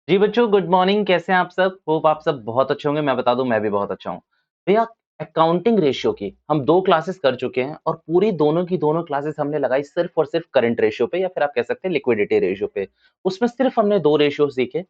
जी बच्चों, good morning. कैसे हैं आप सब? होप आप सब बहुत अच्छे होंगे। मैं बता दूं, मैं भी बहुत अच्छा हूं। भैया, अकाउंटिंग रेशियो की हम दो क्लासेस कर चुके हैं और पूरी दोनों की दोनों क्लासेस हमने लगाई सिर्फ और सिर्फ करंट रेशियो पे, या फिर आप कह सकते हैं लिक्विडिटी रेशियो पे। उसमें सिर्फ हमने दो रेशियो सीखे।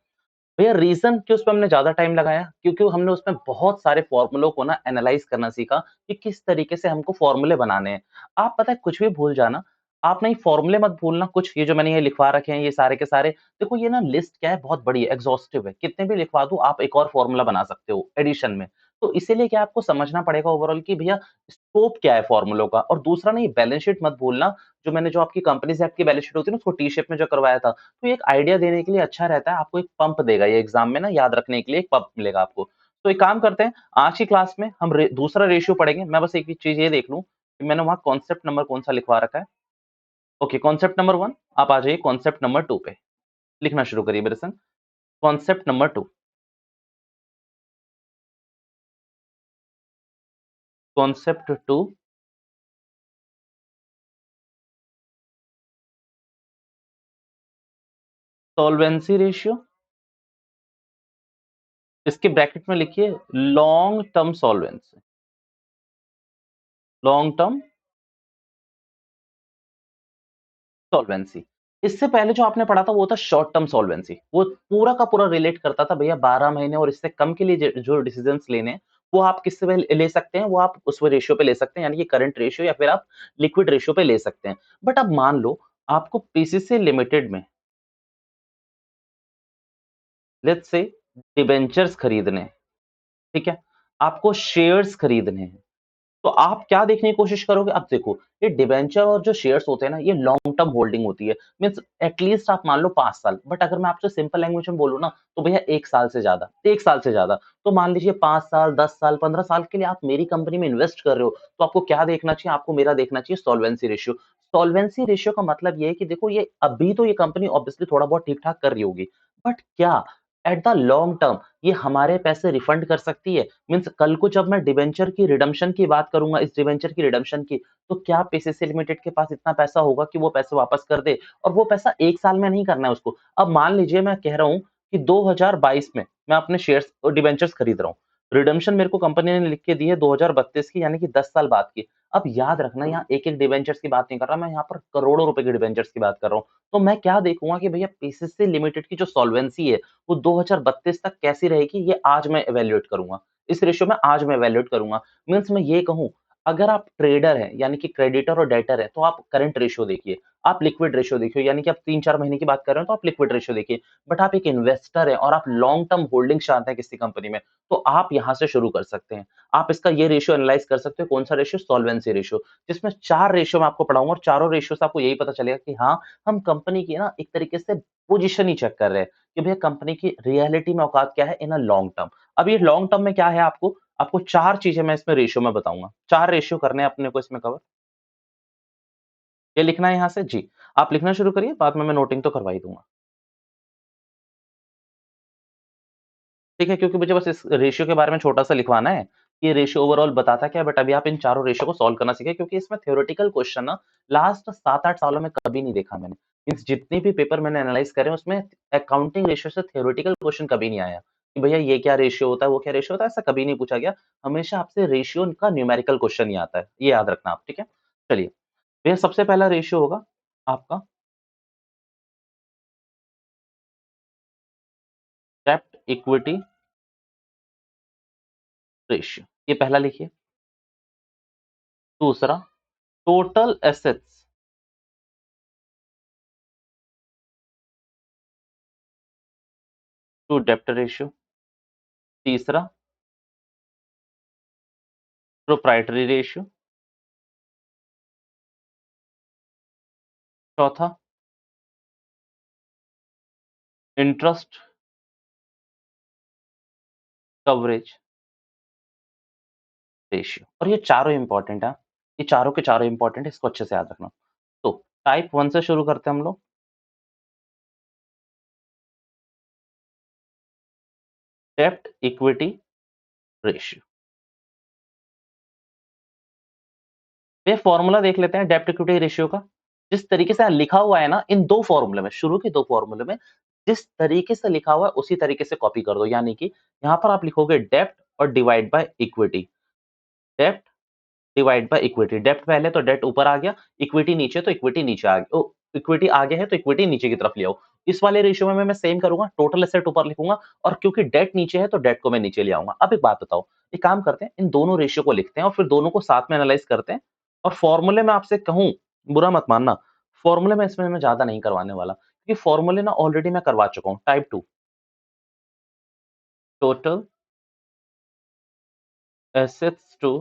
भैया, रीजन कि उसपे हमने ज़्यादा टाइम लगाया, क्योंकि हमने उसमें बहुत सारे फ़ॉर्मूलों को ना एनालाइज़ करना सीखा कि किस तरीके से हमको फ़ॉर्मूले बनाने हैं। आप पता है कुछ भी भूल जाना, आप ना ये फ़ॉर्मूले मत भूलना, कुछ ये जो मैंने ये लिखवा रखे हैं ये सारे के सारे, देखो ये ना लिस्ट क्या है, बहुत बड़ी है, एग्ज़ॉस्टिव है, कितने भी लिखवा दूँ आप एक और फ़ॉर्मूला बना सकते हो एडिशन में। तो इसीलिए क्या आपको समझना पड़ेगा ओवरऑल कि भैया स्कोप क्या है फ़ॉर्मूलों का। और दूसरा ना, ये बैलेंस शीट मत भूलना, जो मैंने जो आपकी कंपनी से आपकी बैलेंस शीट होती है ना, उसको टी शेप में जो करवाया था, तो ये एक आइडिया देने के लिए अच्छा रहता है, आपको एक पंप देगा ये एग्ज़ाम में ना, याद रखने के लिए एक पंप मिलेगा आपको। तो एक काम करते हैं, आज की क्लास में हम दूसरा रेशियो पढ़ेंगे। मैं बस एक ही चीज़ ये देख लूँ कि मैंने वहाँ कॉन्सेप्ट नंबर कौन-सा लिखवा रखा है। ओके, कॉन्सेप्ट नंबर 1, आप आ जाइए कॉन्सेप्ट नंबर 2 पे, लिखना शुरू करिए मेरे संग। Concept number 2, concept 2, solvency ratio. इसके ब्रैकेट में लिखिए long term solvency, long term solvency. इससे पहले जो आपने पढ़ा था वो था शॉर्ट टर्म सॉल्वेंसी। वो पूरा का पूरा रिलेट करता था भैया 12 महीने और इससे कम के लिए जो डिसीजंस लेने हैं, वो आप किससे ले सकते हैं, वो आप उस रेशियो पे ले सकते हैं, यानी कि करंट रेशियो या फिर आप लिक्विड रेशियो पे ले सकते हैं। बट अब मान लो आपको पीसीसी लिमिटेड में लेट्स से डिबेंचर्स खरीदने हैं, ठीक है? आपको शेयर्स खरीदने हैं। तो आप क्या देखने की कोशिश करोगे? अब देखो, ये डिबेंचर और जो शेयर्स होते हैं ना, ये लॉन्ग टर्म होल्डिंग होती है। मीन्स एटलीस्ट आप मान लो 5 साल। बट अगर मैं आपसे सिंपल लैंग्वेज में बोलूँ ना, तो भैया 1 साल से ज़्यादा, 1 साल से ज़्यादा। तो मान लीजिए 5 साल, 10 साल, 15 साल के लिए आप मेरी कंपनी में इन्वेस्ट कर रहे हो, तो आपको क्या देखना चाहिए? आपको मेरा देखना चाहिए सॉल्वेंसी रेशियो। सॉल्वेंसी रेशियो का मतलब ये है कि देखो, ये अभी तो ये कंपनी ऑब्वियसली थोड़ा बहुत ठीक-ठाक कर रही होगी, बट क्या एट द लॉन्ग टर्म ये हमारे पैसे रिफंड कर सकती है? मीन्स कल को जब मैं डिबेंचर की रिडम्पशन की बात करूँगा, इस डिबेंचर की रिडम्पशन की, तो क्या पीसीसी लिमिटेड के पास इतना पैसा होगा कि वो पैसे वापस कर दे? और वो पैसा 1 साल में नहीं करना है उसको। अब मान लीजिए मैं कह रहा हूँ कि 2022 में मैं अपने शेयर्स और डिबेंचर्स खरीद रहा हूँ। रिडम्पशन मेरे को कंपनी ने लिख के दी है 2032 की, यानी कि 10 साल बाद की। अब याद रखना, यहाँ एक-एक डिबेंचर्स की बात नहीं कर रहा, मैं यहाँ पर करोड़ों रुपए के डिबेंचर्स की बात कर रहा हूँ। तो मैं क्या देखूँगा कि भैया पीसीसी लिमिटेड की जो सॉल्वेंसी है, वो 2032 तक कैसी रहेगी, ये आज मैं इवैल्यूएट करूँगा। इस रेशियो में आज मैं इवैल्यूएट करूँगा। मीन्स मैं ये कहूँ, अगर आप ट्रेडर हैं, यानी कि क्रेडिटर और डेटर हैं, तो आप करंट रेशियो देखिए, आप लिक्विड रेशियो देखिए, यानी कि आप 3-4 महीने की बात कर रहे हो, तो आप लिक्विड रेशियो देखिए। बट आप एक इन्वेस्टर हैं और आप लॉन्ग टर्म होल्डिंग चाहते हैं किसी कंपनी में, तो आप यहाँ से शुरू कर सकते हैं। आप इसका ये रेशियो एनालाइज़ कर सकते हो, कौन-सा रेशियो? सॉल्वेंसी रेशियो, जिसमें 4 रेशियो मैं आपको पढ़ाऊँगा और चारों रेशियो से आपको यही पता चलेगा कि हाँ, हम कंपनी की ना एक तरीके से पोज़ीशन ही चेक कर रहे हैं कि भैया कंपनी की रियलिटी में औकात क्या है इन अ लॉन्ग टर्म। अब ये लॉन्ग टर्म में क्या है, आपको आपको 4 चीज़ें मैं इसमें रेशियो में बताऊँगा। 4 रेशियो करने हैं अपने को इसमें कवर। ये लिखना है यहाँ से? जी। आप लिखना शुरू करिए, बाद में मैं नोटिंग तो करवा ही दूँगा। ठीक है, क्योंकि मुझे बस इस रेशियो के बारे में छोटा-सा लिखवाना है, ये रेशियो ओवरऑल बताता क्या है, बट अभी आप इन चारों रेशियो को सॉल्व करना सीखें, क्योंकि इसमें थ्योरेटिकल क्वेश्चन ना लास्ट 7-8 सालों में कभी नहीं देखा मैंने। मीन्स जितने भी पेपर मैंने एनालाइज़ करे हैं, उसमें अकाउंटिंग रेशियो से थ्योरेटिकल क्वेश्चन कभी नहीं आया, कि भैया ये क्या रेशियो होता है, वो क्या रेशियो होता है, ऐसा कभी नहीं पूछा गया। हमेशा आपसे रेशियो का न्यूमेरिकल क्वेश्चन ही आता है, ये याद रखना आप, ठीक है? चलिए, भैया सबसे पहला रेशियो होगा आपका डेब्ट इक्विटी रेशियो, ये पहला लिखिए। दूसरा, टोटल एसेट्स टू डेब्ट रेशियो। तीसरा, प्रोप्राइटरी रेशियो। चौथा, इंटरेस्ट कवरेज रेशियो। और ये चारों इंपॉर्टेंट है, ये चारों के चारों इंपॉर्टेंट है, इसको अच्छे से याद रखना। तो टाइप 1 से शुरू करते हैं हम लोग। डेब्ट इक्विटी रेशियो। ये फॉर्मूला देख लेते हैं डेब्ट इक्विटी रेशियो का। जिस तरीके से लिखा हुआ है ना इन दो फॉर्मूले में, शुरू के दो फॉर्मूले में, जिस तरीके से लिखा हुआ है उसी तरीके से कॉपी कर दो। यानी कि यहाँ पर आप लिखोगे डेब्ट और डिवाइड बाय इक्विटी। डेब्ट डिवाइड बाय इक्विटी। डेब्ट पहले तो डेब्ट ऊपर आ गया, इक्विटी नीचे तो इक्विटी नीचे आ गया। इक्विटी आगे है तो इक्विटी नीचे की तरफ ले आओ। इस वाले रेशियो में मैं सेम करूंगा, टोटल एसेट ऊपर लिखूंगा और क्योंकि डेट नीचे है तो डेट को मैं नीचे ले आऊंगा। अब एक बात बताओ, एक काम करते हैं, इन दोनों रेशियो को लिखते हैं और फिर दोनों को साथ में एनालाइज करते हैं। और फॉर्मूले में आपसे कहूं, बुरा मत मानना, फॉर्मूले में इसमें मैं ज्यादा नहीं करवाने वाला क्योंकि फॉर्मूले ना ऑलरेडी मैं करवा चुका हूं। Type 2 total assets to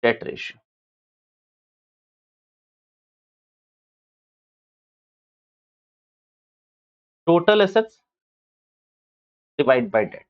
debt ratio. Total assets divide by debt.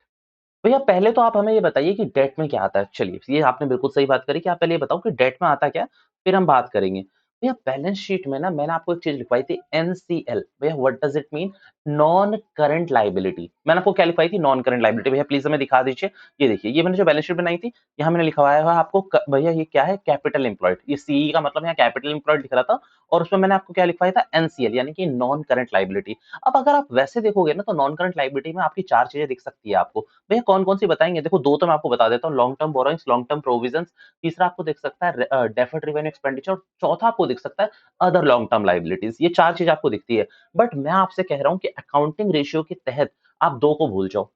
भैया पहले तो आप हमें ये बताइए कि डेट में क्या आता है? चलिए, ये आपने बिल्कुल सही बात करी कि आप पहले ये बताओ कि डेट में आता क्या है, फिर हम बात करेंगे। भैया बैलेंस शीट में ना मैंने आपको एक चीज़ लिखवाई थी एनसीएल। भैया what does it mean? Non current liability. मैंने आपको क्या लिखवाई थी? Non current liability. भैया प्लीज़ हमें दिखा दीजिए। ये देखिए, ये मैंने जो बैलेंस शीट बनाई थी, यहाँ मैंने लिखवाया हुआ है आपको भैया ये क्या है? Capital employed. ये सीई का मतलब यहाँ कैपिटल एम्प्लॉयड लिख रहा था और उसमें मैंने आपको क्या लिखवाया था? एनसीएल यानी कि नॉन करंट लायबिलिटी। अब अगर आप वैसे देखोगे ना तो नॉन करंट लायबिलिटी में आपकी 4 चीज़ें दिख सकती है आपको। भैया कौन-कौन सी बताएँगे? देखो 2 तो मैं आपको बता देता हूँ, long term borrowings, long term provisions, तीसरा आपको दिख सकता है डेफर्ड रेवेन्यू एक्सपेंडिचर और चौथा आपको दिख सकता है अदर लॉन्ग टर्म लायबिलिटीज़। ये 4 चीज़ आपको दिखती है। बट मैं आपसे कह रहा हूँ कि अकाउंटिंग रेशियो के तहत आप 2 को भूल जाओ।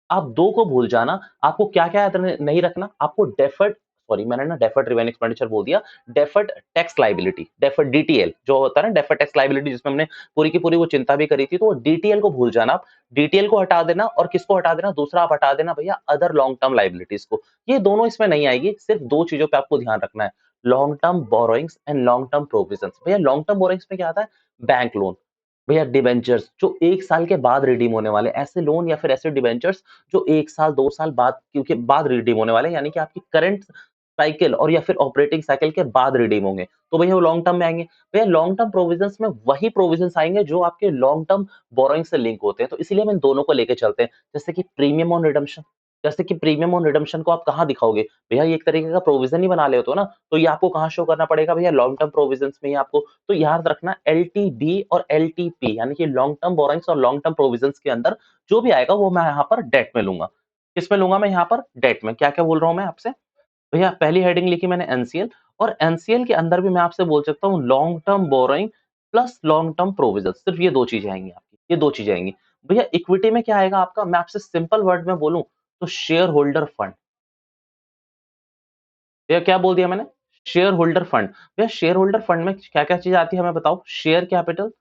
आप 2 को भूल जाना, आपको क्या-क्या याद नहीं रखना, आपको डेफर्ड सॉरी मैंने ना डेफर्ड रेवेन्यू एक्सपेंडिचर बोल दिया, deferred tax liability, deferred DTL जो होता है ना डेफर्ड टैक्स लायबिलिटी जिसमें हमने पूरी की पूरी वो चिंता भी करी थी, तो वो डीटीएल को भूल जाना आप। डीटीएल को हटा देना और किसको हटा देना? दूसरा आप हटा देना भैया अदर लॉन्ग टर्म लायबिलिटीज को। ये दोनों इसमें नहीं आएगी, सिर्फ 2 चीज़ों पे आपको ध्यान रखना है, long term borrowings and long term provisions. भैया लॉन्ग टर्म बोरोइंग्स में क्या आता है? बैंक लोन, भैया डिबेंचर्स जो 1 साल के बाद रिडीम होने वाले हैं, ऐसे लोन या फिर ऐसे डिबेंचर्स जो 1 साल, 2 साल बाद क्योंकि बाद रिडीम होने वाले हैं, यानी कि आपकी करंट साइकिल और या फिर ऑपरेटिंग साइकिल के बाद रिडीम होंगे, तो भैया वो लॉन्ग टर्म में आएँगे। भैया लॉन्ग टर्म प्रोविजंस में वही प्रोविजंस आएँगे जो आपके लॉन्ग टर्म बोरोइंग से लिंक होते हैं, तो इसीलिए हम इन दोनों को लेके चलते हैं। जैसे कि प्रीमियम ऑन रिडेम्पशन, जैसे कि प्रीमियम ऑन रिडेम्पशन को आप कहाँ दिखाओगे? भैया ये एक तरीके का प्रोविजन ही बना लेते हो ना, तो ये आपको कहाँ शो करना पड़ेगा भैया? लॉन्ग टर्म प्रोविजंस में ही आपको। तो याद रखना एलटीबी और एलटीपी यानी कि लॉन्ग टर्म बोरोइंग्स और लॉन्ग टर्म प्रोविजंस के अंदर जो भी आएगा वो मैं यहाँ पर डेट में लूँगा। किसमें लूँगा मैं यहाँ पर? डेट में। क्या-क्या बोल रहा हूँ मैं आपसे? भैया पहली हेडिंग लिखी मैंने एनसीएल और एनसीएल के अंदर भी मैं आपसे बोल सकता हूँ long term borrowing plus long term provision, सिर्फ ये 2 चीज़ें आएँगी आपकी, ये 2 चीज़ें आएँगी। भैया इक्विटी में क्या आएगा आपका? मैं आपसे सिंपल वर्ड में बोलूँ तो शेयर होल्डर फंड। भैया क्या बोल दिया मैंने? Share holder fund. भैया शेयर होल्डर फंड में क्या-क्या चीज़ आती है हमें बताओ? Share capital,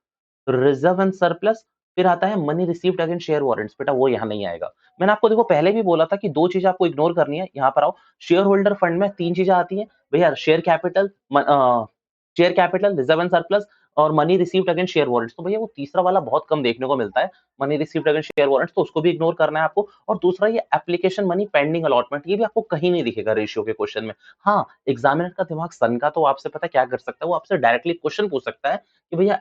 reserve and surplus, फिर आता है money received against share warrants. बेटा वो यहाँ नहीं आएगा। मैंने आपको देखो पहले भी बोला था कि 2 चीज़ आपको इग्नोर करनी है। यहाँ पर आओ, शेयर होल्डर फंड में 3 चीज़ें आती हैं। भैया share capital, reserve and surplus और money received against share warrants. तो भैया वो तीसरा वाला बहुत कम देखने को मिलता है, money received against share warrants, तो उसको भी इग्नोर करना है आपको। और दूसरा ये एप्लीकेशन मनी पेंडिंग अलॉटमेंट, ये भी आपको कहीं नहीं दिखेगा रेशियो के क्वेश्चन में। हाँ, एग्जामिनर का दिमाग सनका तो आपसे पता है क्या कर सकता है? वो आपसे डायरेक्टली क्वेश्चन पूछ सकता है कि भैया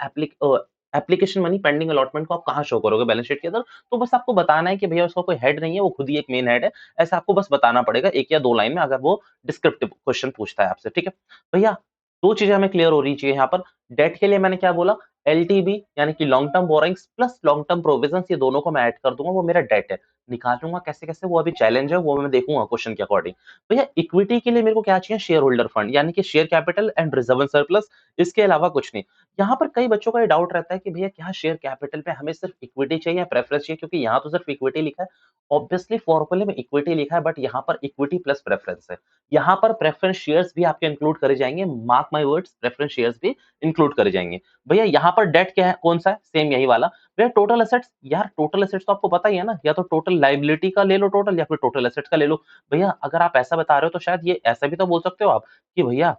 एप्लीकेशन मनी पेंडिंग अलॉटमेंट को आप कहाँ शो करोगे बैलेंस शीट के अंदर? तो बस आपको बताना है कि भैया उसका कोई हेड नहीं है, वो खुद ही एक मेन हेड है। ऐसा आपको बस बताना पड़ेगा 1 या 2 लाइन में अगर वो डिस्क्रिप्टिव क्वेश्चन पूछता है आपसे, ठीक है? भैया 2 चीज़ें हमें क्लियर हो रही चाहिए यहाँ पर। डेट के लिए मैंने क्या बोला? एलटीबी यानी कि long term borrowings plus long term provisions, ये दोनों को मैं ऐड कर दूँगा, वो मेरा डेट है। निकालूँगा कैसे-कैसे वो अभी चैलेंज है, वो मैं देखूँगा क्वेश्चन के अकॉर्डिंग। भैया इक्विटी के लिए मेरे को क्या चाहिए? शेयर होल्डर फंड यानी कि share capital and reserve and surplus, इसके अलावा कुछ नहीं। यहाँ पर कई बच्चों का ये डाउट रहता है कि भैया क्या शेयर कैपिटल पे हमें सिर्फ इक्विटी चाहिए या प्रेफरेंस चाहिए? क्योंकि यहाँ तो सिर्फ इक्विटी लिखा है। ऑब्वियसली फॉर्मूले में इक्विटी लिखा है बट यहाँ पर इक्विटी प्लस प्रेफरेंस है। यहाँ पर प्रेफरेंस शेयर्स भी आपके इंक्लूड करे जाएँगे, mark my words, preference shares भी इंक्लूड करे जाएँगे। भैया यहाँ पर डेट क्या है? कौन-सा है? सेम यही वाला। भैया टोटल एसेट्स, यार टोटल एसेट्स तो आपको पता ही है ना, या तो टोटल लायबिलिटी का ले लो टोटल या फिर टोटल एसेट्स का ले लो। भैया अगर आप ऐसा बता रहे हो तो शायद ये ऐसा भी तो बोल सकते हो आप कि भैया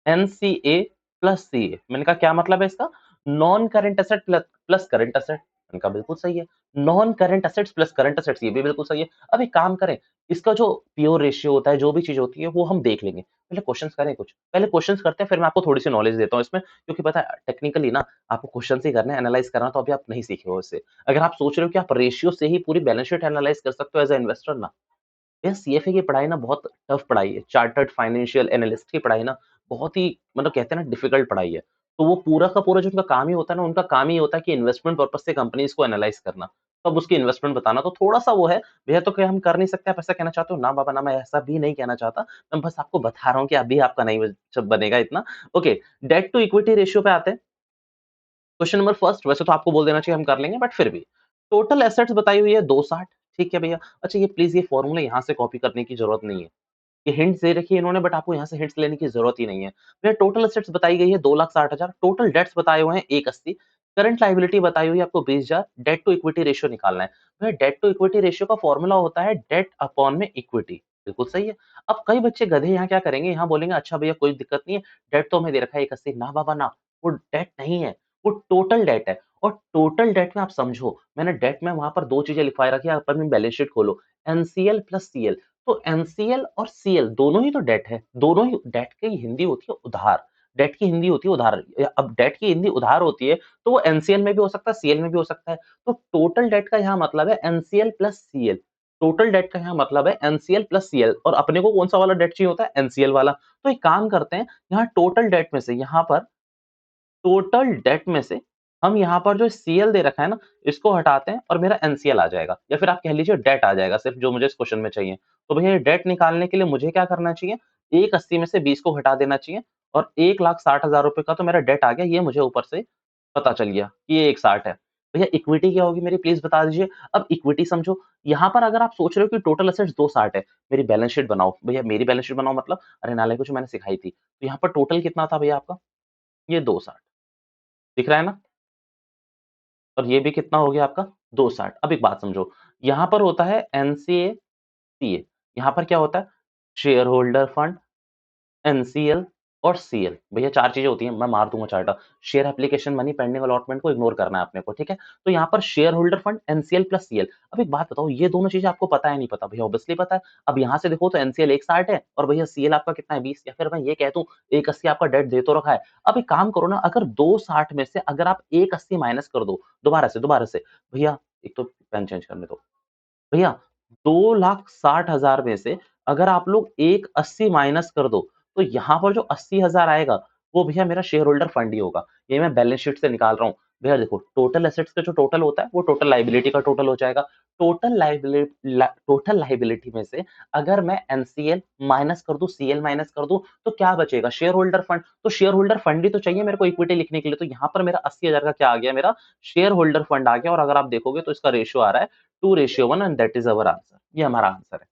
एनसीए प्लस सीए। मैंने कहा क्या मतलब है इसका? Non current asset plus current asset. मैंने कहा बिल्कुल सही है। Non current assets plus current assets, ये भी बिल्कुल सही है। अब एक काम करें, इसका जो प्योर रेशियो होता है, जो भी चीज़ होती है वो हम देख लेंगे। पहले क्वेश्चंस करें कुछ। पहले क्वेश्चंस करते हैं फिर मैं आपको थोड़ी-सी नॉलेज देता हूँ इसमें, क्योंकि पता है टेक्निकली ना आपको क्वेश्चंस ही करने हैं, एनालाइज़ करना तो अभी आप नहीं सीखे हो इससे। अगर आप सोच रहे हो कि आप रेशियो से ही पूरी बैलेंस शीट एनालाइज़ कर सकते हो एज़ अ इन्वेस्टर ना, यार सीएफए की पढ़ाई ना बहुत टफ पढ़ाई है। चार्टर्ड फाइनेंशियल एनालिस्ट की पढ़ाई ना बहुत ही मतलब कहते हैं ना डिफिकल्ट पढ़ाई है। तो वो पूरा का पूरा जो उनका काम ही होता है ना, उनका काम ही होता है कि इन्वेस्टमेंट पर्पज़ से कंपनीज़ को एनालाइज़ करना, तब उसकी इन्वेस्टमेंट बताना। तो थोड़ा-सा वो है, भैया तो क्या हम कर नहीं सकते, आप ऐसा कहना चाहते हो? ना बाबा ना, मैं ऐसा भी नहीं कहना चाहता। मैं बस आपको बता रहा हूँ कि अभी आपका नहीं बनेगा इतना। Okay, debt to equity ratio पे आते हैं। क्वेश्चन नंबर फर्स्ट, वैसे तो आपको बोल देना चाहिए हम कर लेंगे, बट फिर भी टोटल एसेट्स बताई हुई है 260। ठीक है भैया। अच्छा, ये प्लीज ये फॉर्मूला यहाँ से कॉपी करने की जरूरत नहीं है। ये हिंट्स दे रखी है इन्होंने, बट आपको यहाँ से हिंट्स लेने की जरूरत ही नहीं है। भैया टोटल एसेट्स बताई गई है 2,60,000, टोटल डेट्स बताए हुए हैं 180, करंट लाइबिलिटी बताई हुई है आपको 20,000, डेट टू इक्विटी रेशियो निकालना है। भैया डेट टू इक्विटी रेशियो का फॉर्मूला होता है डेट अपॉन में इक्विटी। बिल्कुल सही है। अब कई बच्चे गधे यहाँ क्या करेंगे, यहाँ बोलेंगे अच्छा भैया कोई दिक्कत नहीं है, डेट तो हमें दे रखा है 180। ना बाबा ना, वो डेट नहीं है, वो टोटल डेट है। और टोटल डेट में आप समझो, मैंने डेट में वहां पर दो चीजें लिखवाई रखी है, अपन बैलेंस शीट खोलो, एनसीएल प्लस सीएल। तो एनसीएल और सीएल दोनों ही तो डेट है, दोनों ही डेट की हिंदी होती है उधार। डेट की हिंदी होती है उधार। अब डेट की हिंदी उधार होती है, तो वो एनसीएल में भी हो सकता है, सीएल में भी हो सकता है। तो टोटल डेट का यहाँ मतलब है NCL plus CL. Total debt का यहाँ मतलब है एनसीएल प्लस सीएल, और अपने को कौन सा वाला डेट चाहिए होता है, एनसीएल वाला। तो एक काम करते हैं, यहाँ टोटल डेट में से, यहाँ पर टोटल डेट में से हम यहाँ पर जो सीएल दे रखा है ना, इसको हटाते हैं और मेरा एनसीएल आ जाएगा, या फिर आप कह लीजिए डेट आ जाएगा सिर्फ, जो मुझे इस क्वेश्चन में चाहिए। तो भैया ये डेट निकालने के लिए मुझे क्या करना चाहिए, 180 में से 20 को हटा देना चाहिए, और 1,60,000 रुपए का तो मेरा डेट आ गया, ये मुझे ऊपर से पता चल गया कि ये 160 है। भैया इक्विटी क्या होगी मेरी, प्लीज बता दीजिए। अब इक्विटी समझो, यहाँ पर अगर आप सोच रहे हो कि टोटल एसेट्स 260 है, मेरी बैलेंस शीट बनाओ भैया, मेरी बैलेंस शीट बनाओ मतलब, अरे नाले को जो मैंने सिखाई थी, तो यहाँ पर टोटल कितना था भैया आपका, ये 260 दिख रहा है ना, और ये भी कितना हो गया आपका 260। अब एक बात समझो, यहाँ पर होता है एनसीए, सीए, यहाँ पर क्या होता है, शेयर होल्डर फंड, एनसीएल और सीएल। भैया 4 चीज़ें होती हैं, मैं मार दूँगा चार्टा। Share application money pending allotment को इग्नोर करना है अपने को, ठीक है? तो यहाँ पर share holder fund, NCL plus CL. अब एक बात बताओ, ये दोनों चीज़ें आपको पता है नहीं पता? भैया ऑब्वियसली पता है। अब यहाँ से देखो तो एनसीएल 160 है, और भैया सीएल आपका कितना है 20, या फिर मैं ये कह दूँ 180 आपका डेट दे तो रखा है। अब एक काम करो ना, अगर 260 में से अगर आप 180 माइनस कर दो, दोबारा से, भैया एक तो पेन चेंज करने दो। भैया 2,60,000 में से अगर आप लोग 180 माइनस कर दो, तो यहाँ पर जो 80,000 आएगा, वो भैया मेरा शेयर होल्डर फंड ही होगा। ये मैं बैलेंस शीट से निकाल रहा हूँ। भैया देखो, टोटल एसेट्स का जो टोटल होता है, वो टोटल लायबिलिटी का टोटल हो जाएगा। टोटल लायबिलिटी में से अगर मैं एनसीएल माइनस कर दूँ, सीएल माइनस कर दूँ, तो क्या बचेगा? Share holder fund. तो शेयर होल्डर फंड ही तो चाहिए मेरे को इक्विटी लिखने के लिए। तो यहाँ पर मेरा 80,000 का क्या आ गया, मेरा शेयर होल्डर फंड आ गया। और अगर आप देखोगे तो इसका रेशियो आ रहा है 2:1, and that is our answer. ये हमारा आंसर है।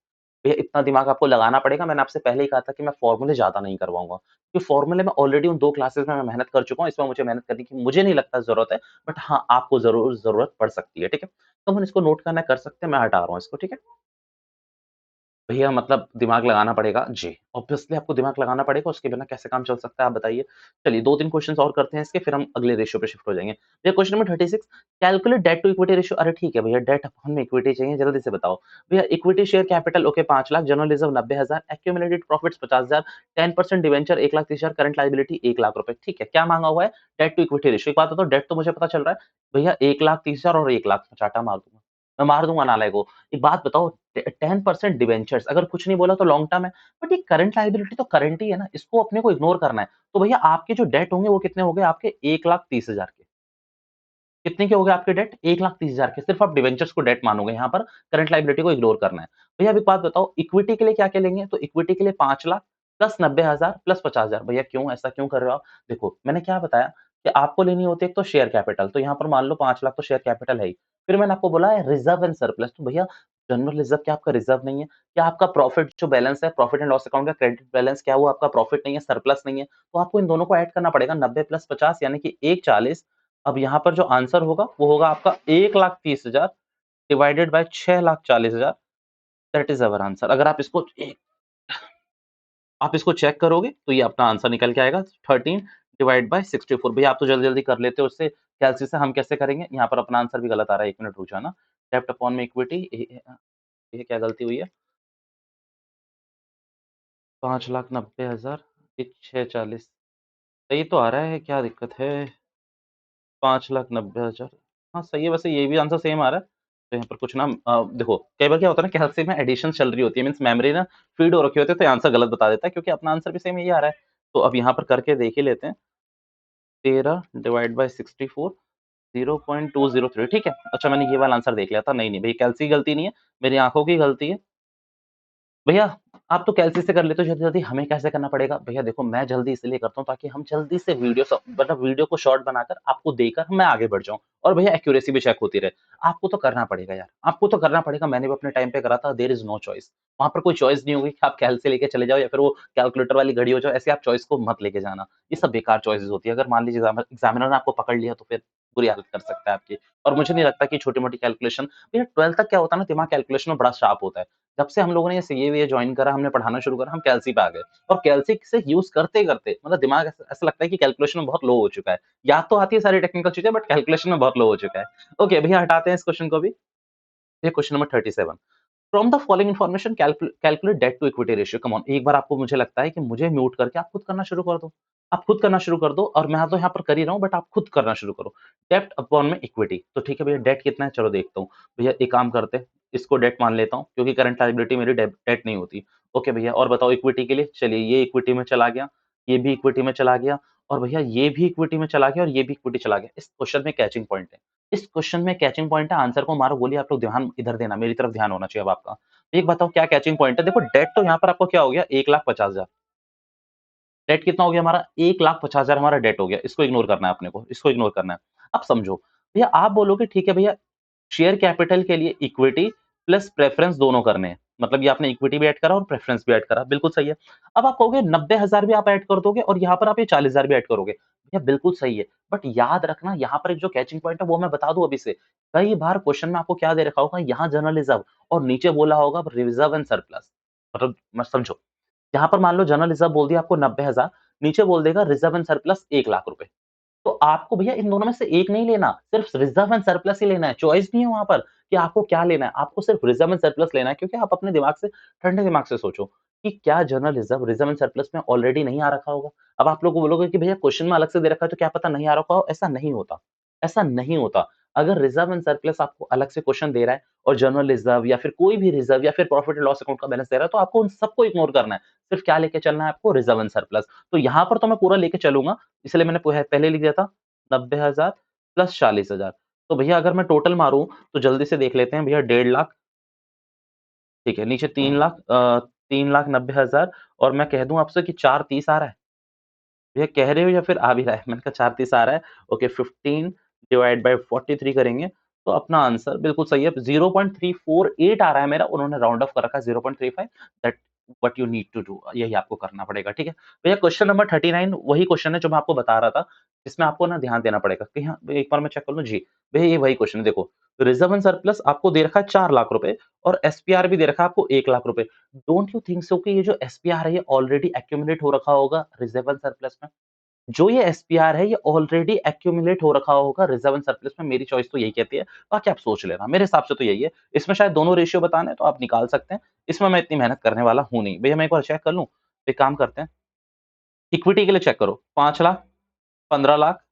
भैया इतना दिमाग आपको लगाना पड़ेगा। मैंने आपसे पहले ही कहा था कि मैं फॉर्मूले ज्यादा नहीं करवाऊंगा, क्योंकि फॉर्मूले में ऑलरेडी उन 2 क्लासेस में मैं मेहनत कर चुका हूँ। इसमें मुझे मेहनत करने की मुझे नहीं लगता जरूरत है, बट हाँ आपको जरूर जरूरत पड़ सकती है, ठीक है? तो हम इसको नोट करना कर सकते हैं, मैं हटा रहा हूँ इसको, ठीक है? भैया मतलब दिमाग लगाना पड़ेगा जी, ऑब्वियसली आपको दिमाग लगाना पड़ेगा, उसके बिना कैसे काम चल सकता है आप बताइए। चलिए 2-3 क्वेश्चंस और करते हैं इसके, फिर हम अगले रेशियो पे शिफ्ट हो जाएँगे। भैया question number 36, calculate debt to equity ratio. अरे ठीक है भैया, डेट अपॉन में इक्विटी चाहिए, जल्दी से बताओ। भैया equity share capital okay 5 lakh, general reserve 90,000, accumulated profits 50,000, 10% debenture 1,30,000, current liability 1 lakh रुपए। ठीक है, क्या माँगा हुआ है? Debt to equity ratio. एक बात बताओ, डेट तो मुझे पता चल रहा है, भैया 1,30,000 और 1 लाख, चाटा मार दूँगा। मैं मार दूँगा नालायक को। एक बात बताओ, 10% डिबेंचर्स, अगर कुछ नहीं बोला तो लॉन्ग टर्म है, बट ये करंट लायबिलिटी तो करंट ही है ना, इसको अपने को इग्नोर करना है। तो भैया आपके जो डेट होंगे वो कितने हो गए आपके, 1,30,000 के। कितने के हो गए आपके डेट? 1,30,000 के। सिर्फ आप डिबेंचर्स को डेट मानोगे, यहाँ पर करंट लायबिलिटी को इग्नोर करना है। भैया अब एक बात बताओ, इक्विटी के लिए क्या-क्या लेंगे? तो इक्विटी के लिए 5 लाख प्लस 90,000 प्लस 50,000। भैया क्यों, ऐसा क्यों कर रहे हो आप? देखो, मैंने क्या बताया कि आपको लेनी होती है एक तो शेयर कैपिटल, तो यहाँ पर मान लो 5 लाख तो शेयर कैपिटल है ही। फिर मैंने आपको बोला है रिजर्व एंड सरप्लस, तो भैया जनरल रिजर्व क्या आपका रिजर्व नहीं है? क्या आपका प्रॉफिट जो बैलेंस है, प्रॉफिट एंड लॉस अकाउंट का क्रेडिट बैलेंस, क्या वो आपका प्रॉफिट नहीं है, सरप्लस नहीं है? तो आपको इन दोनों को ऐड करना पड़ेगा, 90 प्लस 50 यानी कि 140। अब यहाँ पर जो आंसर होगा वो होगा आपका 1,30,000 divided by 6,40,000, that is our answer. अगर आप इसको चेक करोगे तो ये अपना आंसर निकल के आएगा 13 डिवाइड बाय 64। भैया आप तो जल्दी जल्दी कर लेते हो, उससे कैलसी से हम कैसे करेंगे? यहाँ पर अपना आंसर भी गलत आ रहा है, 1 मिनट रुक जाना। डेब्ट अपॉन में इक्विटी, ये क्या गलती हुई है? 5,90,000 ये 640 सही तो आ रहा है, क्या दिक्कत है? 5,90,000, हाँ सही है, वैसे ये भी आंसर सेम आ रहा है। तो यहाँ पर कुछ ना देखो कई बार क्या होता है ना, कैलसी में एडिशन चल रही होती है, मीन्स मेमोरी ना फीड हो रखी होती है, तो आंसर गलत बता देता है, क्योंकि अपना आंसर भी सेम यही आ रहा है। तो अब यहाँ पर करके देख ही लेते हैं। 13 डिवाइड बाय 64 0.203 ठीक है। अच्छा मैंने ये वाला आंसर देख लिया था। नहीं, नहीं भई कैलसी की गलती नहीं है, मेरी आँखों की गलती है। भैया आप तो कैलसी से कर लेते हो जल्दी-जल्दी, हमें कैसे करना पड़ेगा? भैया देखो मैं जल्दी इसलिए करता हूँ ताकि हम जल्दी से मतलब वीडियो को शॉर्ट बनाकर आपको देकर मैं आगे बढ़ जाऊँ और भैया एक्यूरेसी भी चेक होती रहे। आपको तो करना पड़ेगा यार, आपको तो करना पड़ेगा। मैंने भी अपने टाइम पे करा था, देयर इज़ नो चॉइस। वहाँ पर कोई चॉइस नहीं होगी कि आप कैलसी लेके चले जाओ या फिर वो कैलकुलेटर वाली घड़ी हो जाओ, ऐसे आप चॉइस को मत लेके जाना। ये सब बेकार चॉइसेस होती है। अगर मान लीजिए एग्ज़ामिनर ने आपको पकड़ लिया तो फिर बुरी हालत कर सकता है आपकी। और मुझे नहीं लगता कि छोटी-मोटी कैलकुलेशन भैया 12th तक क्या होता है ना दिमाग कैलकुलेशन में बड़ा शार्प होता है। जब से हम लोगों ने ये सीए-वीए जॉइन करा, हमने पढ़ाना शुरू करा, हम कैलसी पे आ गए और कैलसी से यूज़ करते-करते मतलब दिमाग ऐसा ऐसा लगता है कि कैलकुलेशन में बहुत लो हो चुका है। याद तो आती है सारी टेक्निकल चीज़ें बट कैलकुलेशन में बहुत लो हो चुका है। ओके भैया हटाते हैं इस क्वेश्चन को भी। ये question number 37 from the following information calculate debt to equity ratio come on एक बार आपको मुझे लगता है कि मुझे म्यूट करके आप खुद करना शुरू कर दो। आप खुद करना शुरू कर दो और मैं तो यहाँ पर कर ही रहा हूँ बट आप खुद करना शुरू करो। डेप्ट अपॉन में इक्विटी तो ठीक है भैया डेट कितना है चलो देखता हूँ। भैया एक काम करते हैं इसको डेट मान लेता हूँ क्योंकि करंट लायबिलिटी मेरी डेट नहीं होती। ओके भैया और बताओ इक्विटी के लिए चलिए ये इक्विटी में चला गया, ये भी इक्विटी में चला गया और भैया ये भी इक्विटी में चला गया और ये भी इक्विटी चला गया। इस क्वेश्चन में कैचिंग पॉइंट है। इस क्वेश्चन में कैचिंग पॉइंट है आंसर को मारो गोली आप लोग ध्यान इधर देना मेरी तरफ ध्यान होना चाहिए अब आपका। एक बताओ क्या कैचिंग पॉइंट है? देखो डेट तो यहाँ पर आपको क्या हो गया 1,50,000 डेट कितना हो गया हमारा 1,50,000 हमारा डेट हो गया। इसको इग्नोर करना है अपने को, इसको इग्नोर करना है। अब समझो, भैया आप बोलोगे ठीक है भैया शेयर कैपिटल के लिए इक्विटी प्लस प्रेफरेंस दोनों करने हैं। मतलब ये आपने इक्विटी भी ऐड करा और प्रेफरेंस भी ऐड करा, बिल्कुल सही है। अब आप कहोगे 90,000 भी आप ऐड कर दोगे और यहाँ पर आप ये 40,000 भी ऐड करोगे। भैया बिल्कुल सही है, बट याद रखना यहाँ पर एक जो कैचिंग पॉइंट है वो मैं बता दूँ अभी से। कई बार क्वेश्चन में आपको क्या दे रखा होगा यहाँ जनरल रिजर्व और नीचे बोला होगा रिजर्व एंड सरप्लस। मतलब मत समझो, यहाँ पर मान लो जनरल रिजर्व बोल दिया आपको 90,000 नीचे बोल देगा रिजर्व एंड सरप्लस 1,00,000 रुपए। तो आपको भैया इन दोनों में से एक नहीं लेना, सिर्फ रिजर्व एंड सरप्लस ही लेना है। चॉइस नहीं है वहाँ पर कि आपको क्या लेना है, आपको सिर्फ रिजर्व एंड सरप्लस लेना है क्योंकि आप अपने दिमाग से ठंडे दिमाग से सोचो कि क्या जनरल रिजर्व एंड सरप्लस में ऑलरेडी नहीं आ रखा होगा। अब आप लोग को बोलोगे कि भैया क्वेश्चन में अलग से दे रखा है तो क्या पता नहीं आ रखा हो, ऐसा नहीं होता, ऐसा नहीं होता। अगर रिजर्व एंड सरप्लस आपको अलग से क्वेश्चन दे रहा है और जनरल रिजर्व या फिर कोई भी रिजर्व या फिर प्रॉफिट एंड लॉस अकाउंट का बैलेंस दे रहा है तो आपको उन सबको इग्नोर करना है। सिर्फ क्या लेके चलना है आपको रिजर्व एंड सरप्लस। तो यहाँ पर तो मैं पूरा लेके चलूँगा, इसलिए मैंने पहले लिख दिया था 90,000 प्लस 40,000 तो भैया अगर मैं टोटल मारूँ तो जल्दी से देख लेते हैं भैया 1,50,000 ठीक है, नीचे 3,90,000 और मैं कह दूँ आपसे कि 4,30 आ रहा है। भैया कह रहे हो या फिर आ भी रहा है? मैंने कहा 4,30 आ रहा है। ओके 15 डिवाइड बाय 43 करेंगे तो अपना आंसर बिल्कुल सही है 0.348 आ रहा है मेरा, उन्होंने राउंड ऑफ कर रखा है 0.35 that what you need to do यही आपको करना पड़ेगा, ठीक है? भैया क्वेश्चन नंबर 39 वही क्वेश्चन है जो मैं आपको बता रहा था, इसमें आपको ना ध्यान देना पड़ेगा कि हाँ, एक बार मैं चेक कर लूँ जी, भैया ये वही क्वेश्चन है देखो, रिजर्व एंड सरप्लस आपको दे रखा है 4 लाख रुपए और एसपीआर भी दे रखा है आपको 1 लाख रुपए। डोंट यू थिंक सो कि ये जो एसपीआर है ये ऑलरेडी एक्यूमुलेट हो रखा होगा रिजर्व एंड सरप्लस में? जो ये एसपीआर है ये ऑलरेडी एक्यूमुलेट हो रखा होगा रिजर्व एंड सरप्लस में, मेरी चॉइस तो यही कहती है, बाकी आप सोच लेना, मेरे हिसाब से तो यही है। इसमें शायद दोनों रेशियो बताने हैं तो आप निकाल सकते हैं, इसमें मैं इतनी मेहनत करने वाला हूँ नहीं। भैया मैं एक बार चेक कर लूँ? एक काम करते हैं, इक्विटी के लिए चेक करो 5 लाख, 15 लाख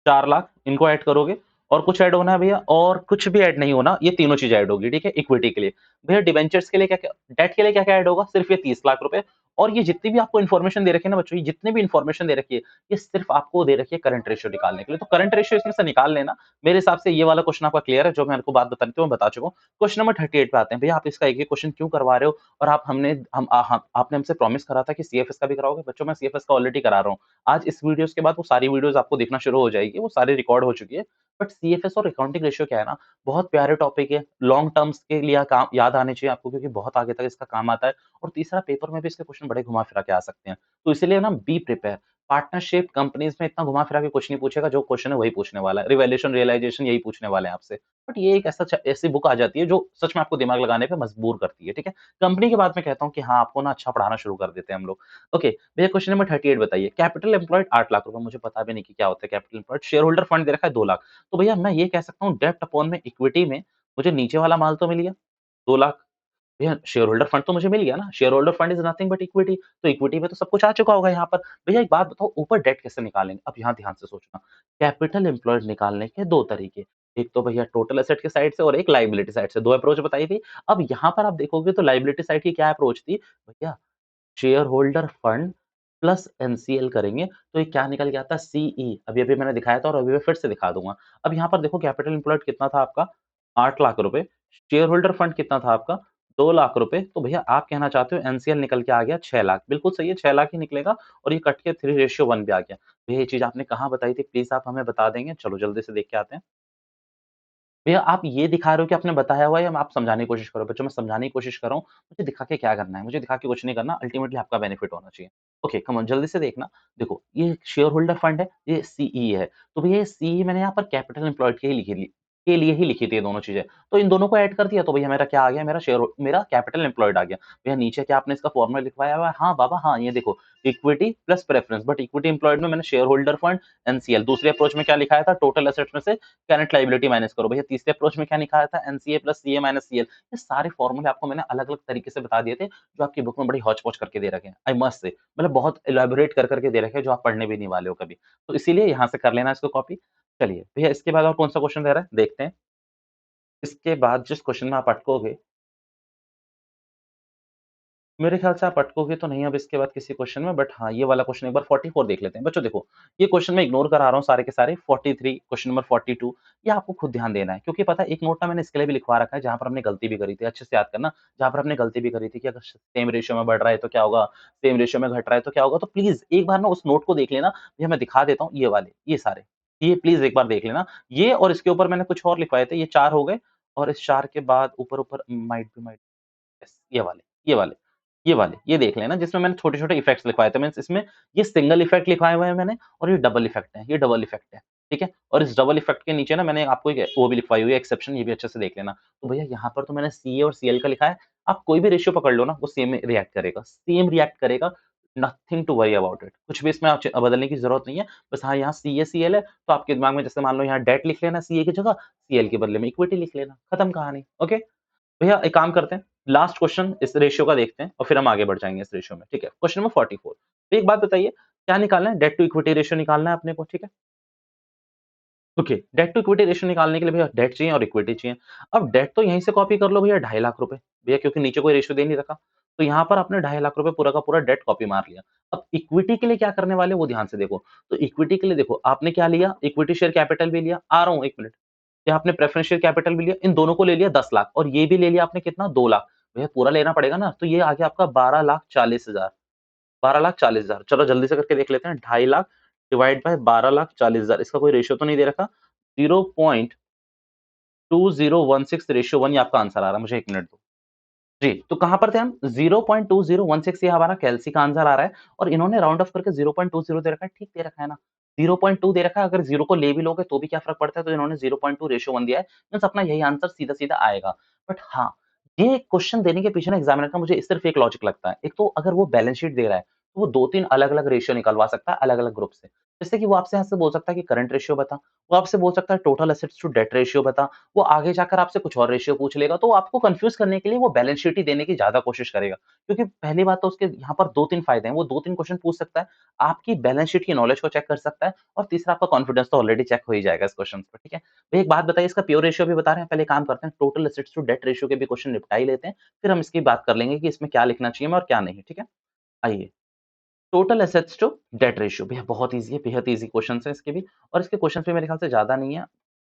4 लाख इनको ऐड करोगे और कुछ ऐड होना है भैया और कुछ भी ऐड नहीं होना, ये तीनों चीज़ें ऐड होगी, ठीक है? इक्विटी के लिए। भैया डिबेंचर्स के लिए क्या-क्या डेट के लिए क्या-क्या ऐड होगा? सिर्फ ये 30 लाख रुपए और ये जितनी भी आपको इन्फॉर्मेशन दे रखी है ना बच्चों, ये जितनी भी इन्फॉर्मेशन दे रखी है, ये सिर्फ आपको दे रखी है करंट रेशियो निकालने के लिए। तो करंट रेशियो इसमें से निकाल लेना। मेरे हिसाब से ये वाला क्वेश्चन आपका क्लियर है, जो मैं आपको बात बतानी थी, वो मैं बता चुका हूँ। क्वेश्चन नंबर 38 पे आते हैं। भैया आप इसका एक-एक क्वेश्चन क्यों करवा रहे हो? और आप हमने हम आपने हमसे प्रॉमिस करा था कि सीएफएस का भी कराओगे। बच्चों मैं सीएफएस का ऑलरेडी करा रहा हूँ। आज इस वीडियोज़ के बाद वो सारी वीडियोज़ आपको दिखना शुरू हो जाएगी, वो सारी रिकॉर्ड हो चुकी है। बट सीएफएस और अकाउंटिंग रेशियो क्या है ना, बहुत प्यारे टॉपिक है, लॉन्ग टर्म्स के लिए काम याद आने चाहिए आपको क्योंकि बहुत आगे तक इसका काम आता है और तीसरा पेपर में भी इसके क्वेश्चन बड़े घुमा-फिरा के आ सकते हैं। तो इसीलिए ना बी प्रिपेयर पार्टनरशिप कंपनीज़ में इतना घुमा-फिरा के कुछ नहीं पूछेगा, जो क्वेश्चन है वही पूछने वाला है। रिवैल्यूएशन, रियलाइज़ेशन यही पूछने वाले हैं आपसे। बट ये एक ऐसी बुक आ जाती है जो सच में आपको दिमाग लगाने पे मजबूर करती है, ठीक है? कंपनी के बाद मैं कहता हूँ कि हाँ, आपको ना अच्छा पढ़ाना शुरू कर देते हैं हम लोग। ओके, भैया क्वेश्चन नंबर 38 बताइए। कैपिटल एम्प्लॉयड 8 लाख रुपए मुझे पता भी नहीं कि क्या होता है capital employed. Share holder fund दे रखा है 2 लाख। तो भैया मैं ये कह सकता हूँ डेब्ट अपॉन में इक्विटी में मुझे नीचे वाला माल तो मिल गया 2 लाख। भैया शेयर होल्डर फंड तो मुझे मिल गया ना, share holder fund is nothing but equity, तो इक्विटी में तो सब कुछ आ चुका होगा यहाँ पर। भैया एक बात बताओ ऊपर डेट कैसे निकालेंगे? अब यहाँ ध्यान से सोचना, कैपिटल एम्प्लॉयड निकालने के 2 तरीके, एक तो भैया टोटल एसेट की साइड से और एक लायबिलिटी साइड से, 2 अप्रोच बताई थी। अब यहाँ पर आप देखोगे तो लायबिलिटी साइड की क्या अप्रोच थी? भैया share holder fund plus NCL करेंगे तो ये क्या निकल के आता है सीई। अभी-अभी मैंने दिखाया था और अभी मैं फिर से दिखा दूँगा। अब यहाँ पर देखो कैपिटल एम्प्लॉयड कितना था आपका 8 लाख रुपए, शेयर होल्डर फंड कितना था आपका 2 लाख रुपए, तो भैया आप कहना चाहते हो एनसीएल निकल के आ गया 6 लाख। बिल्कुल सही है 6 लाख ही निकलेगा और ये कट के 3:1 पे आ गया। भैया ये चीज़ आपने कहाँ बताई थी प्लीज़ आप हमें बता देंगे? चलो जल्दी से देख के आते हैं। भैया आप ये दिखा रहे हो कि आपने बताया हुआ है या आप समझाने की कोशिश कर रहे हो? बच्चों मैं समझाने की कोशिश कर रहा हूँ, मुझे दिखा के क्या करना है? मुझे दिखा के कुछ नहीं करना, अल्टीमेटली आपका बेनिफिट होना चाहिए। ओके, कम ऑन जल्दी से देखना। देखो, ये शेयर होल्डर फंड है, ये सीई है। तो भैया ये सीई मैंने यहाँ पर कैपिटल एम्प्लॉयड के लिए ही लिखी थी ये दोनों चीज़ें। तो इन दोनों को ऐड कर दिया तो भैया मेरा क्या आ गया? मेरा कैपिटल एम्प्लॉयड आ गया। भैया नीचे क्या आपने इसका फॉर्मूला लिखवाया हुआ है? हाँ बाबा हाँ, ये देखो equity plus preference but equity employed में मैंने शेयर होल्डर फंड एनसीएल दूसरे अप्रोच में क्या लिखाया था? टोटल एसेट्स में से करंट लायबिलिटी माइनस करो। भैया तीसरे अप्रोच में क्या लिखा था? NCA plus CA minus CL. ये सारे फॉर्मूले आपको मैंने अलग-अलग तरीके से बता दिए थे, जो आपकी बुक में बड़ी हौच-पौच करके दे रखे हैं। आई मस्ट से मतलब बहुत इलैबोरेट कर के दे रखे हैं, जो आप पढ़ने भी नहीं वाले हो कभी। तो इसीलिए यहाँ से कर लेना इसको कॉपी। चलिए, भैया इसके बाद और कौन-सा क्वेश्चन दे रहा है? देखते हैं। इसके बाद जिस क्वेश्चन में आप अटकोगे मेरे ख्याल से आप अटकोगे तो नहीं अब इसके बाद किसी क्वेश्चन में बट हाँ, ये वाला क्वेश्चन एक बार 44 देख लेते हैं। बच्चों देखो, ये क्वेश्चन मैं इग्नोर करा रहा हूँ सारे के सारे 43 क्वेश्चन नंबर 42 ये आपको खुद ध्यान देना है क्योंकि पता है एक नोट ना मैंने इसके लिए भी लिखवा रखा है जहाँ पर हमने गलती भी करी थी। अच्छे से याद करना, जहाँ पर हमने गलती भी करी थी कि अगर सेम रेशियो में बढ़ रहा है तो क्या होगा, सेम रेशियो में घट रहा है तो क्या होगा? तो प्लीज़ एक बार ना उस नोट को देख लेना। भैया मैं दिखा देता हूँ ये वाले, ये सारे। ये प्लीज़ एक बार देख लेना। ये और इसके ऊपर मैंने कुछ और लिखवाए थे, ये 4 हो गए और इस 4 के बाद ऊपर-ऊपर माइट यस, ये वाले, ये वाले, ये देख लेना जिसमें मैंने छोटे-छोटे इफेक्ट्स लिखवाए थे मीन्स इसमें ये सिंगल इफेक्ट लिखवाए हुए हैं मैंने और ये डबल इफेक्ट है, ये डबल इफेक्ट है, ठीक है? और इस डबल इफेक्ट के नीचे ना मैंने आपको एक वो भी लिखवाई हुई है एक्सेप्शन ये भी अच्छे से देख लेना। तो भैया यहाँ पर तो मैंने सीए और सीएल का लिखा है, आप कोई भी रेशियो पकड़ लो ना वो सेम रिएक्ट करेगा, nothing to worry about it कुछ भी इसमें आप बदलने की ज़रूरत नहीं है। बस हाँ, यहाँ सीए, सीएल है तो आपके दिमाग में जैसे मान लो यहाँ डेट लिख लेना सीए की जगह, सीएल के बदले में इक्विटी लिख लेना, खत्म कहानी, ओके? भैया एक काम करते हैं, लास्ट क्वेश्चन इस रेशियो का देखते हैं और फिर हम आगे बढ़ जाएँगे इस रेशियो में, ठीक है? क्वेश्चन नंबर 44 तो एक बात बताइए, क्या निकालना है? डेट टू इक्विटी रेशियो निकालना है अपने को, ठीक है? Okay, debt to equity ratio निकालने के लिए भैया डेट चाहिए और इक्विटी चाहिए। अब डेट तो यहीं से कॉपी कर लो भैया 2.5 लाख रुपए, भैया क्योंकि नीचे कोई रेशियो दे नहीं रखा। तो यहाँ पर आपने 2.5 लाख रुपए पूरा का पूरा डेट कॉपी मार लिया। अब इक्विटी के लिए क्या करने वाले हो वो ध्यान से देखो। तो इक्विटी के लिए देखो, आपने क्या लिया? इक्विटी शेयर कैपिटल भी लिया, आ रहा हूँ 1 मिनट। या आपने प्रेफरेंस शेयर कैपिटल भी लिया, इन दोनों को ले लिया 10 लाख और ये भी ले लिया आपने कितना 2 लाख। भैया पूरा लेना पड़ेगा ना, तो ये आ गया आपका 12,40,000 12,40,000 चलो जल्दी से करके देख लेते हैं 2.5 लाख डिवाइड बाय 12,40,000 इसका कोई रेशियो तो नहीं दे रखा 0.2016 रेशियो 1 ये आपका आंसर आ रहा है, मुझे 1 मिनट दो। जी, तो कहाँ पर थे हम? 0.2016 ये हमारा कैल्सी का आंसर आ रहा है और इन्होंने राउंड ऑफ करके 0.20 दे रखा है, ठीक दे रखा है ना? 0.2 दे रखा है, अगर 0 को ले भी लोगे तो भी क्या फ़र्क पड़ता है? तो इन्होंने 0.2 रेशियो 1 दिया है, मीन्स अपना यही आंसर सीधा-सीधा आएगा। बट हाँ, ये क्वेश्चन देने के पीछे ना एग्ज़ामिनर का मुझे सिर्फ़ एक लॉजिक लगता है। एक तो अगर वो बैलेंस शीट दे रहा है, तो वो 2-3 अलग-अलग रेशियो निकलवा सकता है अलग-अलग ग्रुप से। जैसे कि वो आपसे यहाँ से बोल सकता है कि करंट रेशियो बता, वो आपसे बोल सकता है total assets to debt ratio बता, वो आगे जाकर आपसे कुछ और रेशियो पूछ लेगा, तो आपको कन्फ्यूज़ करने के लिए वो बैलेंस शीट ही देने की ज़्यादा कोशिश करेगा। क्योंकि पहली बात तो उसके यहाँ पर 2-3 फ़ायदे हैं, वो 2-3 क्वेश्चन पूछ सकता है, आपकी बैलेंस शीट की नॉलेज को चेक कर सकता है और तीसरा आपका कॉन्फिडेंस तो ऑलरेडी चेक हो ही जाएगा इस क्वेश्चन पे, ठीक है? भैया एक बात बताइए इसका प्योर रेशियो भी बता रहे हैं, पहले काम करते हैं total assets to debt ratio के भी क्वेश्चन निपटा ही लेते हैं, फिर हम इसकी बात कर लेंगे कि इसमें क्या लिखना चाहिए और क्या नहीं, ठीक है? आइए, total assets to debt ratio भैया बहुत ईज़ी है, बेहद ईज़ी क्वेश्चन्स हैं इसके भी और इसके क्वेश्चन्स भी मेरे ख्याल से ज़्यादा नहीं है,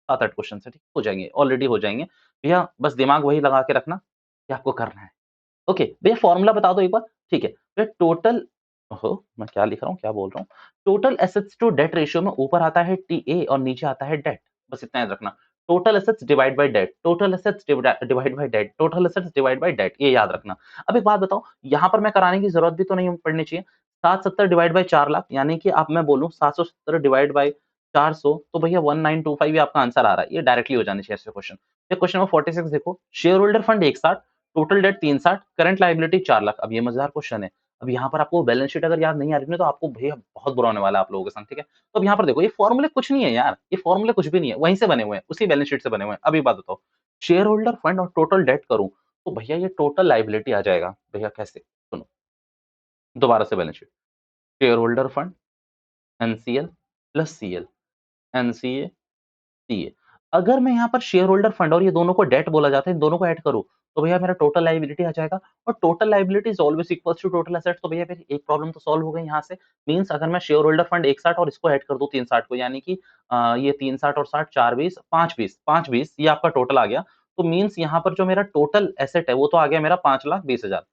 7-8 क्वेश्चन्स हैं, ठीक? हो जाएँगे, ऑलरेडी हो जाएँगे। भैया बस दिमाग वही लगा के रखना कि आपको करना है। ओके, भैया फ़ॉर्मूला बता दो एक बार, ठीक है। भैया टोटल ओहो! मैं क्या लिख रहा हूँ, क्या बोल रहा हूँ? Total assets to debt ratio में ऊपर आता है टीए और नीचे आता है डेट, बस इतना याद रखना। Total assets divide by debt, total assets divide by debt, total assets divide by debt, ये याद रखना। अब एक बात बताओ, यहाँ पर मैं कराने की ज़रूरत भी तो नहीं पड़नी चाहिए। 770 डिवाइड बाय 4 लाख यानी कि अब मैं बोलूँ 770 डिवाइड बाय 400 तो भैया 1925 ये आपका आंसर आ रहा है। ये डायरेक्टली हो जाने चाहिए ऐसे क्वेश्चन। फिर क्वेश्चन नंबर 46 देखो, share holder fund 160 total date 360 current liability 4 lakh. अब ये मजेदार क्वेश्चन है। अब यहाँ पर आपको बैलेंस शीट अगर याद नहीं आ रही ना तो आपको भैया बहुत बुरा होने वाला है आप लोगों के साथ, ठीक है? तो अब यहाँ पर देखो ये फॉर्मूले कुछ नहीं है यार, ये फॉर्मूले कुछ भी नहीं है, वहीं से बने हुए हैं, उसी बैलेंस शीट से बने हुए हैं। अब एक बात बताओ, शेयर होल्डर फंड और टोटल डेट करूँ, तो भैया ये टोटल लायबिलिटी आ जाएगा। भैया कैसे? सुनो, दोबारा से balance sheet, share holder fund, NCL plus CL, NCA CA. अगर मैं यहाँ पर शेयर होल्डर फंड और ये दोनों को डेट बोला जाता है, इन दोनों को ऐड करूँ, तो भैया मेरा टोटल लायबिलिटी आ जाएगा और total liability is always equals to total assets. तो भैया मेरी एक प्रॉब्लम तो सॉल्व हो गई यहाँ से। मीन्स अगर मैं शेयर होल्डर फंड 61 और इसको ऐड कर दूं 360 को, यानी कि ये 360 और 60 4 20 5 20 ये आपका टोटल आ गया। तो मीन्स यहाँ पर जो मेरा टोटल एसेट है वो तो आ गया मेरा 5,20,000।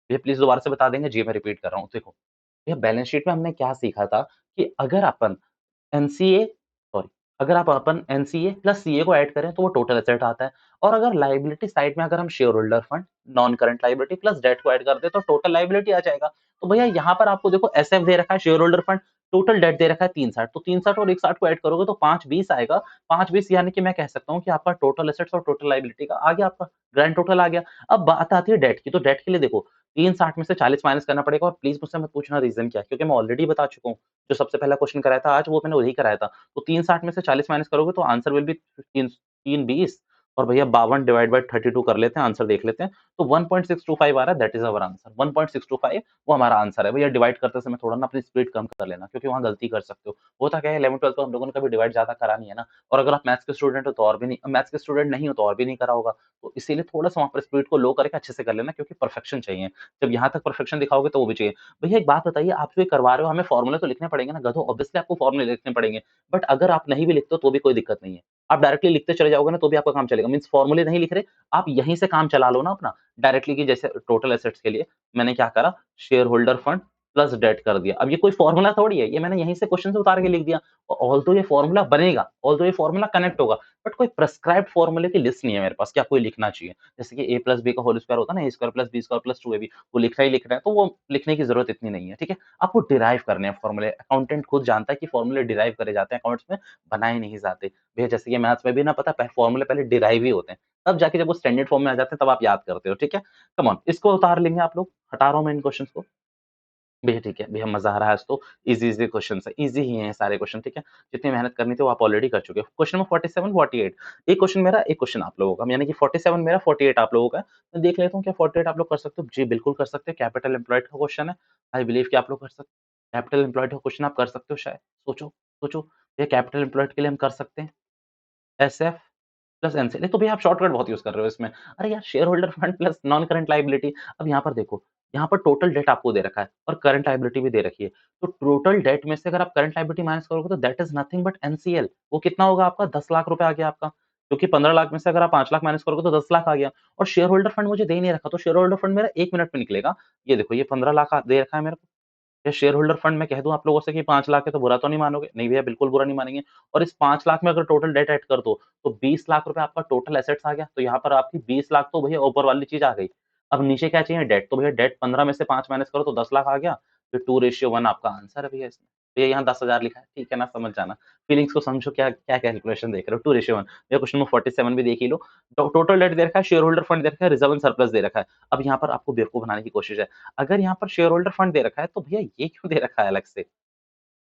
भैया प्लीज दोबारा से बता देंगे? जी मैं रिपीट कर रहा हूँ। देखो भैया बैलेंस शीट में हमने क्या सीखा था कि अगर अपन एनसीए सॉरी अगर आप अपन एनसीए प्लस सीए को ऐड करें तो वो टोटल एसेट आता है। और अगर लायबिलिटी साइड में अगर हम share holder fund, non current liability plus debt को ऐड कर दे तो टोटल लायबिलिटी आ जाएगा। तो भैया यहाँ पर आपको देखो एसएफ दे रखा है share holder fund, total debt दे रखा है 360, तो 360 और 160 को ऐड करोगे तो 520 आएगा। 520 यानी कि मैं कह सकता हूँ कि आपका टोटल एसेट्स और टोटल लायबिलिटी का आ गया, आपका ग्रैंड टोटल आ गया। अब बात आती है डेट की, तो डेट के लिए देखो 360 में से 40 माइनस करना पड़ेगा। और प्लीज मुझसे मत पूछना रीजन क्या है, क्योंकि मैं ऑलरेडी बता चुका हूँ। जो सबसे पहला क्वेश्चन कराया था आज वो मैंने वही कराया था। तो 360 में से 40 माइनस करोगे तो आंसर विल बी 320। और भैया 52 डिवाइड बाय 32 कर लेते हैं, आंसर देख लेते हैं। तो 1.625 आ रहा है, दैट इज अवर आंसर। 1.625 वो हमारा आंसर है। भैया डिवाइड करते समय थोड़ा ना अपनी स्पीड कम कर लेना, क्योंकि वहाँ गलती कर सकते हो। होता क्या है 11 12 तो हम लोगों ने कभी डिवाइड ज्यादा करा नहीं है ना। और अगर आप मैथ्स के स्टूडेंट हो तो और भी नहीं, मैथ्स के स्टूडेंट नहीं हो तो और भी नहीं करा होगा। तो इसीलिए थोड़ा सा वहाँ पर स्पीड को लो करके अच्छे से कर लेना, क्योंकि परफेक्शन चाहिए। जब यहाँ तक परफेक्शन दिखाओगे तो वो भी चाहिए। भैया एक बात बताइए, आप जो ये करवा रहे हो हमें फॉर्मूले तो लिखने पड़ेंगे ना गधो, ऑब्वियसली आपको फॉर्मूले लिखने पड़ेंगे। बट अगर आप नहीं भी लिखते हो तो भी कोई दिक्कत नहीं है। आप डायरेक्टली लिखते चले जाओगे ना तो भी आपका काम चलेगा। मीन्स फॉर्मूले नहीं लिख रहे, आप यहीं से काम चला लो ना अपना डायरेक्टली, कि जैसे टोटल एसेट्स के लिए मैंने क्या करा, share holder fund plus debt कर दिया। अब ये कोई फॉर्मूला थोड़ी है, ये मैंने यहीं से क्वेश्चन से उतार के लिख दिया। ऑल्दो ये फॉर्मूला बनेगा, ऑल्दो ये फॉर्मूला कनेक्ट होगा, बट कोई प्रेस्क्राइब्ड फॉर्मूले की लिस्ट नहीं है मेरे पास कि आपको ये लिखना चाहिए। जैसे कि ए प्लस बी का होल स्क्वायर होता है ना, A square plus B square plus 2ab, वो लिखना ही लिखना है, तो वो लिखने की जरूरत इतनी नहीं है। ठीक है, आपको डिराइव करने हैं फॉर्मूले। अकाउंटेंट खुद जानता है कि फॉर्मूले डिराइव करे जाते हैं अकाउंट्स में, बनाए नहीं जाते। भैया जैसे कि मैथ्स में भी ना पता फॉर्मूले पहले डिराइव ही होते हैं, तब जाके जब वो स्टैंडर्ड फॉर्म में आ जाते हैं तब आप याद करते हो। ठीक है, कम ऑन, इसको उतार लेंगे आप लोग, हटा रहा हूँ मैं इन क्वेश्चंस को। भैया ठीक है, भैया मजा आ रहा है आज तो। इजी क्वेश्चन है, इजी ही हैं सारे क्वेश्चन। ठीक है, जितनी मेहनत करनी थी वो आप ऑलरेडी कर चुके हो। क्वेश्चन नंबर 47 48, एक क्वेश्चन मेरा एक क्वेश्चन आप लोगों का, यानी कि 47 मेरा 48 आप लोगों का है। मैं देख लेता हूँ क्या 48 आप लोग कर सकते हो। जी बिल्कुल कर सकते हो, कैपिटल एम्प्लॉयड का क्वेश्चन है। आई बिलीव कि आप लोग कर सकते हो। कैपिटल एम्प्लॉयड का क्वेश्चन आप कर सकते हो शायद, सोचो सोचो। ये कैपिटल एम्प्लॉयड के लिए हम कर सकते हैं एसएफ प्लस एनसी। नहीं तो भैया आप शॉर्टकट बहुत यूज़ कर रहे हो इसमें। अरे यार share holder fund plus non current liability. अब यहाँ पर देखो, यहाँ पर टोटल डेट आपको दे रखा है और करंट लायबिलिटी भी दे रखी है। तो टोटल डेट में से अगर आप करंट लायबिलिटी माइनस करोगे तो that is nothing but NCL. वो कितना होगा आपका? 10 लाख रुपए आ गया आपका। क्योंकि 15 लाख में से अगर आप 5 लाख माइनस करोगे तो 10 लाख आ गया। और शेयर होल्डर फंड मुझे दे नहीं रखा, तो शेयर होल्डर फंड मेरा 1 मिनट में निकलेगा। ये देखो ये 15 लाख दे रखा है मेरे को। या शेयर होल्डर फंड मैं कह दूँ आप लोगों से कि 5 लाख है तो बुरा तो नहीं मानोगे? नहीं भैया बिल्कुल बुरा नहीं मानेंगे। और इस 5 लाख में अगर टोटल डेट ऐड कर दो, तो 20 लाख रुपए आपका टोटल एसेट्स आ गया। तो यहाँ पर आपकी 20 लाख तो भैया ऊपर वाली चीज़ आ गई। अब नीचे क्या चाहिए? डेट। तो भैया डेट 15 में से 5 माइनस करो तो 10 लाख आ गया। फिर 2:1 आपका आंसर है भैया इसमें। भैया यहाँ 10,000 लिखा है, ठीक है ना? समझ जाना। फीलिंग्स को समझो, क्या क्या कैलकुलेशन देख रहे हो? 2:1। भैया क्वेश्चन नंबर 47 भी देख ही लो। तो टोटल डेट दे रखा है, शेयर होल्डर फंड दे रखा है, रिजर्व एंड सरप्लस दे रखा है। अब यहाँ पर आपको बेवकूफ बनाने की कोशिश है। अगर यहाँ पर शेयर होल्डर फंड दे रखा है तो भैया ये क्यों दे रखा है अलग से?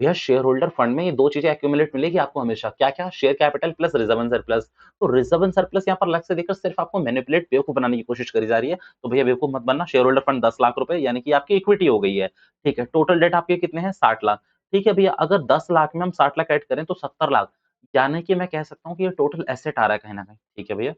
भैया शेयर होल्डर फंड में ये 2 चीज़ें एक्यूमुलेट मिलेगी आपको हमेशा। क्या-क्या? Share capital plus reserve and surplus. तो रिजर्व एंड सरप्लस यहाँ पर अलग से देकर सिर्फ आपको मैनिपुलेट बेवकूफ बनाने की कोशिश करी जा रही है। तो भैया बेवकूफ मत बनना। शेयर होल्डर फंड 10 लाख रुपए यानी कि आपकी इक्विटी हो गई है। ठीक है, टोटल डेट आपके कितने हैं? 60 लाख। ठीक है भैया, अगर 10 लाख में हम 60 लाख ऐड करें तो 70 लाख। यानी कि मैं कह सकता हूँ कि ये टोटल एसेट आ रहा है कहीं न कहीं। ठीक है भैया?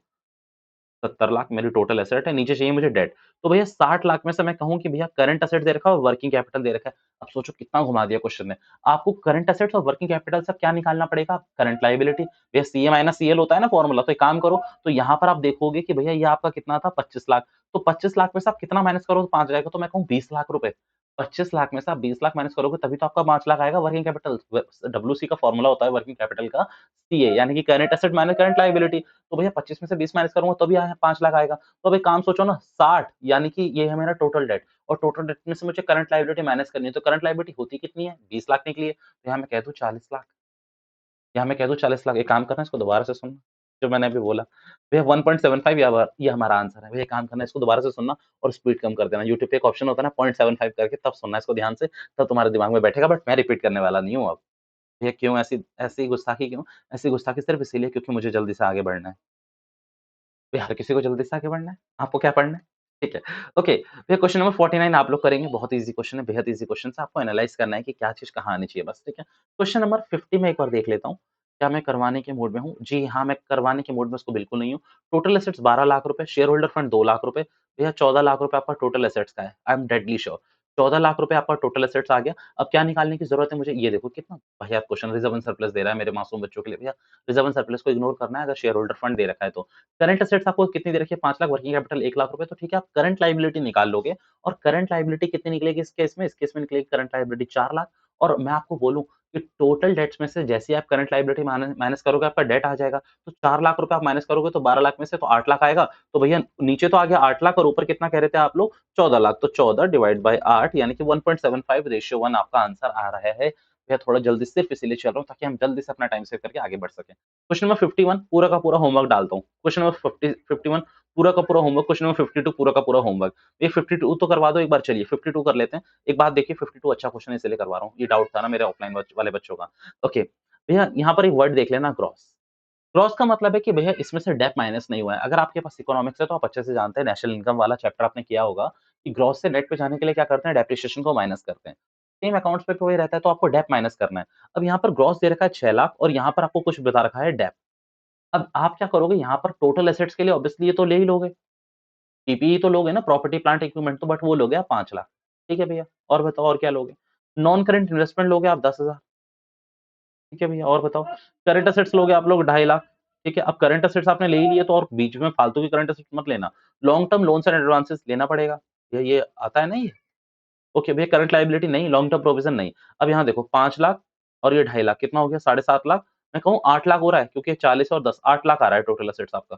70 लाख मेरी टोटल एसेट है, नीचे चाहिए मुझे डेट। तो भैया 60 लाख में से मैं कहूँ कि भैया करंट एसेट दे रखा है और वर्किंग कैपिटल दे रखा है। अब सोचो कितना घुमा दिया क्वेश्चन ने। आपको करंट एसेट्स और वर्किंग कैपिटल से क्या निकालना पड़ेगा? Current liability. भैया सीए माइनस सीएल होता है ना फॉर्मूला, तो एक काम करो, तो यहाँ पर आप देखोगे कि भैया ये आपका कितना था? 25 लाख। तो 25 लाख में से आप कितना माइनस करो तो 5 जाएगा, तो मैं कहूँ 20 लाख रुपए। 25 लाख में से आप 20 लाख माइनस करोगे तभी तो आपका 5 लाख आएगा वर्किंग कैपिटल। डब्ल्यूसी का फॉर्मूला होता है वर्किंग कैपिटल का, सीए यानी कि current asset minus current liability. तो भैया 25 में से 20 माइनस करूँगा तभी 5 लाख आएगा। तो अब एक काम सोचो ना, 60 यानी कि ये है मेरा टोटल डेट, और टोटल डेट में से मुझे करंट लायबिलिटी माइनस करनी है। तो करंट लायबिलिटी होती कितनी है? 20 लाख निकली है। तो यहाँ मैं कह दूँ 40 लाख। यहाँ मैं कह दूँ 40 लाख। एक काम करना, इसको दोबारा से सुनना, जो मैंने अभी बोला। भैया 1.75 ये हमारा आंसर है। भैया एक काम करना, इसको दोबारा से सुनना और स्पीड कम कर देना। यूट्यूब पे एक ऑप्शन होता है ना 0.75 करके, तब सुनना इसको ध्यान से, तब तुम्हारे दिमाग में बैठेगा। बट मैं रिपीट करने वाला नहीं हूँ अब। भैया क्यों ऐसी ऐसी गुस्ताखी क्यों? ऐसी गुस्ताखी सिर्फ इसीलिए क्योंकि मुझे जल्दी से आगे बढ़ना है। भैया हर किसी को जल्दी से आगे बढ़ना है। आपको क्या पढ़ना है? ठीक है। ओके, भैया क्वेश्चन नंबर 49 आप लोग करेंगे। बहुत ईज़ी क्वेश्चन है, बेहद ईज़ी क्वेश्चन है। आपको एनालाइज़ करना है कि क्या चीज़ कहाँ आनी चाहिए बस, ठीक है? क्वेश्चन नंबर 50 में एक बार देख लेता हूँ। क्या मैं करवाने के मूड में हूँ? जी हाँ, मैं करवाने के मूड में उसको बिल्कुल नहीं हूँ। टोटल एसेट्स 12 लाख रुपए, शेयर होल्डर फंड 2 लाख रुपए, भैया 14 लाख रुपए आपका टोटल एसेट्स का है। I am deadly sure 14 lakh रुपए आपका टोटल एसेट्स आ गया। अब क्या निकालने की ज़रूरत है मुझे? ये देखो कितना वाहियात क्वेश्चन रिज़र्व एंड सरप्लस दे रहा है मेरे मासूम बच्चों के लिए। भैया रिज़र्व एंड सरप्लस को इग्नोर करना है अगर शेयर होल्डर फंड दे रखा है तो। करंट एसेट्स आपको कितनी दे रखी है? 5 लाख, वर्किंग कैपिटल 1 लाख रुपए, तो ठीक है आप करंट लायबिलिटी निकाल लोगे और करंट लायबिलिटी कितनी निकलेगी इस केस में? इस केस में निकलेगी करंट लायबिलिटी 4 लाख। और मैं आपको बोलूँ कि टोटल डेट्स में से जैसे ही आप करंट लायबिलिटी माइनस करोगे आपका डेट आ जाएगा। तो 4 लाख रुपए आप माइनस करोगे तो 12 लाख में से तो 8 लाख आएगा। तो भैया नीचे तो आ गया 8 लाख और ऊपर कितना कह रहे थे आप लोग? 14 लाख। तो 14 डिवाइड बाय 8 यानी कि 1.75 रेशियो 1 आपका आंसर आ रहा है। भैया थोड़ा जल्दी सिर्फ इसीलिए चल रहा हूँ ताकि हम जल्दी से अपना टाइम सेव करके आगे बढ़ सकें। क्वेश्चन नंबर 51 पूरा का पूरा होमवर्क डालता हूँ। क्वेश्चन नंबर 51 पूरा का पूरा होमवर्क, क्वेश्चन नंबर 52 पूरा का पूरा होमवर्क। ये 52 तो करवा दो एक बार, चलिए 52 कर लेते हैं। एक बात देखिए 52 अच्छा क्वेश्चन है इसलिए करवा रहा हूँ। ये डाउट था ना मेरे ऑफलाइन वाले बच्चों का। ओके, भैया यहाँ पर एक वर्ड देख लेना ग्रॉस। ग्रॉस का मतलब है कि भैया इसमें से डेप माइनस नहीं हुआ है। अगर आपके पास इकोनॉमिक्स है तो आप अच्छे से जानते हैं, नेशनल इनकम वाला चैप्टर आपने किया होगा कि ग्रॉस से नेट पे जाने के लिए क्या करते हैं? डेप्रिसिएशन को माइनस करते हैं। सेम अकाउंट्स पे तो वही रहता है तो आपको डेप माइनस करना है। अब यहाँ पर ग्रॉस दे रखा है 6 लाख और यहाँ पर आपको कुछ बता रखा है डेप। अब आप क्या करोगे यहाँ पर टोटल एसेट्स के लिए ऑब्वियसली ये तो ले ही लोगे। पीपीई तो लोगे ना, प्रॉपर्टी प्लांट इक्विपमेंट, तो बट वो लोगे आप 5 लाख। ठीक है भैया, और बताओ और क्या लोगे? नॉन करंट इन्वेस्टमेंट लोगे आप 10,000। ठीक है भैया, और बताओ? करंट असेट्स लोगे आप लोग 2.5 लाख। ठीक है, अब करंट असेट्स आपने ले ही लिए तो और बीच में फालतू की करंट असेट्स मत लेना। Long term loans and advances लेना पड़ेगा। ये आता है ना ये? ओके भैया, करंट लायबिलिटी नहीं, लॉन्ग टर्म प्रोविजन नहीं। अब यहाँ देखो 5 लाख और ये 2.5 लाख कितना हो गया? 7.5 लाख। मैं कहूँ 8 लाख हो रहा है क्योंकि 40 और 10 8 लाख आ रहा है टोटल असेट्स आपका।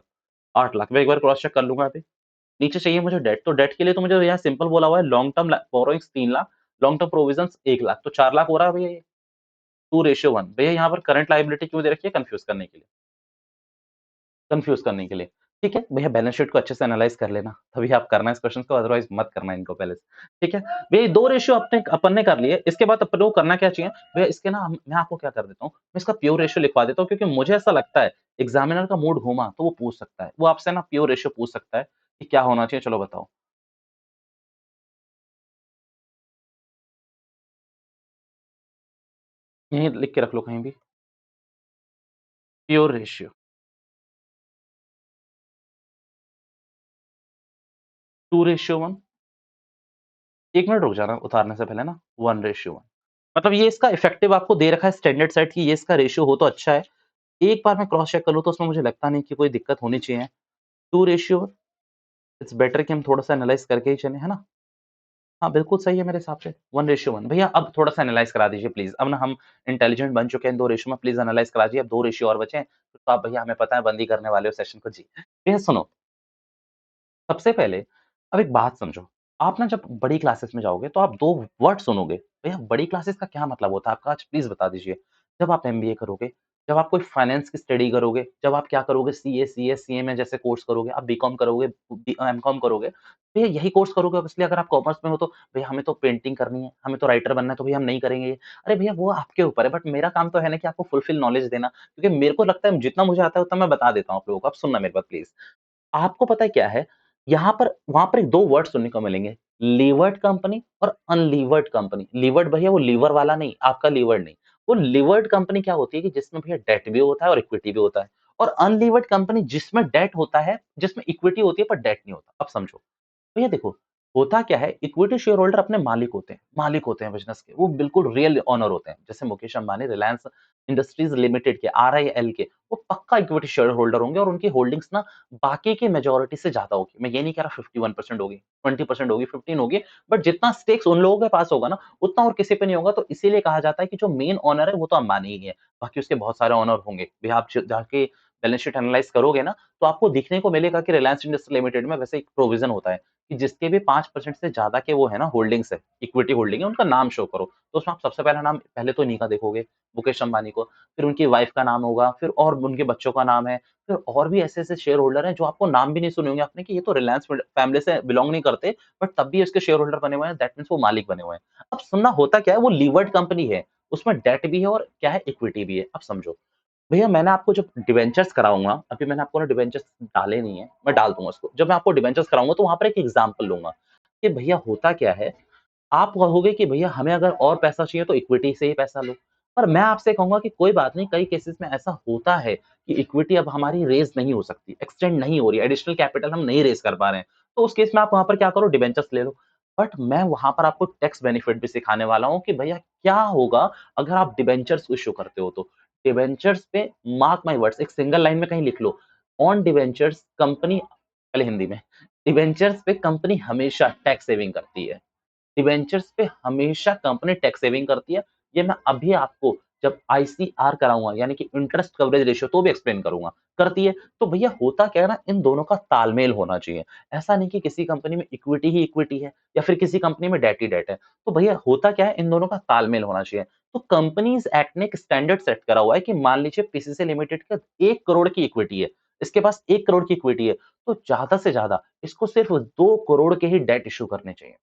8 लाख मैं एक बार क्रॉस चेक कर लूँगा अभी। नीचे चाहिए मुझे डेट, तो डेट के लिए तो मुझे यहाँ सिंपल बोला हुआ है long term borrowings 3 lakh, long term provisions 1 lakh, तो 4 लाख हो रहा है भैया ये। 2:1 भैया यहाँ पर करंट लायबिलिटी क्यों दे रखी है? कन्फ्यूज़ करने के लिए। कन्फ्यूज़ करने के लिए। ठीक है? भैया बैलेंस शीट को अच्छे से एनालाइज़ कर लेना, तभी आप करना इस क्वेश्चन को, अदरवाइज़ मत करना इनको पहले से। ठीक है? भैया 2 रेशियो अपने अपन ने कर लिए, इसके बाद अपन को करना क्या चाहिए? भैया इसके ना मैं आपको क्या कर देता हूँ, मैं इसका प्योर रेशियो लिखवा देता हूँ क्योंकि मुझे ऐसा लगता है एग्ज़ामिनर का मूड घूमा तो वो पूछ सकता है। वो आपसे ना प्योर रेशियो पूछ सकता है कि क्या होना चाहिए? चलो बताओ। यहीं लिख के रख लो कहीं भी, प्योर रेशियो 2:1। 1 मिनट रुक जाना उतारने से पहले ना, 1:1। मतलब ये इसका इफेक्टिव आपको दे रखा है स्टैंडर्ड सेट कि ये इसका रेशियो हो तो अच्छा है। एक बार मैं क्रॉस चेक कर लूँ तो उसमें मुझे लगता नहीं कि कोई दिक्कत होनी चाहिए। 2:1 इट्स बेटर कि हम थोड़ा-सा एनालाइज़ करके ही चलें, है ना? हाँ, बिल्कुल सही है मेरे हिसाब से 1:1। भैया अब थोड़ा-सा एनालाइज़ करा दीजिए प्लीज़। अब ना हम इंटेलिजेंट बन चुके हैं 2 रेशियो में, प्लीज़ एनालाइज़ करा दीजिए। अब 2 रेशियो और बचे हैं, तो आप भैया हमें पता है बंद ही करने वाले हो सेशन को। जी। भैया सुनो, सबसे पहले अब एक बात समझो, आप ना जब बड़ी क्लासेस में जाओगे तो आप 2 वर्ड सुनोगे। भैया बड़ी क्लासेस का क्या मतलब होता है आपका? आज प्लीज़ बता दीजिए। जब आप एमबीए करोगे, जब आप कोई फाइनेंस की स्टडी करोगे, जब आप क्या करोगे सीए, सीएस, सीएमए जैसे कोर्स करोगे, आप बीकॉम करोगे, एमकॉम करोगे, भैया यही कोर्स करोगे ऑब्वियसली अगर आप कॉमर्स में हो तो। भैया हमें तो पेंटिंग करनी है, हमें तो राइटर बनना है तो भैया हम नहीं करेंगे ये। अरे भैया वो आपके ऊपर है, बट मेरा काम तो है ना कि आपको फुलफिल नॉलेज देना, क्योंकि मेरे को लगता है जितना मुझे आता है उतना मैं बता देता हूँ आप लोगों को। आप सुनना मेरी बात प्लीज़। आपको पता है क्या है? यहाँ पर वहाँ पर 2 वर्ड सुनने को मिलेंगे, लीवर्ड कंपनी और अनलीवर्ड कंपनी। लीवर्ड भैया वो लीवर वाला नहीं, आपका लीवर्ड नहीं। वो लीवर्ड कंपनी क्या होती है कि जिसमें भैया डेट भी होता है और इक्विटी भी होता है। और अनलीवर्ड कंपनी जिसमें डेट होता है, जिसमें इक्विटी होती है पर डेट नहीं होता। अब समझो। भैया देखो, होता क्या है इक्विटी शेयर होल्डर अपने मालिक होते हैं बिज़नेस के, वो बिल्कुल रियल ओनर होते हैं। जैसे मुकेश अंबानी रिलायंस इंडस्ट्रीज़ लिमिटेड के, आरआईएल के, वो पक्का इक्विटी शेयर होल्डर होंगे और उनकी होल्डिंग्स ना बाकी की मेजॉरिटी से ज़्यादा होगी। मैं ये नहीं कह रहा 51% होगी, 20% होगी, 15 होगी, बट जितना स्टेक्स उन लोगों के पास होगा ना, उतना और किसी पे नहीं होगा। तो इसीलिए कहा जाता है कि जो मेन ओनर है वो तो अंबानी ही है, बाकी उसके बहुत सारे ओनर होंगे। भैया आप जाके बैलेंस शीट एनालाइज़ करोगे ना, तो आपको दिखने को मिलेगा कि रिलायंस इंडस्ट्री लिमिटेड में वैसे एक प्रोविज़न होता है कि जिसके भी 5% से ज़्यादा के वो है ना होल्डिंग्स है, इक्विटी होल्डिंग है, उनका नाम शो करो। तो उसमें आप सबसे पहला नाम पहले तो इन्हीं का देखोगे, मुकेश अंबानी को, फिर उनकी वाइफ का नाम होगा, फिर और उनके बच्चों का नाम है, फिर और भी ऐसे-ऐसे शेयर होल्डर हैं जो आपको नाम भी नहीं सुने होंगे आपने कि ये तो रिलायंस फैमिली से बिलॉन्ग नहीं करते, बट तब भी इसके शेयर होल्डर बने हुए हैं, दैट मीन्स वो मालिक बने हुए हैं। अब सुनना होता क्या है, वो लीवर्ड कंपनी है, उसमें डेट भी है और क्या है इक्विटी भी है। अब समझो, भैया मैंने आपको जब डिबेंचर्स कराऊँगा, अभी मैंने आपको ना डिबेंचर्स डाले नहीं है, मैं डाल दूँगा उसको। जब मैं आपको डिबेंचर्स कराऊँगा तो वहाँ पर एक एग्ज़ाम्पल लूँगा, कि भैया होता क्या है, आप कहोगे कि भैया हमें अगर और पैसा चाहिए तो इक्विटी से ही पैसा लो। पर मैं आपसे कहूँगा कि कोई बात नहीं, कई केसेज़ में ऐसा होता है कि इक्विटी अब हमारी रेज़ नहीं हो सकती, एक्सटेंड नहीं हो रही है, एडिशनल कैपिटल हम नहीं रेज़ कर पा रहे हैं। तो उस केस में आप वहाँ पर क्या करो, डिबेंचर्स ले लो। बट मैं वहाँ पर आपको टैक्स बेनिफिट भी सिखाने वाला हूँ कि भैया क्या होगा अगर आप डिबेंचर्स इश्यू करते हो तो। डिबेंचर्स पे मार्क माय वर्ड्स, एक सिंगल लाइन में कहीं लिख लो, ऑन डिबेंचर्स कंपनी, पहले हिंदी में, डिबेंचर्स पे कंपनी हमेशा टैक्स सेविंग करती है। डिबेंचर्स पे हमेशा कंपनी टैक्स सेविंग करती है। ये मैं अभी आपको जब आईसीआर कराऊँगा यानी कि इंटरेस्ट कवरेज रेशियो तो भी एक्सप्लेन करूँगा, करती है। तो भैया होता क्या है ना, इन दोनों का तालमेल होना चाहिए। ऐसा नहीं कि किसी कंपनी में इक्विटी ही इक्विटी है या फिर किसी कंपनी में डेट ही डेट है। तो भैया होता क्या है, इन दोनों का तालमेल होना चाहिए। तो कंपनीज़ एक्ट ने एक स्टैंडर्ड सेट करा हुआ है कि मान लीजिए पीसीसी लिमिटेड का 1 करोड़ की इक्विटी है, इसके पास 1 करोड़ की इक्विटी है, तो ज़्यादा से ज़्यादा इसको सिर्फ 2 करोड़ के ही डेट इश्यू करने चाहिए।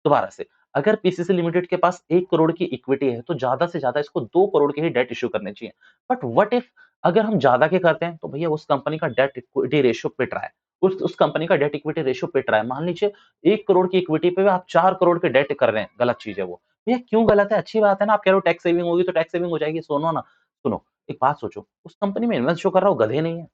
दोबारा से, अगर पीसीसी लिमिटेड के पास 1 करोड़ की इक्विटी है, तो ज़्यादा से ज़्यादा इसको 2 करोड़ के ही डेट इश्यू करने चाहिए। बट व्हाट इफ अगर हम ज़्यादा के करते हैं, तो भैया उस कंपनी का डेट इक्विटी रेशियो पिट रहा है। उस कंपनी का डेट इक्विटी रेशियो पिट रहा है। मान लीजिए 1 करोड़ की इक्विटी पे आप 4 करोड़ के डेट कर रहे हैं, गलत चीज़ है वो। भैया क्यों गलत है? अच्छी बात है ना, आप कह रहे हो टैक्स सेविंग होगी, तो टैक्स सेविंग हो जाएगी। सुनो ना, सुनो, एक बात सोचो, उस कंपनी में इन्वेस्ट जो कर रहा है वो गधे नहीं है।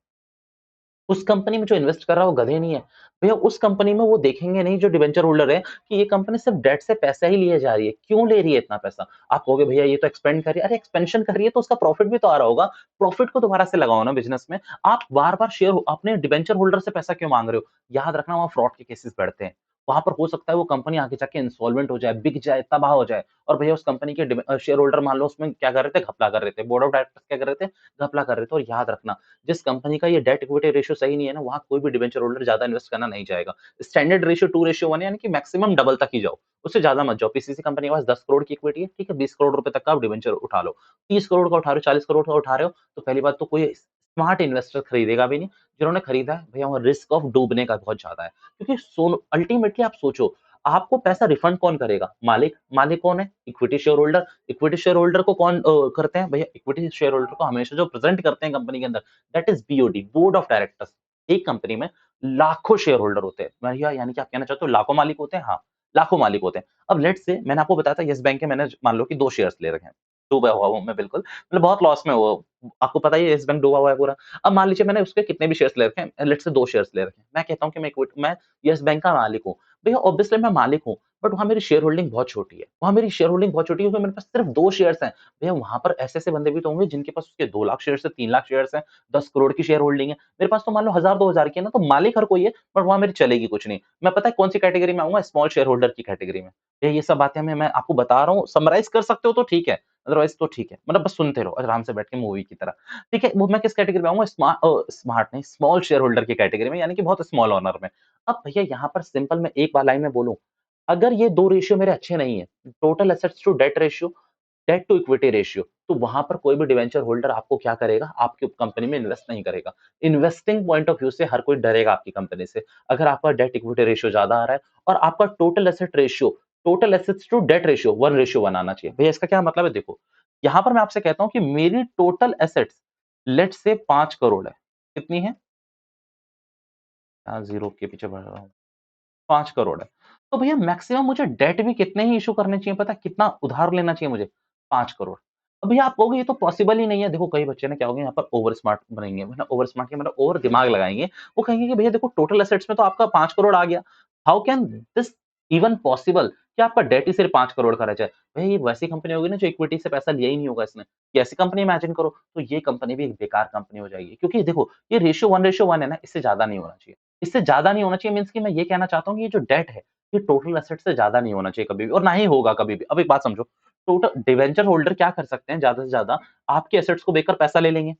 उस कंपनी में जो इन्वेस्ट कर रहा है वो गधे नहीं है। भैया उस कंपनी में वो देखेंगे नहीं जो डिबेंचर होल्डर है कि ये कंपनी सिर्फ डेट से पैसा ही लिए जा रही है। क्यों ले रही है इतना पैसा? आप कहोगे भैया ये तो एक्सपेंड कर रही है। अरे एक्सपेंशन कर रही है तो उसका प्रॉफिट भी तो आ रहा होगा। प्रॉफिट को दोबारा से लगाओ ना बिज़नेस में। आप बार-बार शेयर अपने डिबेंचर होल्डर से पैसा क्यों माँग रहे हो? याद रखना वहाँ फ्रॉड के केसेस बढ़ते हैं। वहाँ पर हो सकता है वो कंपनी आगे जाके इंसॉल्वेंट हो जाए, बिक जाए, तबाह हो जाए और भैया उस कंपनी के शेयर होल्डर मान लो उसमें क्या कर रहे थे? घपला कर रहे थे। बोर्ड ऑफ डायरेक्टर्स क्या कर रहे थे? घपला कर रहे थे और याद रखना जिस कंपनी का ये डेट इक्विटी रेशियो सही नहीं है ना, वहाँ कोई भी डिबेंचर होल्डर ज़्यादा इन्वेस्ट करना नहीं चाहेगा। स्टैंडर्ड रेशियो 2:1 है यानी कि मैक्सिमम डबल तक ही जाओ, उससे ज़्यादा मत जाओ। पीसीसी कंपनी के पास 10 करोड़ की इक्विटी है, ठीक है, 20 करोड़ रुपए तक का आप डिबेंचर उठा लो। 30 करोड़ का उठा रहे हो, 40 करोड़ का उठा रहे हो, तो पहली बात तो कोई स्मार्ट इन्वेस्टर खरीदेगा भी नहीं। जिन्होंने खरीदा है, भैया वहाँ रिस्क ऑफ डूबने का बहुत ज़्यादा है। क्योंकि अल्टीमेटली आप सोचो, आपको पैसा रिफंड कौन करेगा? मालिक। मालिक कौन है? Equity share holder. Equity share holder को कौन करते हैं? भैया इक्विटी शेयर होल्डर को हमेशा जो प्रेज़ेंट करते हैं कंपनी के अंदर, that is BOD, board of directors. एक कंपनी में लाखों शेयर होल्डर होते हैं। भैया यानी कि आप कहना चाहते हो लाखों मालिक होते हैं? हाँ, लाखों मालिक होते हैं। अब लेट्स से मैंने आपको बताया था येस बैंक के मैंने मान लो कि 2 शेयर्स ले रखे हैं। डूबा हुआ हूँ मैं बिल्कुल, मतलब बहुत लॉस में हूँ। आपको पता ही है येस बैंक डूबा हुआ है पूरा। अब मान लीजिए मैंने उसके कितने भी शेयर्स ले रखे हैं, लेट्स से 2 शेयर्स ले रखे हैं। मैं कहता हूँ कि मैं येस बैंक का मालिक हूँ। भैया ऑब्वियसली मैं मालिक हूँ, बट वहाँ मेरी शेयर होल्डिंग बहुत छोटी है। वहाँ मेरी शेयर होल्डिंग बहुत छोटी है क्योंकि मेरे पास सिर्फ 2 शेयर्स हैं। भैया वहाँ पर ऐसे-ऐसे बंदे भी तो होंगे जिनके पास उसके 2 लाख शेयर्स है, 3 लाख शेयर्स हैं, 10 करोड़ की शेयर होल्डिंग है। मेरे पास तो मान लो 1000 2000 की है ना, तो मालिक हर कोई है, बट वहाँ मेरी चलेगी कुछ नहीं। मैं पता है कौन-सी कैटेगरी में आऊँगा? स्मॉल शेयर होल्डर की कैटेगरी में। ये सब बातें मैं आपको बता रहा हूँ, समराइज़ कर सकते हो तो ठीक है, अदरवाइज़ तो ठीक है। मतलब बस सुनते रहो आराम से बैठ के मूवी की तरह। ठीक है, वो मैं किस कैटेगरी में आऊँगा? स्मार्ट नहीं, स्मॉल शेयर होल्डर की कैटेगरी में, यानी कि बहुत स्मॉल ओनर में। अब भैया यहाँ पर सिंपल मैं एक बार लाइन में बोलूँ, अगर ये 2 रेशियो मेरे अच्छे नहीं है, total assets to debt ratio, debt to equity ratio, तो वहाँ पर कोई भी डिवेंचर होल्डर आपको क्या करेगा? आपकी कंपनी में इन्वेस्ट नहीं करेगा। इन्वेस्टिंग पॉइंट ऑफ व्यू से हर कोई डरेगा आपकी कंपनी से। अगर आपका डेट इक्विटी रेशियो ज़्यादा आ रहा है और आपका total asset ratio, total assets to debt ratio 1:1 आना चाहिए। भैया इसका क्या मतलब है देखो, यहाँ पर मैं आपसे कहता हूँ कि मेरी total assets let's say 5 crore है। कितनी है? 0 के पीछे बढ़ रहा हूँ। 5 करोड़ है। तो भैया मैक्सिमम मुझे डेट भी कितने ही इश्यू करने चाहिए पता है? कितना उधार लेना चाहिए मुझे? 5 करोड़। अब भैया आप कहोगे ये तो पॉसिबल ही नहीं है। देखो कई बच्चे ना क्या होंगे यहाँ पर ओवर स्मार्ट बनेंगे, मतलब ओवर स्मार्ट क्या मतलब ओवर दिमाग लगाएँगे। वो कहेंगे कि भैया देखो टोटल एसेट्स में तो आपका 5 करोड़ आ गया। How can this even possible कि आपका डेट ही सिर्फ 5 करोड़ का रह जाए? भैया ये वैसी कंपनी होगी ना जो इक्विटी से पैसा लिया ही नहीं होगा इसने। ये ऐसी कंपनी इमेजिन करो, तो ये कंपनी भी एक बेकार कंपनी हो जाएगी। क्योंकि देखो ये रेशियो 1:1 है ना, इससे ज़्यादा नहीं होना चाहिए। इससे ज़्यादा नहीं होना चाहिए मीन्स कि मैं ये कहना चाहता हूँ कि ये जो डेट है, ये टोटल एसेट से ज़्यादा नहीं होना चाहिए कभी भी और ना ही होगा कभी भी। अब एक बात समझो, टोटल डिवेंचर होल्डर क्या कर सकते हैं ज़्यादा से ज़्यादा, आपके एसेट्स को बेचकर पैसा ले लेंगे।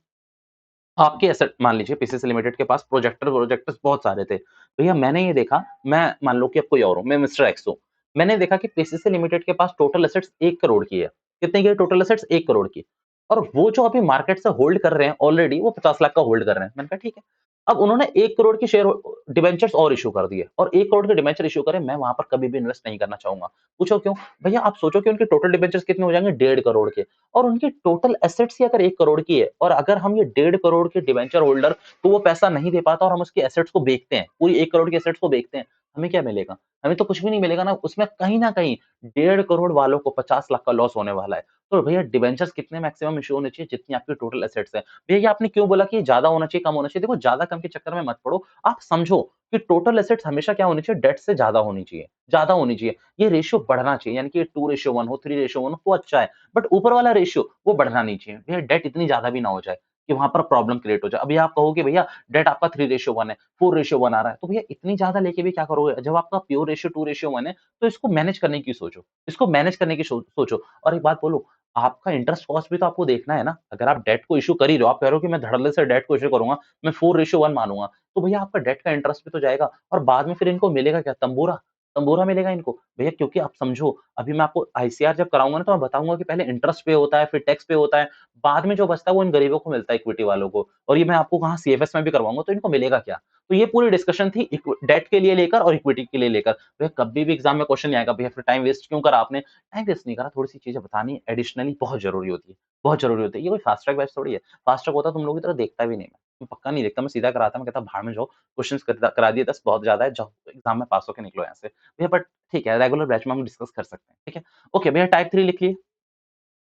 आपके एसेट मान लीजिए पीसीसी लिमिटेड के पास प्रोजेक्टर्स बहुत सारे थे। भैया मैंने ये देखा, मैं मान लो कि अब कोई और हूँ, मैं मिस्टर एक्स हूँ। मैंने देखा कि पीसीसी लिमिटेड के पास टोटल एसेट्स 1 करोड़ की है। कितने की है टोटल एसेट्स? 1 करोड़ की। और वो जो अभी मार्केट से होल्ड कर रहे हैं ऑलरेडी वो 50 लाख का होल्ड कर रहे हैं। मैंने कहा ठीक है। अब उन्होंने 1 करोड़ की शेयर डिबेंचर्स और इश्यू कर दिए और 1 करोड़ के डिबेंचर इश्यू करे, मैं वहाँ पर कभी भी इन्वेस्ट नहीं करना चाहूँगा। पूछो क्यों? भैया आप सोचो कि उनके टोटल डिबेंचर्स कितने हो जाएँगे? 1.5 करोड़ के। और उनकी टोटल एसेट्स ही अगर 1 करोड़ की है और अगर हम ये 1.5 करोड़ के डिबेंचर होल्डर को वो पैसा नहीं दे पाता और हम उसकी एसेट्स को बेचते हैं, पूरी 1 करोड़ की एसेट्स को बेचते हैं, हमें क्या मिलेगा? हमें तो कुछ भी नहीं मिलेगा ना, उसमें कहीं न कहीं 1.5 करोड़ वालों को 50 लाख का लॉस होने वाला है। तो भैया डिबेंचर्स कितने मैक्सिमम इश्यू होने चाहिए जितनी आपकी टोटल एसेट्स हैं। भैया ये आपने क्यों बोला कि ज़्यादा होना चाहिए, कम होना चाहिए? देखो ज़्यादा कम के चक्कर में मत पड़ो। आप समझो कि टोटल एसेट्स हमेशा क्या होनी चाहिए? डेट से ज़्यादा होनी चाहिए, ज़्यादा होनी चाहिए। ये रेशियो बढ़ना चाहिए, यानी कि 2:1 हो, 3:1 हो तो अच्छा है। बट ऊपर वाला रेशियो वो बढ़ना नहीं चाहिए। भैया डेट इतनी ज़्यादा भी ना हो जाए कि वहाँ पर प्रॉब्लम क्रिएट हो जाए। अभी आप कहो कि भैया डेट आपका 3:1 है, 4:1 आ रहा है, तो भैया इतनी ज़्यादा लेके भी क्या करोगे? जब आपका प्योर रेशियो 2:1 है, तो इसको मैनेज करने की सोचो। इसको मैनेज करने की सोचो। और एक बात बोलूँ, आपका इंटरेस्ट कॉस्ट भी तो आपको देखना है ना। अगर आप डेट को इश्यू कर ही रहे हो, आप कह रहे हो कि मैं धड़ल्ले से डेट को इश्यू करूँगा, मैं 4:1 मानूँगा, तो भैया आपका डेट का इंटरेस्ट भी तो जाएगा और बाद में फिर इनको मिलेगा क्या? तंबूरा, तंबूरा मिलेगा इनको। भैया क्योंकि आप समझो, अभी मैं आपको आईसीआर जब कराऊँगा ना, तो मैं बताऊँगा कि पहले इंटरेस्ट पे होता है, फिर टैक्स पे होता है, बाद में जो बचता है वो इन गरीबों को मिलता है, इक्विटी वालों को। और ये मैं आपको कहाँ सीएफएस में भी करवाऊँगा, तो इनको मिलेगा क्या? तो ये पूरी डिस्कशन थी डेट के लिए लेकर और इक्विटी के लिए लेकर। भैया कभी भी एग्ज़ाम में क्वेश्चन नहीं आएगा, भैया फिर टाइम वेस्ट क्यों करा आपने? टाइम वेस्ट नहीं करा, थोड़ी-सी चीज़ें बतानी एडिशनली बहुत ज़रूरी होती है, बहुत ज़रूरी होती है। ये कोई फास्ट ट्रैक बैच थोड़ी है। फास्ट ट्रैक होता तुम लोगों की तरह देखता भी नहीं मैं पक्का नहीं देखता, मैं सीधा कराता, मैं कहता भाड़ में जाओ, क्वेश्चन्स करा दिए 10 बहुत ज़्यादा है, जाओ एग्ज़ाम में पास होके निकलो यहाँ से। भैया बट ठीक है, रेगुलर बैच में हम डिस्कस कर सकते हैं, ठीक है? ओके भैया टाइप 3 लिखिए,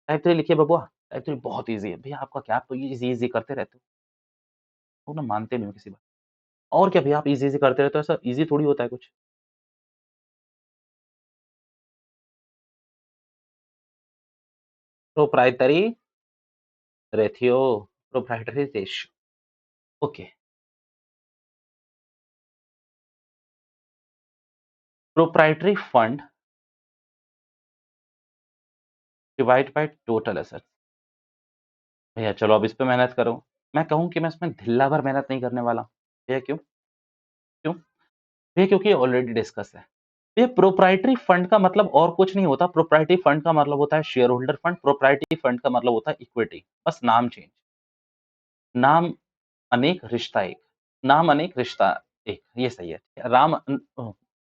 टाइप 3 लिखिए बबुआ, टाइप 3 बहुत ईज़ी है। भैया आपका क्या, आप तो ये ईज़ी-ईज़ी करते रहते हो, वो ना मानते नहीं हो किसी बात। और क्या भैया आप ईज़ी-ईज़ी करते रहते हो, ऐसा ईज़ी थोड़ी होता है कुछ। Proprietary ratio, proprietary ratio, okay. Proprietary fund divide by total assets. भैया चलो अब इस पे मेहनत करो। मैं कहूँ कि मैं इसमें ढिल्ला भर मेहनत नहीं करने वाला। भैया क्यों? क्यों? भैया क्योंकि ये ऑलरेडी डिस्कस है। ये प्रोप्राइटरी फंड का मतलब और कुछ नहीं होता, प्रोप्राइटरी फंड का मतलब होता है share holder fund, proprietary fund का मतलब होता है इक्विटी, बस नाम चेंज। नाम अनेक रिश्ता एक, नाम अनेक रिश्ता एक, ये सही है।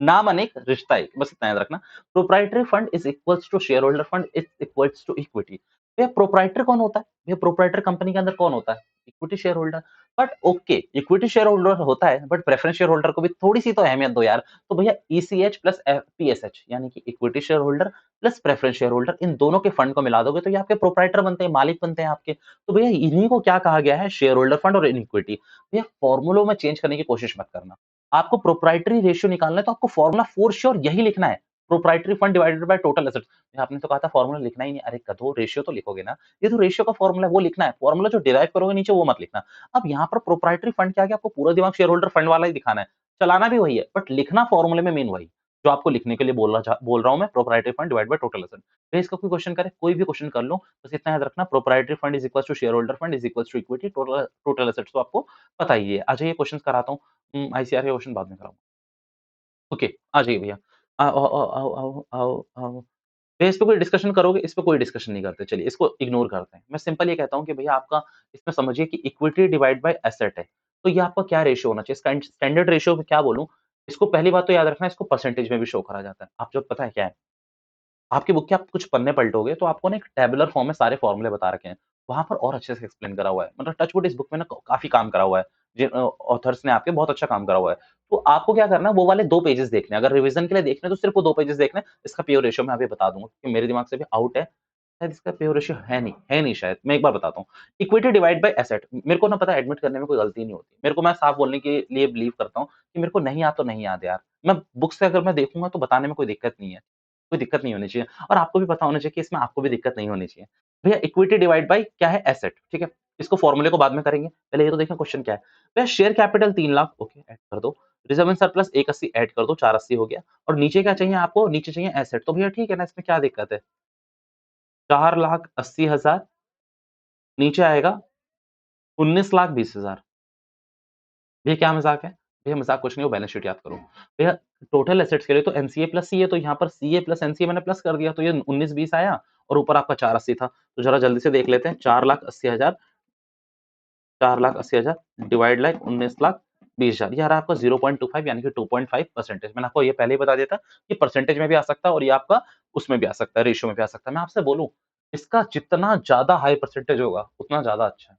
नाम अनेक रिश्ता एक, बस इतना याद रखना। Proprietary fund is equals to share holder fund is equals to equity. भैया प्रोप्राइटर कौन होता है? भैया प्रोप्राइटर कंपनी के अंदर कौन होता है? Equity share holder. But okay, equity share holder होता है, बट प्रेफरेंस शेयर होल्डर को भी थोड़ी-सी तो अहमियत दो यार। तो भैया ईसीएच प्लस पीएसएच यानी कि equity shareholder plus preference shareholder, इन दोनों के फंड को मिला दोगे तो ये आपके प्रोप्राइटर बनते हैं, मालिक बनते हैं आपके। तो भैया इन्हीं को क्या कहा गया है? शेयर होल्डर फंड और इक्विटी। भैया फॉर्मूलों में चेंज करने की कोशिश मत करना। आपको प्रोप्राइटरी रेशियो निकालना है तो आपको फॉर्मूला फॉर श्योर यही लिखना है। Proprietary fund divided by total assets. आपने तो कहा था फॉर्मूला लिखना ही नहीं। अरे गधो, रेशियो तो लिखोगे ना। ये तो रेशियो का फॉर्मूला है, वो लिखना है। फॉर्मूला जो डिराइव करोगे नीचे वो मत लिखना। अब यहाँ पर प्रोप्राइटरी फंड क्या है कि आपको पूरा दिमाग शेयर होल्डर फंड वाला ही दिखाना है। चलाना भी वही है, बट लिखना फॉर्मूले में मेन वही। जो आपको लिखने के लिए बोल रहा हूँ मैं, proprietary fund divide by total asset. फिर इसका कोई क्वेश्चन करे, कोई भी क्वेश्चन कर लो, बस इतना याद रखना, proprietary fund is equal to share holder fund is equal to equity, total total assets तो आपको पता ही है। आ जाइए क्वेश्चन कराता हूँ। आईसीआर के क्वेश्चन बाद में कराऊंगा। ओके, आ जाइए भैया। आओ आओ आओ आओ आओ आओ। भैया इस पे कोई डिस्कशन करोगे? इस पे कोई डिस्कशन नहीं करते, चलिए इसको इग्नोर करते हैं। मैं सिंपल ये कहता हूँ कि भैया आपका इसमें समझिए कि इक्विटी डिवाइड बाय एसेट है। तो ये आपका क्या रेशियो होना चाहिए? स्टैंडर्ड रेशियो में क्या बोलूँ? इसको पहली बात तो याद रखना, इसको परसेंटेज में भी शो करा जाता है। आप जब पता है क्या है? आपकी बुक के आप कुछ पन्ने पलटोगे तो आपको ना एक टैबुलर फॉर्म में सारे फॉर्मूले बता रखे हैं। वहाँ पर और अच्छे से एक्सप्लेन करा हुआ है। मतलब टच वुड इस बुक में ना काफ़ी काम करा हुआ है। ऑथर्स ने आपके बहुत अच्छा काम करा हुआ है। तो आपको क्या करना है, वो वाले 2 पेजेज़ देखने हैं। अगर रिवीजन के लिए देखने हैं तो सिर्फ़ वो 2 पेजेज़ देखने हैं। इसका प्योर रेशियो मैं अभी बता दूँगा क्योंकि मेरे दिमाग से भी आउट है। शायद इसका प्योर रेशियो है नहीं शायद। मैं एक बार बताता हूँ। इक्विटी डिवाइड बाय एसेट, मेरे को ना पता है एडमिट करने में कोई गलती नहीं होती। मेरे को, मैं साफ बोलने के लिए बिलीव करता हूँ कि मेरे को नहीं याद तो नहीं याद यार। मैं बुक से अगर मैं देखूँगा तो बताने में कोई दिक्कत नहीं है। कोई दिक्कत नहीं होनी चाहिए और आपको भी पता होना चाहिए कि इसमें आपको भी दिक्कत नहीं होनी चाहिए। भैया इक्विटी डिवाइड बाय क्या है? एसेट, ठीक है? इसको फ़ॉर्मूले को बाद में करेंगे। पहले ये तो देखें क्वेश्चन क्या है? भैया share capital 3 lakh, okay, add कर दो। रिजर्व एंड सरप्लस 180 ऐड कर दो, 480 हो गया और नीचे क्या चाहिए आपको? नीचे चाहिए एसेट। तो भैया ठीक है ना, इसमें क्या दिक्कत है? 4,80,000 नीचे आएगा 19,20,000। भैया क्या मज़ाक है? भैया मज़ाक कुछ नहीं, वो बैलेंस शीट याद करो। भैया टोटल एसेट्स के लिए तो एनसीए प्लस सीए, तो यहाँ पर सीए प्लस एनसीए मैंने प्लस कर दिया तो ये 19-20 आया और ऊपर आपका 480 था। तो ज़रा जल्दी से देख लेते हैं, 4,80,000 4,80,000 डिवाइड लाइक 19,20,000, ये आ रहा है आपका 0.25 यानी कि 2.5%। मैंने आपको ये पहले ही बता दिया था कि परसेंटेज में भी आ सकता है और ये आपका उसमें भी आ सकता है, रेशियो में भी आ सकता है। मैं आपसे बोलूँ, इसका जितना ज़्यादा हाई परसेंटेज होगा, उतना ज़्यादा अच्छा है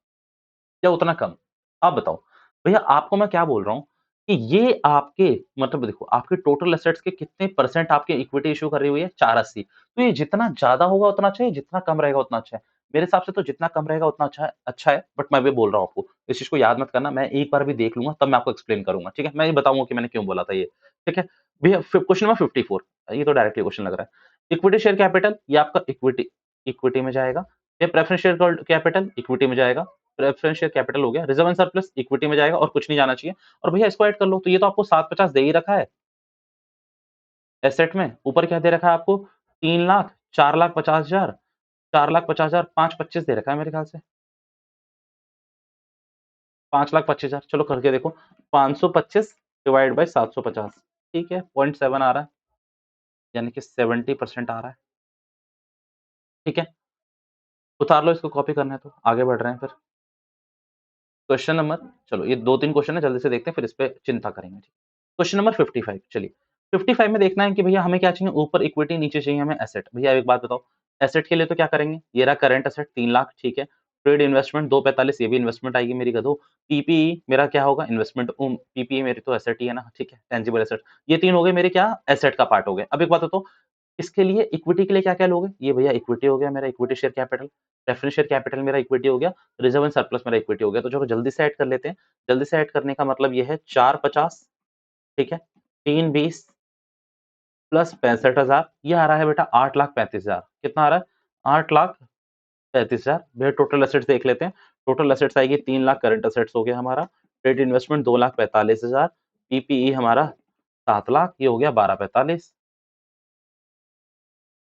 या उतना कम? आप बताओ। भैया आपको मैं क्या बोल रहा हूँ कि ये आपके मतलब देखो आपके टोटल एसेट्स के कितने परसेंट आपके इक्विटी इश्यू करी हुई है 480। तो ये जितना ज़्यादा होगा उतना अच्छा है, जितना कम रहेगा उतना अच्छा है। मेरे हिसाब से तो जितना कम रहेगा उतना अच्छा है, बट मैं भी बोल रहा हूँ आपको, इस चीज़ को याद मत करना, मैं एक बार भी देख लूँगा तब मैं आपको एक्सप्लेन करूँगा, ठीक है? मैं ये बताऊँगा कि मैंने क्यों बोला था ये, ठीक है? भैया फिर क्वेश्चन नंबर 54 ये तो डायरेक्टली क्वेश्चन लग रहा है। इक्विटी शेयर कैपिटल ये आपका इक्विटी इक्विटी में जाएगा, या प्रेफरेंस शेयर कैपिटल इक्विटी में जाएगा, प्रेफरेंस शेयर कैपिटल हो गया, रिजर्व एंड सरप्लस इक्विटी में जाएगा और कुछ नहीं जाना चाहिए। और भैया इसको ऐड कर लो, तो ये तो आपको 750 दे ही रखा है एसेट में। ऊपर क्या दे रखा है आपको 3 लाख, 4 लाख 50,000, 4 लाख 50,000, 525 दे रखा है मेरे ख्याल से। 5 लाख 25,000 चलो करके देखो। 525 डिवाइड बाय 750 ठीक है, 0.7 आ रहा है, यानी कि 70% आ रहा है। ठीक है, उतार लो इसको, कॉपी करना है तो आगे बढ़ रहे हैं फिर। क्वेश्चन नंबर चलो ये 2-3 क्वेश्चन है, जल्दी से देखते हैं फिर इस पे चिंता करेंगे। क्वेश्चन नंबर 55 चलिए। 55 में देखना है कि भैया हमें क्या चाहिए, ऊपर इक्विटी नीचे चाहिए हमें एसेट। भैया एक बात बताओ, एसेट के लिए तो क्या करेंगे, ये रहा करंट एसेट 3 लाख ठीक है। ट्रेड इन्वेस्टमेंट 245 ये भी इन्वेस्टमेंट आएगी मेरी गधो। पीपीई मेरा क्या होगा इन्वेस्टमेंट पीपीई मेरी तो एसेट ही है ना, ठीक है, टेंजिबल एसेट। ये 3 हो गए मेरे क्या एसेट का पार्ट हो गए। अब एक बात बताओ इसके लिए इक्विटी के लिए क्या-क्या लोगे? ये भैया इक्विटी हो गया मेरा equity share capital, preference share capital मेरा इक्विटी हो गया, रिजर्व एंड सरप्लस मेरा इक्विटी हो गया। तो चलो जल्दी से ऐड कर लेते हैं। जल्दी से ऐड करने का मतलब ये है 450 ठीक है, 320 प्लस 65,000 ये आ रहा है बेटा 8,35,000 कितना आ रहा है? 8,35,000 भैया टोटल एसेट्स देख लेते हैं। टोटल एसेट्स आएगी 3 लाख करंट एसेट्स हो गया हमारा, ट्रेड इन्वेस्टमेंट 2,45,000 पीपीई हमारा 7 लाख ये हो गया 12,45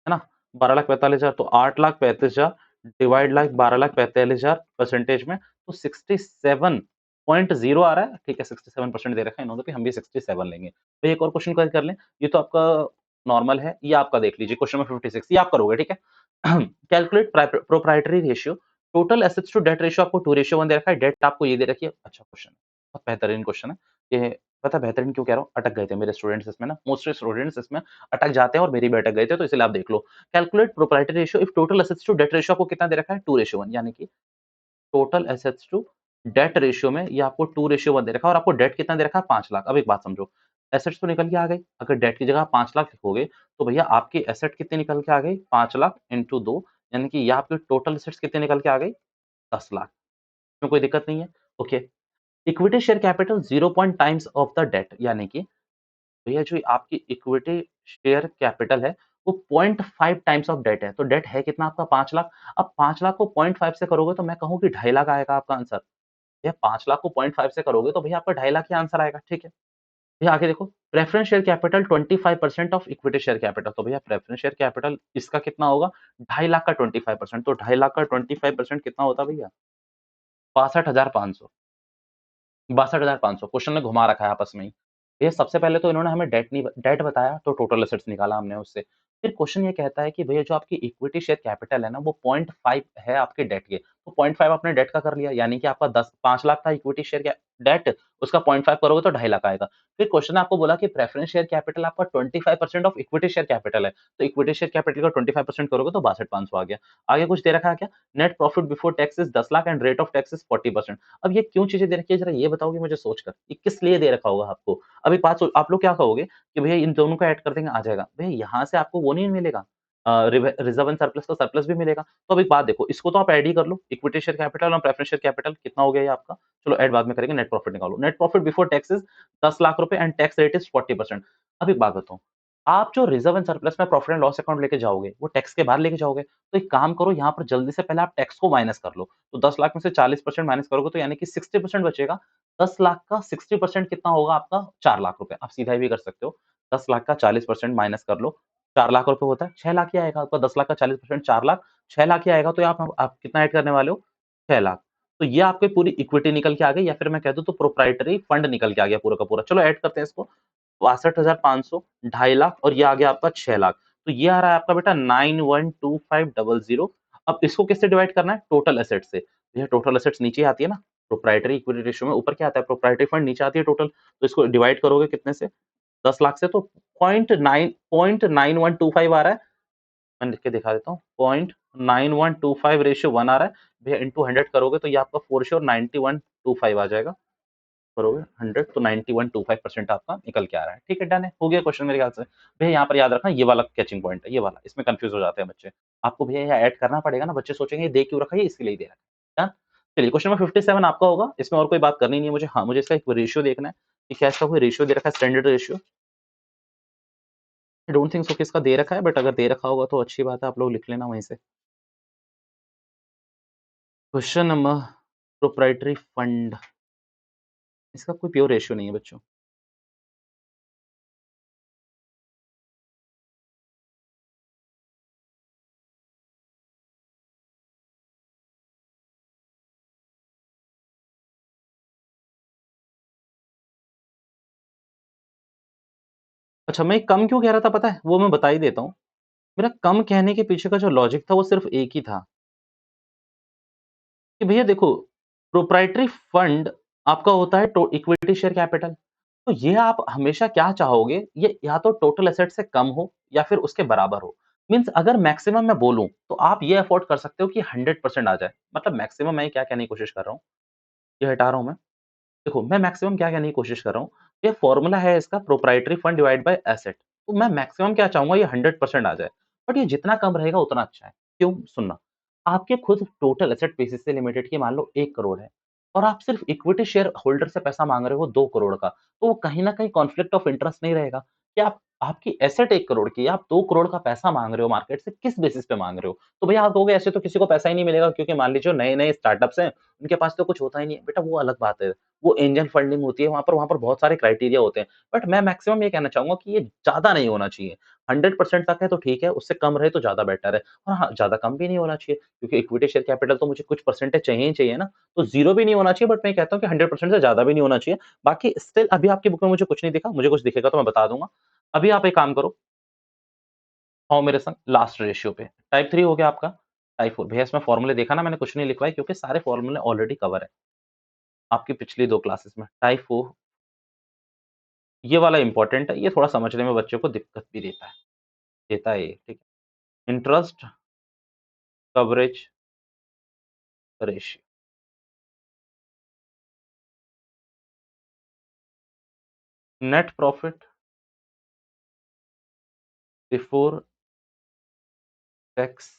है ना? 12,45,000 तो 8,35,000 डिवाइड लाइक 12,45,000 परसेंटेज में तो 67.0 आ रहा है, ठीक है 67% दे रखा है इन्होंने, तो हम भी 67 लेंगे। तो एक और क्वेश्चन कर लें, ये तो आपका नॉर्मल है, ये आपका देख लीजिए क्वेश्चन नंबर 56 ये आप करोगे ठीक है? Calculate proprietary ratio, total assets to debt ratio आपको 2:1 दे रखा है, डेट आपको ये दे रखी है, अच्छा क्वेश्चन है, बहुत बेहतरीन क्वेश्चन है। ये पता है बेहतरीन क्यों कह रहा हूँ? अटक गए थे मेरे स्टूडेंट्स इसमें ना, मोस्टली स्टूडेंट्स इसमें अटक जाते हैं और मेरे भी अटक गए थे, तो इसीलिए आप देख लो। Calculate proprietary ratio if total assets to debt ratio आपको कितना दे रखा है 2:1 यानी कि total assets to debt ratio में ये आपको 2:1 दे रखा है और आपको डेट कितना दे रखा है 5 लाख। अब एक बात समझो, एसेट्स तो निकल के आ गई, अगर डेट की जगह 5 लाख लिखोगे तो भैया आपकी एसेट कितनी निकल के आ गई 5 लाख इंटू 2 यानी कि ये आपकी टोटल एसेट्स कितनी निकल के आ गई 10 लाख। इसमें कोई दिक्कत नहीं है, okay. Equity share capital 0 point times of the debt यानी कि भैया जो आपकी इक्विटी शेयर कैपिटल है वो 0.5 टाइम्स ऑफ डेट है। तो डेट है कितना आपका 5 लाख। अब 5 लाख को 0.5 से करोगे तो मैं कहूँ कि 2.5 लाख आएगा आपका आंसर। भैया 5 लाख को 0.5 से करोगे तो भैया आपका 2.5 लाख ही आंसर आएगा, ठीक है। भैया आगे देखो preference share capital 25% of equity share capital. तो भैया प्रेफरेंस शेयर कैपिटल इसका कितना होगा 2.5 लाख का 25% तो 2.5 लाख का 25% कितना होता भैया 62,500 62,500 क्वेश्चन ने घुमा रखा है आपस में ही। ये सबसे पहले तो इन्होंने हमें डेट बताया तो टोटल एसेट्स निकाला हमने उससे। फिर क्वेश्चन ये कहता है कि भैया जो आपकी इक्विटी शेयर कैपिटल है ना वो 0.5 है आपके डेट के। तो 0.5 आपने डेट का कर लिया यानी कि आपका 10 5 लाख था इक्विटी शेयर कै डेट उसका 0.5 करोगे तो 2.5 लाख आएगा। फिर क्वेश्चन ने आपको बोला कि प्रेफरेंस शेयर कैपिटल आपका 25% ऑफ इक्विटी शेयर कैपिटल है। तो इक्विटी शेयर कैपिटल का 25% करोगे तो 62,500 आ गया। आगे कुछ दे रखा है क्या? Net profit before tax is 10 lakh and rate of tax is 40%। अब ये क्यों चीज़ें दे रखी है ज़रा ये बताओगे मुझे सोचकर, ये किस लिए दे रखा होगा आपको? अब एक बात आप लोग क्या कहोगे कि भैया इन दोनों को ऐड कर देंगे आ जाएगा। भैया यहाँ से आपको वो नहीं मिलेगा रिजर्व एंड सरप्लस का सरप्लस भी मिलेगा। तो अब एक बात देखो इसको तो आप ऐड ही कर लो, इक्विटी शेयर कैपिटल और प्रेफरेंस शेयर कैपिटल कितना हो गया ये आपका? चलो ऐड बाद में करेंगे, नेट प्रॉफिट निकालो। Net profit before tax is 10 lakh रुपए एंड टैक्स रेट इज़ 40%। अब एक बात बताओ, आप जो रिजर्व एंड सरप्लस में प्रॉफिट एंड लॉस अकाउंट लेके जाओगे, वो टैक्स के बाद लेके जाओगे। तो एक काम करो यहाँ पर जल्दी से पहले आप टैक्स को माइनस कर लो। तो 10 लाख में से 40% माइनस करोगे तो यानी कि 60% बचेगा। 10 लाख का 60% कितना होगा आपका 4 लाख रुपए। आप सीधा भी कर सकते हो। 10 लाख का 40% माइनस कर लो। 4 लाख रुपए होता है, 6 लाख ही आएगा आपका 10 लाख का 40% 4 लाख, 6 लाख ही आएगा तो आप कितना ऐड करने वाले हो? 6 लाख। तो ये आपकी पूरी इक्विटी निकल के आ गई या फिर मैं कह दूँ तो प्रोप्राइटरी फंड निकल के आ गया पूरा का पूरा। चलो ऐड करते हैं इसको। 62,500 2.5 लाख और ये आ गया आपका 6 लाख। तो ये आ रहा है आपका बेटा 912500। अब इसको किससे डिवाइड करना है? टोटल एसेट से। ये टोटल एसेट्स नीचे आती है ना, प्रोप्राइटरी इक्विटी रेशियो में ऊपर क्या आता है? प्रोप्राइटरी फंड नीचे आती है टोटल। तो इसको डिवाइड करोगे कितने से? 10 लाख से तो 0.9125 आ रहा है। मैं लिख के दिखा देता हूँ। 0.9125 रेशियो 1 आ रहा है। भैया इंटू 100 करोगे तो ये आपका 4 श्योर 9125 आ जाएगा। करोगे 100 तो 9125% आपका निकल के आ रहा है। ठीक है, डन है, हो गया क्वेश्चन मेरे ख्याल से। भैया यहाँ पर याद रखना ये वाला कैचिंग पॉइंट है, ये वाला, इसमें कन्फ्यूज़ हो जाते हैं बच्चे। आपको भैया यहाँ ऐड करना पड़ेगा ना, बच्चे सोचेंगे ये दे क्यों रखा है, ये इसके लिए ही दे रखा है। डन? चलिए क्वेश्चन नंबर 57 आपका होगा, इसमें और कोई बात करनी नहीं है मुझे। हाँ, मुझे इसका एक रेशियो देखना है कि क्या इसका कोई रेशियो दे रखा है, standard ratio. I don't think so कि इसका दे रखा है, बट अगर दे रखा होगा तो अच्छी बात है, आप लोग लिख लेना वहीं से। क्वेश्चन नंबर प्रोप्राइटरी फंड, इसका कोई प्योर रेशियो नहीं है बच्चों। अच्छा, मैं कम क्यों कह रहा था पता है? वो मैं बता ही देता हूँ। मेरा कम कहने के पीछे का जो लॉजिक था वो सिर्फ़ एक ही था कि भैया देखो, प्रोप्राइटरी फंड आपका होता है इक्विटी शेयर कैपिटल। तो ये आप हमेशा क्या चाहोगे, ये या तो टोटल एसेट से कम हो या फिर उसके बराबर हो। मीन्स अगर मैक्सिमम मैं बोलूँ, तो आप ये अफ़ोर्ड कर सकते हो कि 100% आ जाए। मतलब मैक्सिमम मैं क्या कहने की कोशिश कर रहा हूँ, ये हटा रहा हूँ मैं। देखो, मैं मैक्सिमम क्या कहने की कोशिश कर रहा हूँ, ये फ़ॉर्मूला है इसका proprietary fund divide by asset. तो मैं मैक्सिमम क्या चाहूँगा ये 100% आ जाए, बट ये जितना कम रहेगा उतना अच्छा है। क्यों? सुनना, आपके खुद टोटल एसेट बेसिस से लिमिटेड की मान लो 1 करोड़ है और आप सिर्फ इक्विटी शेयर होल्डर से पैसा माँग रहे हो 2 करोड़ का, तो वो कहीं न कहीं कॉन्फ्लिक्ट ऑफ इंटरेस्ट नहीं रहेगा कि आप आपकी एसेट 1 करोड़ की है, आप 2 करोड़ का पैसा माँग रहे हो मार्केट से, किस बेसिस पे माँग रहे हो? तो भैया आप कहोगे ऐसे तो किसी को पैसा ही नहीं मिलेगा क्योंकि मान लीजिए नए-नए स्टार्टअप्स हैं, उनके पास तो कुछ होता ही नहीं है। बेटा वो अलग बात है। वो एंजल फंडिंग होती है, वहाँ पर बहुत सारे क्राइटेरिया होते हैं। बट मैं मैक्सिमम ये कहना चाहूँगा कि ये ज़्यादा नहीं होना चाहिए। 100% तक है तो ठीक है, उससे कम रहे तो ज़्यादा बेटर है। और हाँ, ज़्यादा कम भी नहीं होना चाहिए क्योंकि इक्विटी शेयर कैपिटल तो मुझे कुछ परसेंटेज चाहिए ही चाहिए ना। तो 0 भी नहीं होना चाहिए, बट मैं कहता हूँ कि 100% से ज़्यादा भी नहीं होना चाहिए। बाकी स्टिल अभी आपकी बुक में मुझे कुछ नहीं दिखा, मुझे कुछ दिखेगा तो मैं बता दूँगा। अभी आप एक काम करो, आओ मेरे संग लास्ट रेशियो पे। टाइप 3 हो गया आपका, टाइप 4 भैया इसमें फॉर्मूले देखा ना, मैंने कुछ नहीं लिखवाए क्योंकि सारे फॉर्मूले ऑलरेडी कवर है आपकी पिछली 2 क्लासेस में। टाइप 4 ये वाला इम्पोर्टेंट है, ये थोड़ा समझने में बच्चों को दिक्कत भी देता है ये, ठीक है। Interest coverage ratio, net profit before tax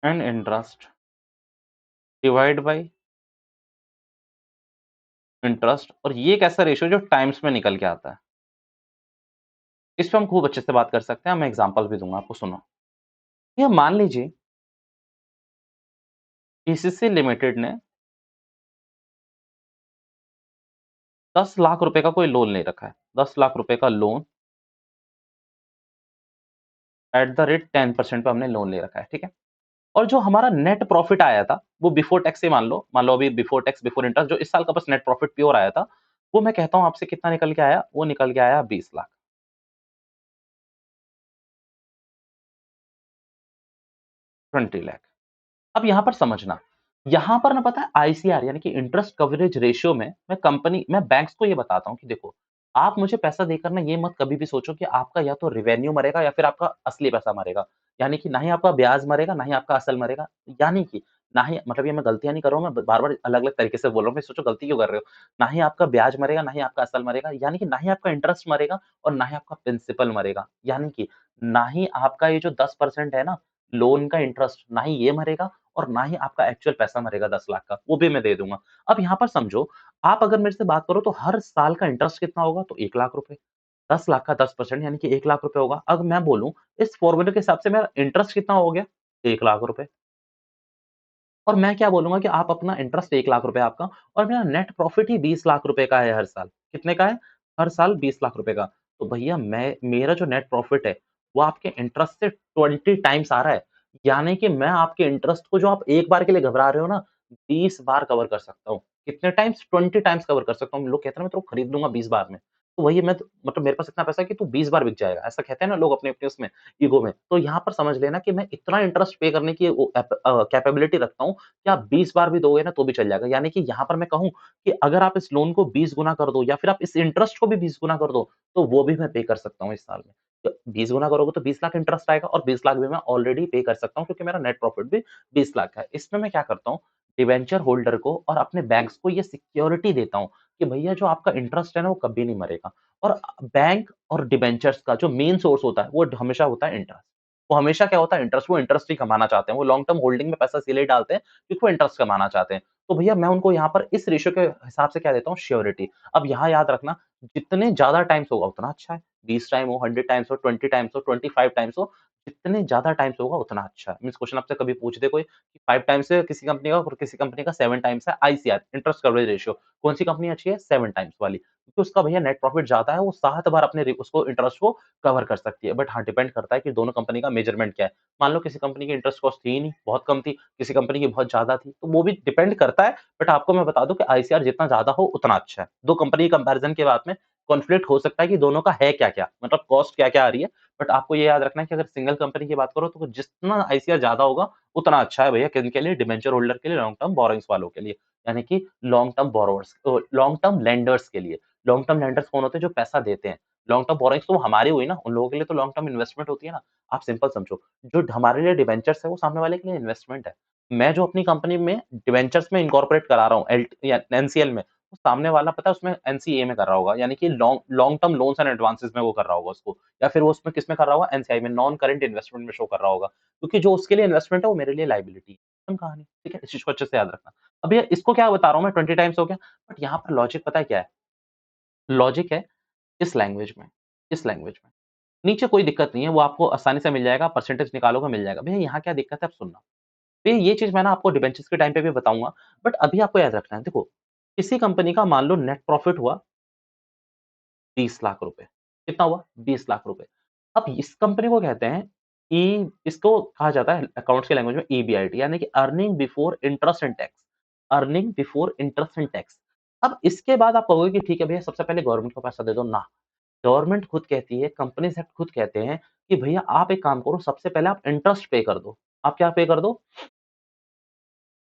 and interest divide by interest, और ये एक ऐसा रेशियो जो टाइम्स में निकल के आता है। इस पे हम खूब अच्छे से बात कर सकते हैं, मैं एग्जांपल भी दूँगा आपको, सुनो। ये मान लीजिए पीसीसी लिमिटेड ने 10 लाख रुपए का कोई लोन ले रखा है। 10 लाख रुपए का लोन एट द रेट 10% पे हमने लोन ले रखा है, ठीक है? और जो हमारा नेट प्रॉफिट आया था, वो बिफोर टैक्स ही मान लो अभी बिफोर टैक्स, बिफोर इंटरेस्ट जो इस साल का बस नेट प्रॉफिट प्योर आया था, वो मैं कहता हूँ आपसे कितना निकल के आया, वो निकल के आया 20 लाख, 20 लाख। अब यहाँ पर समझना, यहाँ पर ना पता है आईसीआर यानी कि इंटरेस्ट कवरेज रेशियो में मैं बैंक्स को ये बताता हूँ कि देखो, आप मुझे पैसा देकर ना ये मत कभी भी सोचो कि आपका या तो रेवेन्यू मरेगा या फिर आपका असली पैसा मरेगा। यानी कि ना ही आपका ब्याज मरेगा, ना ही आपका असल मरेगा। यानी कि ना ही मतलब ये मैं गलतियाँ नहीं कर रहा हूँ, मैं बार-बार अलग-अलग तरीके से बोल रहा हूँ, मैं सोचो गलती क्यों कर रहे हो? ना ही आपका ब्याज मरेगा, ना ही आपका असल मरेगा, यानी कि ना ही आपका इंटरेस्ट मरेगा और ना ही आपका प्रिंसिपल मरेगा। यानी कि ना ही आपका ये जो 10% है ना, लोन का इंटरेस्ट, ना ही ये मरेगा और ना ही आपका एक्चुअल पैसा मरेगा 10 लाख का, वो भी मैं दे दूँगा। अब यहाँ पर समझो, आप अगर मेरे से बात करो तो हर साल का इंटरेस्ट कितना होगा? तो 1 लाख रुपए। 10 लाख का 10% यानी कि 1 लाख रुपए होगा। अब मैं बोलूँ इस फ़ॉर्मूले के हिसाब से मेरा इंटरेस्ट कितना हो गया? 1 लाख रुपए। और मैं क्या बोलूँगा कि आप अपना इंटरेस्ट 1 लाख रुपए आपका और मेरा नेट प्रॉफिट ही 20 लाख रुपए का है हर साल। कितने का है? हर साल 20 लाख रुपए का। तो भैया मेरा जो नेट प्रॉफिट है, वो आपके इंटरेस्ट से 20 टाइम्स आ रहा है। यानी कि मैं आपके इंटरेस्ट को जो आप एक बार के लिए घबरा रहे हो ना, 20 बार कवर कर सकता हूँ। कितने टाइम्स? 20 टाइम्स कवर कर सकता हूँ। लोग कहते हैं ना मैं तेरे को खरीद लूँगा 20 बार में। तो वही मैं तो मतलब मेरे पास इतना पैसा है कि तू 20 बार बिक जाएगा। ऐसा कहते हैं ना लोग अपने-अपने उसमें ईगो में। तो यहाँ पर समझ लेना कि मैं इतना इंटरेस्ट पे करने की कैपेबिलिटी रखता हूँ कि आप 20 बार भी दोगे ना तो भी चल जाएगा। यानी कि यहाँ पर मैं कहूँ कि अगर आप इस लोन को 20 गुना कर दो या फिर आप इस इंटरेस्ट को भी 20 गुना कर दो, तो वो भी मैं पे कर सकता हूँ इस साल में। तो 20 गुना करोगे तो 20 लाख इंटरेस्ट आएगा और 20 लाख भी मैं ऑलरेडी पे कर सकता हूँ क्योंकि मेरा नेट प्रॉफिट भी 20 लाख का है। इसमें मैं क्या करता हूँ, डिबेंचर होल्डर को और अपने बैंक्स को ये सिक्योरिटी देता हूँ कि भैया जो आपका इंटरेस्ट है ना वो कभी नहीं मरेगा। और बैंक और डिबेंचर्स का जो मेन सोर्स होता है वो हमेशा होता है इंटरेस्ट। वो हमेशा क्या होता है इंटरेस्ट, वो इंटरेस्ट ही कमाना चाहते हैं। वो लॉन्ग टर्म होल्डिंग में पैसा इसीलिए डालते हैं क्योंकि वो इंटरेस्ट कमाना चाहते हैं। तो भैया मैं उनको यहाँ पर इस रेशियो के हिसाब से क्या देता हूँ, श्योरिटी। अब यहाँ याद रखना, जितने ज़्यादा टाइम्स होगा उतना अच्छा है। 20 टाइम हो, 100 टाइम्स हो, 20 टाइम्स हो, 25 टाइम्स हो, जितने ज़्यादा टाइम्स होगा उतना अच्छा है। मीन्स क्वेश्चन आपसे कभी पूछ दे कोई कि 5 टाइम्स है किसी कंपनी का और किसी कंपनी का 7 टाइम्स है आईसीआर, इंटरेस्ट कवरेज रेशियो, कौन-सी कंपनी अच्छी है? 7 टाइम्स वाली। क्योंकि उसका भैया नेट प्रॉफिट ज़्यादा है, वो 7 बार अपने उसको इंटरेस्ट को कवर कर सकती है। बट हाँ, डिपेंड करता है कि दोनों कंपनी का मेजरमेंट क्या है। मान लो किसी कंपनी की इंटरेस्ट कॉस्ट थी ही नहीं, बहुत कम थी, किसी कंपनी की बहुत ज़्यादा थी, तो वो भी डिपेंड करता है। बट आपको मैं बता दूँ कि आईसीआर जितना ज़्यादा हो उतना अच्छा है। 2 कंपनी कंपैरिज़न के बाद में कॉन्फ्लिक्ट हो सकता है कि दोनों का है क्या-क्या, मतलब कॉस्ट क्या-क्या आ रही है। बट आपको ये याद रखना है कि अगर सिंगल कंपनी की बात करो तो जितना आईसीआर ज़्यादा होगा उतना अच्छा है भैया किनके लिए? डिबेंचर होल्डर के लिए, लॉन्ग टर्म बोरोइंग्स वालों के लिए। यानी कि long term borrowers long term lenders के लिए। लॉन्ग टर्म लेंडर्स कौन होते हैं? जो पैसा देते हैं। लॉन्ग टर्म बोरोइंग्स तो हमारी हुई ना, उन लोगों के लिए तो लॉन्ग टर्म इन्वेस्टमेंट होती है ना। आप सिंपल समझो, जो हमारे लिए डिबेंचर्स है वो सामने वाले के लिए इन्वेस्टमेंट है। मैं जो अपनी कंपनी में डिबेंचर्स में इनकॉर्पोरेट करा रहा हूँ एल या एनसीएल में, तो सामने वाला पता है उसमें एनसीए में कर रहा होगा, यानी कि long long term loans and advances में वो कर रहा होगा उसको, या फिर वो उसमें किसमें कर रहा होगा? एनसीआई में, नॉन करंट इन्वेस्टमेंट में शो कर रहा होगा। क्योंकि जो उसके लिए इन्वेस्टमेंट है वो मेरे लिए लायबिलिटी है। खत्म कहानी, ठीक है? इस चीज़ को अच्छे से याद रखना। अब ये इसको क्या बता रहा हूँ मैं, 20 टाइम्स हो गया, बट यहाँ पर लॉजिक पता है क्या है? लॉजिक है इस लैंग्वेज में, इस लैंग्वेज में। नीचे कोई दिक्कत नहीं है, वो आपको आसानी से मिल जाएगा, परसेंटेज निकालोगे मिल जाएगा। भैया यहाँ क्या दिक्कत है अब सुनना। तो ये चीज़ मैं ना आपको डिबेंचर्स के टाइम पे भी बताऊँगा, बट अभी आपको याद रखना है, देखो, किसी कंपनी का मान लो नेट प्रॉफिट हुआ 20 लाख रुपए। कितना हुआ? 20 लाख रुपए। अब इस कंपनी को कहते हैं इसको कहा जाता है अकाउंट्स की लैंग्वेज में ईबीआईटी, यानी कि earning before interest and tax. Earning before interest and tax. अब इसके बाद आप कहोगे कि ठीक है भैया सबसे पहले गवर्नमेंट को पैसा दे दो, ना। गवर्नमेंट खुद कहती है, कंपनीज़ एक्ट खुद कहते हैं कि भैया आप एक काम करो, सबसे पहले आप इंटरेस्ट पे कर दो। आप क्या पे कर दो?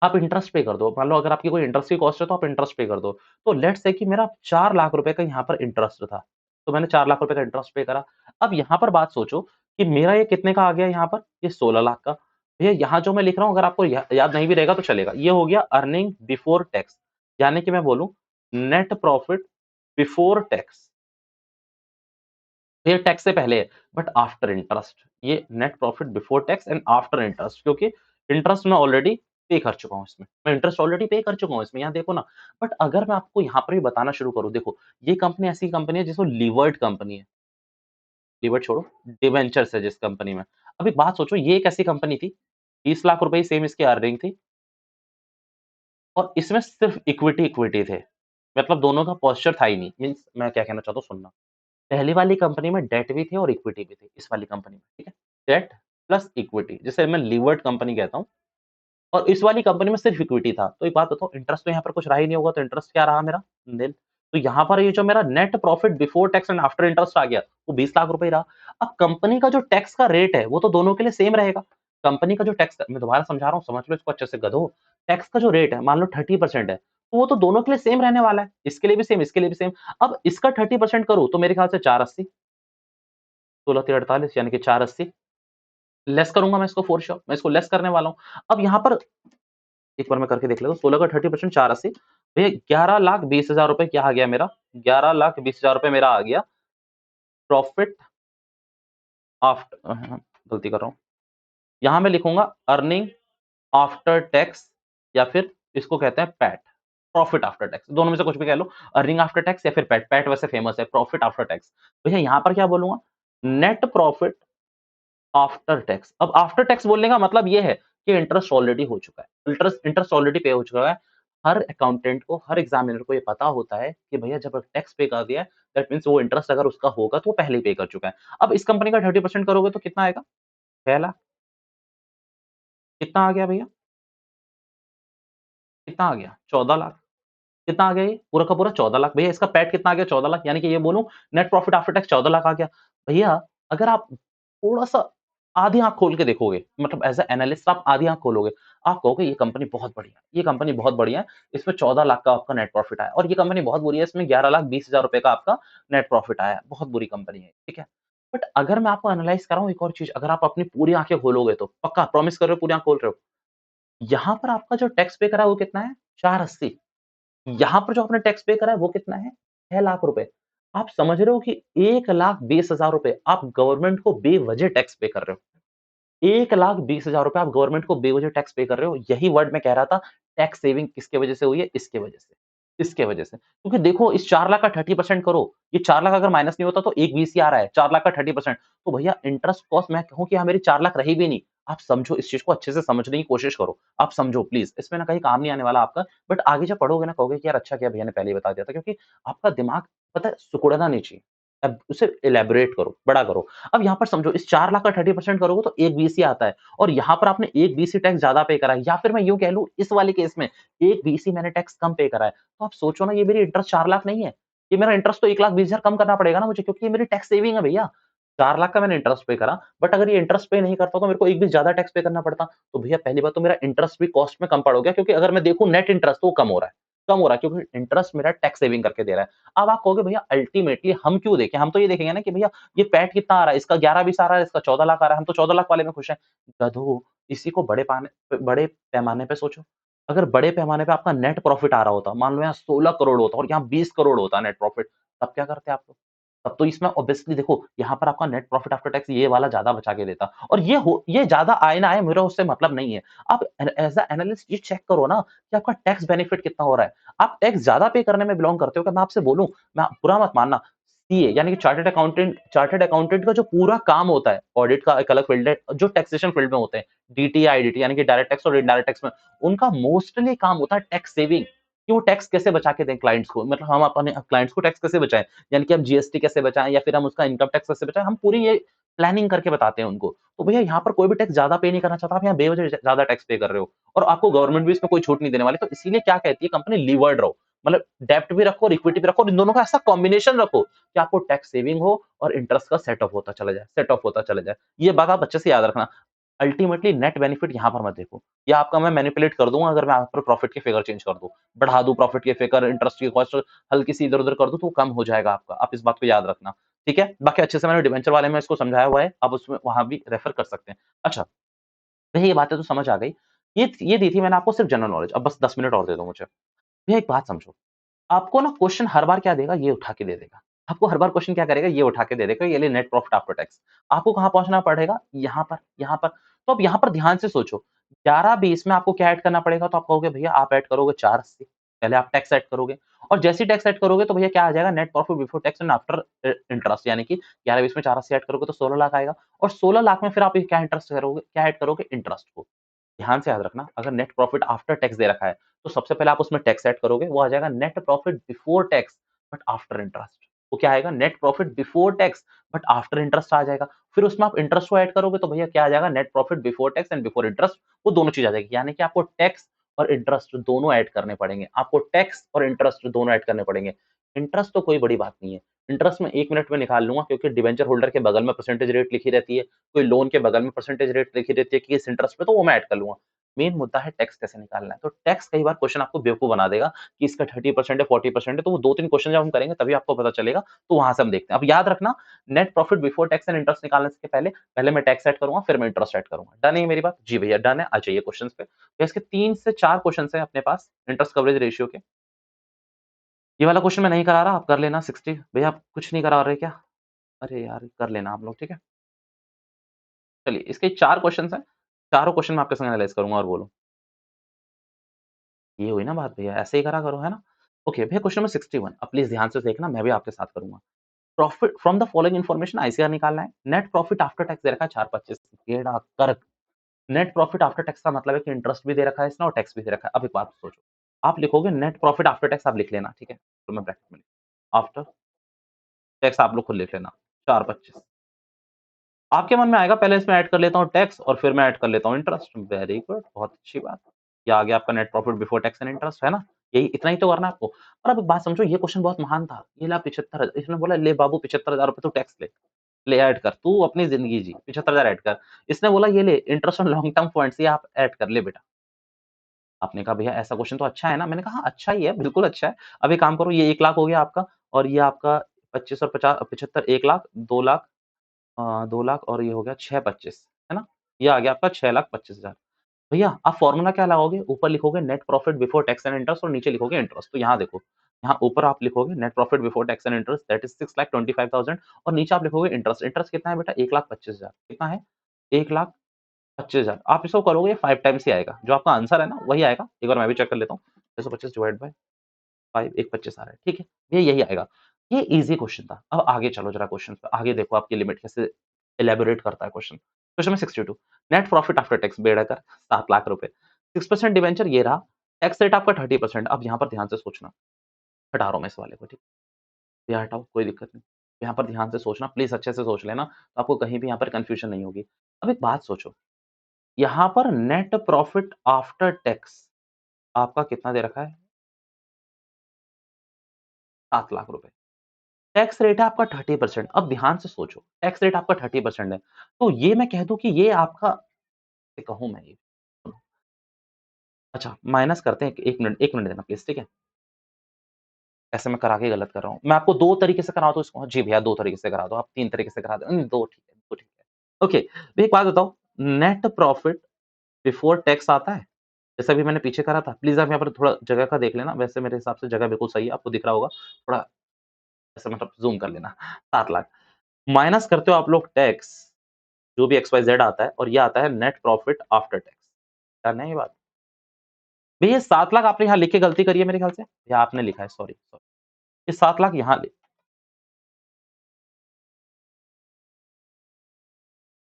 आप इंटरेस्ट पे कर दो। मान लो अगर आपकी कोई इंटरेस्ट की कॉस्ट है तो आप इंटरेस्ट पे कर दो। तो लेट्स से कि मेरा 4 लाख रुपए का यहाँ पर इंटरेस्ट था। तो मैंने 4 लाख रुपए का इंटरेस्ट पे करा। अब यहाँ पर बात सोचो कि मेरा ये कितने का आ गया यहाँ पर? ये 16 लाख का। भैया यहाँ जो मैं लिख रहा हूँ अगर आपको याद नहीं भी रहेगा तो चलेगा। ये हो गया अर्निंग बिफोर टैक्स। यानी कि मैं बोलूँ नेट प्रॉफिट बिफोर टैक्स। ये टैक्स से पहले है, बट आफ्टर इंटरेस्ट। ये net profit before tax and after interest, क्योंकि इंटरेस्ट मैं ऑलरेडी पे कर चुका हूँ इसमें। मैं इंटरेस्ट ऑलरेडी पे कर चुका हूँ इसमें, यहाँ देखो ना। बट अगर मैं आपको यहाँ पर भी बताना शुरू करूँ, देखो, ये कंपनी ऐसी कंपनी है जिसको लीवर्ड कंपनी है। लीवर्ड छोड़ो, डिवेंचर्स है जिस कंपनी में। अब एक बात सोचो, ये एक ऐसी कंपनी थी, 20 लाख रुपए ही सेम इसकी अर्निंग थी और इसमें सिर्फ इक्विटी इक्विटी थे। मतलब दोनों का पोस्चर था ही नहीं। मीन्स मैं क्या कहना चाहता हूँ सुनना। पहली वाली कंपनी में डेट भी थे और इक्विटी भी थी, इस वाली कंपनी में, ठीक है? डेट प्लस इक्विटी, जिसे मैं लीवर्ड कंपनी कहता हूँ, और इस वाली कंपनी में सिर्फ इक्विटी था। तो एक बात बताओ, इंटरेस्ट तो यहाँ पर कुछ रहा ही नहीं होगा, तो इंटरेस्ट क्या रहा मेरा? निल। तो यहाँ पर ये जो मेरा net profit before tax and after interest आ गया, वो 20 लाख रुपए ही रहा। अब कंपनी का जो टैक्स का रेट है, वो तो दोनों के लिए सेम रहेगा। कंपनी का जो टैक्स, मैं दोबारा समझा रहा हूँ, समझ लो इसको अच्छे से गधो। टैक्स का जो रेट है, मान लो 30% है, तो वो तो दोनों के लिए सेम रहने वाला है। इसके लिए भी सेम, इसके लिए भी सेम। अब इसका 30% करूँ, तो मेरे ख्याल से 480, 16 तिया 48, यानी कि 480। लेस करूँगा मैं इसको फॉर श्योर, मैं इसको लेस करने वाला हूँ। अब यहाँ पर एक बार मैं करके देख लेता हूँ, 16 का 30% 480, भैया 11,20,000 रुपए क्या आ गया मेरा? 11,20,000 रुपए मेरा आ गया प्रॉफिट गलती कर रहा हूँ। यहाँ मैं लिखूँगा अर्निंग आफ्टर टैक्स, या फिर इसको कहते हैं पैट, प्रॉफिट आफ्टर टैक्स, दोनों में से कुछ भी कह लो। अर्निंग आफ्टर टैक्स या फिर पैट। पैट वैसे फेमस है, प्रॉफिट आफ्टर टैक्स। भैया यहाँ पर क्या बोलूँगा? Net profit after tax. अब आफ्टर टैक्स बोलने का मतलब ये है कि इंटरेस्ट ऑलरेडी हो चुका है। इंटरेस्ट इंटरेस्ट ऑलरेडी पे हो चुका है। हर अकाउंटेंट को, हर एग्जामिनर को ये पता होता है कि भैया जब टैक्स पे कर दिया है, दैट मीन्स वो इंटरेस्ट अगर उसका होगा तो वो पहले ही पे कर चुका है। अब इस कंपनी का 30% करोगे तो कितना आएगा? 6 लाख। कितना आ गया भैया? कितना आ गया? 14 लाख। कितना आ गया ये? पूरा का पूरा 14 लाख। भैया इसका पैट कितना आ गया? 14 लाख, यानी कि ये बोलूँ net profit after tax 14 lakh आ गया। भैया अगर आप थोड़ा-सा आधी आँख खोल के देखोगे, मतलब एज़ अ एनालिस्ट आप आधी आँख खोलोगे, आप कहोगे ये कंपनी बहुत बढ़िया है, ये कंपनी बहुत बढ़िया है, इसमें 14 लाख का आपका नेट प्रॉफिट आया, और ये कंपनी बहुत बुरी है, इसमें 11,20,000 रुपए का आपका नेट प्रॉफिट आया, बहुत बुरी कंपनी है, ठीक है? बट अगर मैं आपको एनालाइज़ कराऊँ एक और चीज़, अगर आप अपनी पूरी आँखें खोलोगे तो, पक्का प्रॉमिस कर रहे हो पूरी आँख खोल रहे हो? यहाँ पर आपका जो टैक्स पे करा है वो कितना है? 480। यहाँ पर जो आपने टैक्स पे करा है वो कितना है? 6 लाख रुपए। आप समझ रहे हो कि 1,20,000 रुपए आप गवर्नमेंट को बेवजह टैक्स पे कर रहे हो। 1,20,000 रुपए आप गवर्नमेंट को बेवजह टैक्स पे कर रहे हो। यही वर्ड मैं कह रहा था, टैक्स सेविंग किसके वजह से हुई है? इसके वजह से। इसके वजह से। क्योंकि देखो इस 4 लाख का 30% करो, ये 4 लाख अगर माइनस नहीं होता तो 1,20 ही आ रहा है, 4 लाख का 30%। तो भैया इंटरेस्ट कॉस्ट मैं कहूँ कि हाँ, मेरी 4 लाख रही भी नहीं। आप समझो, इस चीज़ को अच्छे से समझने की कोशिश करो। आप समझो प्लीज़, इसमें ना कहीं काम नहीं आने वाला आपका, बट आगे जब पढ़ोगे ना कहोगे कि यार अच्छा किया भैया ने पहले ही बता दिया था, क्योंकि आपका दिमाग पता है सिकुड़ना नहीं चाहिए। अब उसे इलैबोरेट करो, बड़ा करो। अब यहाँ पर समझो इस 4 लाख का 30% करोगे तो 1,20 ही आता है, और यहाँ पर आपने 1,20 ही टैक्स ज़्यादा पे करा है, या फिर मैं यूँ कह लूँ इस वाले केस में 1,20 ही मैंने टैक्स कम पे करा है। तो आप सोचो ना, ये मेरी इंटरेस्ट 4 लाख नहीं है। ये मेरा इंटरेस्ट तो 1,20,000 कम करना पड़ेगा ना मुझे, क्योंकि ये मेरी टैक्स सेविंग है भैया। 4 लाख का मैंने इंटरेस्ट पे करा, बट अगर ये इंटरेस्ट पे नहीं करता तो मेरे को 1,20 ज़्यादा टैक्स पे करना पड़ता। तो भैया पहली बात तो मेरा इंटरेस्ट भी कॉस्ट में कम पड़ गया, क्योंकि अगर मैं देखूँ नेट इंटरेस्ट तो वो कम हो रहा है। कम हो रहा है क्योंकि इंटरेस्ट मेरा टैक्स सेविंग करके दे रहा है। अब आप कहोगे भैया अल्टीमेटली हम क्यों देखें? हम तो ये देखेंगे ना कि भैया ये पैट कितना आ रहा है? इसका 11-20 आ रहा है, इसका 14 लाख आ रहा है, हम तो 14 लाख वाले में खुश हैं। गधों! इसी को बड़े पैमाने पे सोचो। अगर बड़े पैमाने पे आपका नेट प्रॉफिट आ रहा होता, मान लो यहाँ 16 करोड़ होता और यहाँ 20 करोड़ होता नेट प्रॉफिट, तब क्या करते आप लोग? तब तो इसमें ऑब्वियसली देखो, यहाँ पर आपका नेट प्रॉफिट आफ्टर टैक्स ये वाला ज़्यादा बचा के देता, और ये ज़्यादा आए ना आए मेरा उससे मतलब नहीं है। आप एज़ अ एनालिस्ट ये चेक करो ना कि आपका टैक्स बेनिफिट कितना हो रहा है। आप टैक्स ज़्यादा पे करने में बिलॉन्ग करते हो क्या? मैं आपसे बोलूँ, मैं बुरा मत मानना, सीए यानी कि चार्टर्ड अकाउंटेंट का जो पूरा काम होता है, ऑडिट का एक अलग फील्ड है, जो टैक्सेशन फील्ड में होते हैं, डीटी, आईडीटी यानी कि डायरेक्ट टैक्स और इनडायरेक्ट टैक्स में, उनका मोस्टली काम होता है टैक्स सेविंग, कि वो टैक्स कैसे बचा के दें क्लाइंट्स को, मतलब हम अपने क्लाइंट्स को टैक्स कैसे बचाएँ, यानी कि हम जीएसटी कैसे बचाएँ या फिर हम उसका इनकम टैक्स कैसे बचाएँ, हम पूरी ये प्लानिंग करके बताते हैं उनको। तो भैया यहाँ पर कोई भी टैक्स ज़्यादा पे नहीं करना चाहता, आप यहाँ बेवजह ज़्यादा टैक्स पे कर रहे हो, और आपको गवर्नमेंट भी इसमें कोई छूट नहीं देने वाली। तो इसीलिए क्या कहती है कंपनी, लीवर्ड रहो, मतलब डेब्ट भी रखो और इक्विटी भी रखो, और इन दोनों का ऐसा कॉम्बिनेशन रखो कि आपको टैक्स सेविंग हो और इंटरेस्ट का सेट ऑफ होता चला जाए। ये बात आप अच्छे से याद रखना। अल्टीमेटली नेट बेनिफिट यहाँ पर मत देखो। या आपका मैं मैनिपुलेट कर दूँगा अगर मैं यहाँ पर प्रॉफिट के फिगर चेंज कर दूँ। बढ़ा दूँ प्रॉफिट के फिगर, इंटरेस्ट की कॉस्ट हल्की-सी इधर-उधर कर दूँ तो वो कम हो जाएगा आपका। आप इस बात को याद रखना, ठीक है? बाकी अच्छे से मैंने डिबेंचर वाले में इसको समझाया हुआ है, आप उसमें वहाँ भी रेफर कर सकते हैं। अच्छा, देखिए ये बातें तो समझ आ गई। ये दी थी मैंने आपको सिर्फ जनरल नॉलेज, अब बस 10 मिनट और दे दो मुझे। भैया एक बात समझो, आपको ना क्वेश्चन हर बार क्या देगा, ये उठा के दे देगा। आपको हर बार क्वेश्चन क्या करेगा, ये उठा के दे देगा, ये ले नेट प्रॉफिट आफ्टर टैक्स। आपको कहाँ पहुँचना पड़ेगा? यहाँ पर, यहाँ पर। तो अब यहाँ पर ध्यान से सोचो, 11-20 में आपको क्या ऐड करना पड़ेगा? तो आप कहोगे भैया आप ऐड करोगे 480, पहले आप टैक्स ऐड करोगे, और जैसे ही टैक्स ऐड करोगे तो भैया क्या आ जाएगा, net profit before tax and after interest, यानी कि 11-20 में 480 ऐड करोगे तो 16 लाख आएगा, और 16 लाख में फिर आप ये क्या इंटरेस्ट करोगे, क्या ऐड करोगे? इंटरेस्ट को। ध्यान से याद रखना, अगर नेट प्रॉफिट आफ्टर टैक्स दे रखा है, तो सबसे पहले आप उसमें टैक्स ऐड करोगे, वो आ जाएगा net profit before tax but after interest. वो क्या आएगा? Net profit before tax but after interest आ जाएगा। फिर उसमें आप इंटरेस्ट को ऐड करोगे तो भैया क्या आ जाएगा? Net profit before tax and before interest, वो दोनों चीज़ आ जाएगी। यानी कि आपको टैक्स और इंटरेस्ट दोनों ऐड करने पड़ेंगे। आपको टैक्स और इंटरेस्ट दोनों ऐड करने पड़ेंगे। इंटरेस्ट तो कोई बड़ी बात नहीं है। इंटरेस्ट मैं 1 मिनट में निकाल लूँगा, क्योंकि डिबेंचर होल्डर के बगल में परसेंटेज रेट लिखी रहती है, कोई लोन के बगल में परसेंटेज रेट लिखी रहती है कि इस इंटरेस्ट पे, तो वो मैं ऐड कर लूँगा। मेन मुद्दा है टैक्स कैसे निकालना है। तो टैक्स कई बार क्वेश्चन आपको बेवकूफ बना देगा कि इसका 30% है, 40% है, तो वो 2-3 क्वेश्चन जब हम करेंगे तभी आपको पता चलेगा, तो वहाँ से हम देखते हैं। अब याद रखना, net profit before tax and interest निकालने से पहले, पहले मैं टैक्स ऐड करूँगा, फिर मैं इंटरेस्ट ऐड करूँगा। डन है ये मेरी बात? जी भैया डन है, आ जाइए क्वेश्चंस पे। तो इसके 3 से 4 क्वेश्चंस हैं अपने पास इंटरेस्ट कवरेज रेशियो के। ये वाला क्वेश्चन मैं नहीं करा रहा, आप कर लेना 60। भैया आप कुछ नहीं करा रहे क्या? अरे यार कर लेना आप लोग, ठीक है? चलिए इसके 4 क्वेश्चंस हैं, चारों क्वेश्चन मैं आपके संग एनालाइज़ करूँगा, और बोलो। ये हुई ना बात भैया, ऐसे ही करा करो, है ना? ओके भैया क्वेश्चन नंबर 61, अब प्लीज़ ध्यान से देखना, मैं भी आपके साथ करूँगा। Profit from the following information ICR निकालना है। नेट प्रॉफिट आफ्टर टैक्स दे रखा है 425, टेढ़ा कर्क। नेट प्रॉफिट आफ्टर टैक्स का मतलब है कि इंटरेस्ट भी दे रखा है इसने और टैक्स भी दे रखा है। अब एक बात सोचो, आप लिखोगे नेट प्रॉफिट आफ्टर टैक्स, आप लिख लेना, ठीक है? तो मैं ब्रैकेट में आफ्टर टैक्स आप लोग खुद लिख लेना, 425। आपके मन में आएगा पहले इसमें ऐड कर लेता हूँ टैक्स और फिर मैं ऐड कर लेता हूँ इंटरेस्ट। वेरी गुड, बहुत अच्छी बात। ये आ गया आपका net profit before tax and interest, है ना? यही इतना ही तो करना है आपको। और अब एक बात समझो, ये क्वेश्चन बहुत महान था। ये ला 75, इसने बोला ले बाबू 75,000 रुपए तू टैक्स ले। ले ऐड कर, तू अपनी ज़िंदगी जी, 75,000 ऐड कर। इसने बोला ये ले interest on long term funds, ये आप ऐड कर ले बेटा। आपने कहा भैया ऐसा क्वेश्चन तो अच्छा है ना? मैंने कहा हाँ, अच्छा ही है, बिल्कुल अच्छा है। अब एक काम करो, ये 1 लाख हो गया आपका, और ये आपका 25 और 75 1 लाख, 2 लाख, 2 लाख, और ये हो गया 6 25, है ना? ये आ गया आपका 6,25,000। भैया आप फॉर्मूला क्या लगाओगे? ऊपर लिखोगे net profit before tax and interest और नीचे लिखोगे इंटरेस्ट। तो यहाँ देखो, यहाँ ऊपर आप लिखोगे net profit before tax and interest that is 6,25,000 और नीचे आप लिखोगे इंटरेस्ट। इंटरेस्ट कितना है बेटा? 1,25,000 कितना है? 1,25,000 आप इसको करोगे 5 टाइम्स ही आएगा। जो आपका आंसर है ना वही आएगा। एक बार मैं भी चेक कर लेता हूँ। 625 डिवाइड बाय 5 1,25 आ रहा है, ठीक है? ये यही आएगा। ये ईज़ी क्वेश्चन था। अब आगे चलो ज़रा क्वेश्चन पे। आगे देखो आपकी लिमिट कैसे इलैबोरेट करता है question. Question number 62 net profit after tax बेड़कर 7 लाख रुपए। 6% डिबेंचर ये रहा। टैक्स रेट आपका 30%। अब यहाँ पर ध्यान से सोचना। हटा रहा हूँ मैं इस वाले को, ठीक? ये हटाओ, कोई दिक्कत नहीं। यहाँ पर ध्यान से सोचना, प्लीज़ अच्छे से सोच लेना, तो आपको कहीं भी यहाँ पर कन्फ्यूजन नहीं होगी। अब एक बात सोचो, यहाँ पर नेट प्रॉफिट आफ्टर टैक्स आपका कितना दे रखा है? 7 लाख रुपए। टैक्स रेट है आपका 30%। अब ध्यान से सोचो, टैक्स रेट आपका 30% है, तो ये मैं कह दूँ कि ये आपका कहूँ मैं ये अच्छा माइनस करते हैं, 1 मिनट देना प्लीज़, ठीक है? ऐसे मैं करा के गलत कर रहा हूँ। मैं आपको 2 तरीके से करा दूँ इसको? जी भैया 2 तरीके से करा दो, आप 3 तरीके से करा दो। 2 ठीक है, 2 ठीक है। ओके, तो एक बात बताओ, नेट प्रॉफिट बिफोर टैक्स आता है? जैसे अभी मैंने पीछे करा था, प्लीज़ आप यहाँ पर थोड़ा जगह का देख लेना, वैसे मेरे हिसाब से जगह बिल्कुल सही है, आपको दिख रहा होगा। थोड़ा ऐसे मतलब ज़ूम कर लेना, 7 लाख। माइनस करते हो आप लोग टैक्स, जो भी XYZ आता है और ये आता है net profit after tax. Done है ये बात? भैया 7 लाख आपने यहाँ लिख के गलती करी है मेरे ख्याल से, या आपने लिखा है सॉरी, सॉरी। ये 7 लाख यहाँ लिख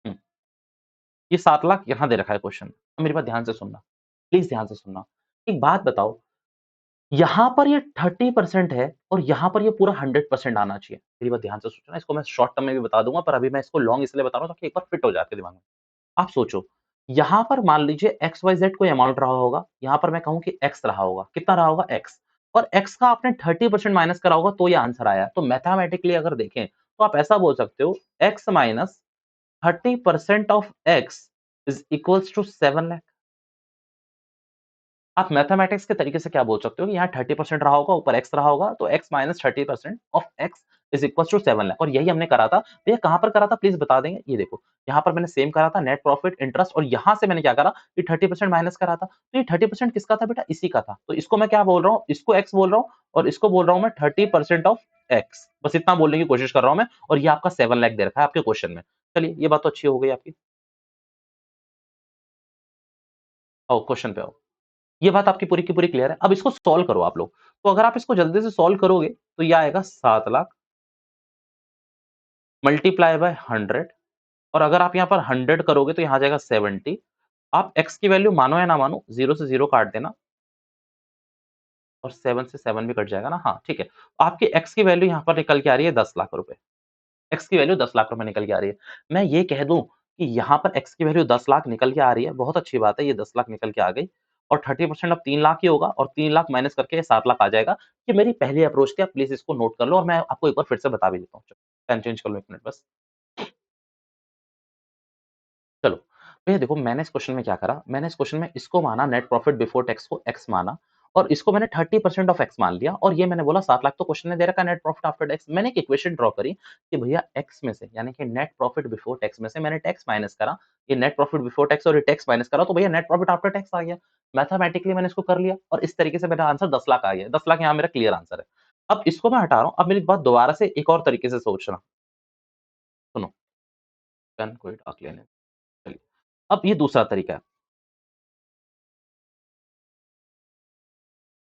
हुँ, ये 7 लाख यहाँ दे रखा है क्वेश्चन में। अब मेरी बात ध्यान से सुनना, प्लीज़ ध्यान से सुनना। एक बात बताओ, यहाँ पर ये 30% है और यहाँ पर ये पूरा 100% आना चाहिए। मेरी बात ध्यान से सोचना, इसको मैं शॉर्ट टर्म में भी बता दूँगा, पर अभी मैं इसको लॉन्ग इसलिए बता रहा हूँ ताकि एक बार फिट हो जाए आपके दिमाग में। आप सोचो, यहाँ पर मान लीजिए XYZ कोई अमाउंट रहा होगा, यहाँ पर मैं कहूँ कि X रहा होगा। कितना रहा होगा? X और X का आपने 30% माइनस करा होगा तो ये आंसर आया है। तो मैथमेटिकली अगर देखें, तो आप ऐसा बोल सकते हो X minus 30% of X is equals to 7 lakh. आप मैथमेटिक्स के तरीके से क्या बोल सकते हो कि यहाँ 30% रहा होगा, ऊपर x रहा होगा, तो x minus 30% of x is equal to 7 lakh और यही हमने करा था। तो ये कहाँ पर करा था प्लीज़ बता देंगे? ये देखो, यहाँ पर मैंने सेम करा था नेट प्रॉफिट, इंटरेस्ट और यहाँ से मैंने क्या करा कि 30% माइनस करा था। तो ये 30% किसका था बेटा? इसी का था। तो इसको मैं क्या बोल रहा हूँ? इसको x बोल रहा हूँ और इसको बोल रहा हूँ मैं 30% ऑफ x। बस इतना बोलने की कोशिश कर रहा हूँ मैं और ये आपका 7 लाख दे रखा है आपके क्वेश्चन में। चलिए, ये बात तो अच्छी हो गई आपकी। आओ क्वेश्चन पे आओ। ये बात आपकी पूरी की पूरी क्लियर है। अब इसको सॉल्व करो आप लोग। तो अगर आप इसको जल्दी से सॉल्व करोगे, तो ये आएगा 7 लाख मल्टीप्लाई बाय 100 और अगर आप यहाँ पर 100 करोगे तो यहाँ आ जाएगा 70। आप x की वैल्यू मानो या ना मानो, 0 से 0 काट देना और 7 से 7 भी कट जाएगा ना? हाँ, ठीक है। आपकी x की वैल्यू यहाँ पर निकल के आ रही है 10 लाख रुपए। x की वैल्यू 10 लाख रुपए निकल के आ रही है। मैं ये कह दूँ कि यहाँ पर x की वैल्यू 10 लाख निकल के आ रही है, बहुत अच्छी बात है, ये 10 लाख निकल के आ गई और 30% अब 3 लाख ही होगा और 3 लाख माइनस करके 7 लाख आ जाएगा। ये मेरी पहली अप्रोच थी, आप प्लीज़ इसको नोट कर लो और मैं आपको एक बार फिर से बता भी देता हूँ। चलो, पेन चेंज कर लो 1 मिनट बस। चलो, भैया देखो मैंने इस क्वेश्चन में क्या करा, मैंने इस क्वेश्चन में इसको माना नेट प्रॉफिट बिफोर टैक्स को x माना और इसको मैंने 30% ऑफ x मान लिया और ये मैंने बोला 7 लाख तो क्वेश्चन ने दे रखा है नेट प्रॉफिट आफ्टर टैक्स। मैंने एक इक्वेशन ड्रॉ करी कि भैया x में से यानी कि नेट प्रॉफिट बिफोर टैक्स में से मैंने टैक्स माइनस करा, ये नेट प्रॉफिट बिफोर टैक्स और ये टैक्स माइनस करा तो भैया नेट प्रॉफिट आफ्टर टैक्स आ गया। मैथमेटिकली मैंने इसको कर लिया और इस तरीके से मेरा आंसर 10 लाख आ गया। 10 लाख यहाँ मेरा क्लियर आंसर है। अब इसको मैं हटा रहा हूँ, अब मेरी बात दोबारा से एक और तरीके से सोचना, सुनो, पेन कोई डार्क लेने चलिए। अब ये दूसरा तरीका है।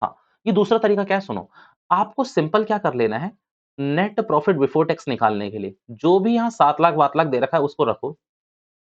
हाँ, ये दूसरा तरीका क्या है सुनो, आपको सिंपल क्या कर लेना है, नेट प्रॉफिट बिफोर टैक्स निकालने के लिए, जो भी यहाँ 7 लाख वात लाख दे रखा है उसको रखो।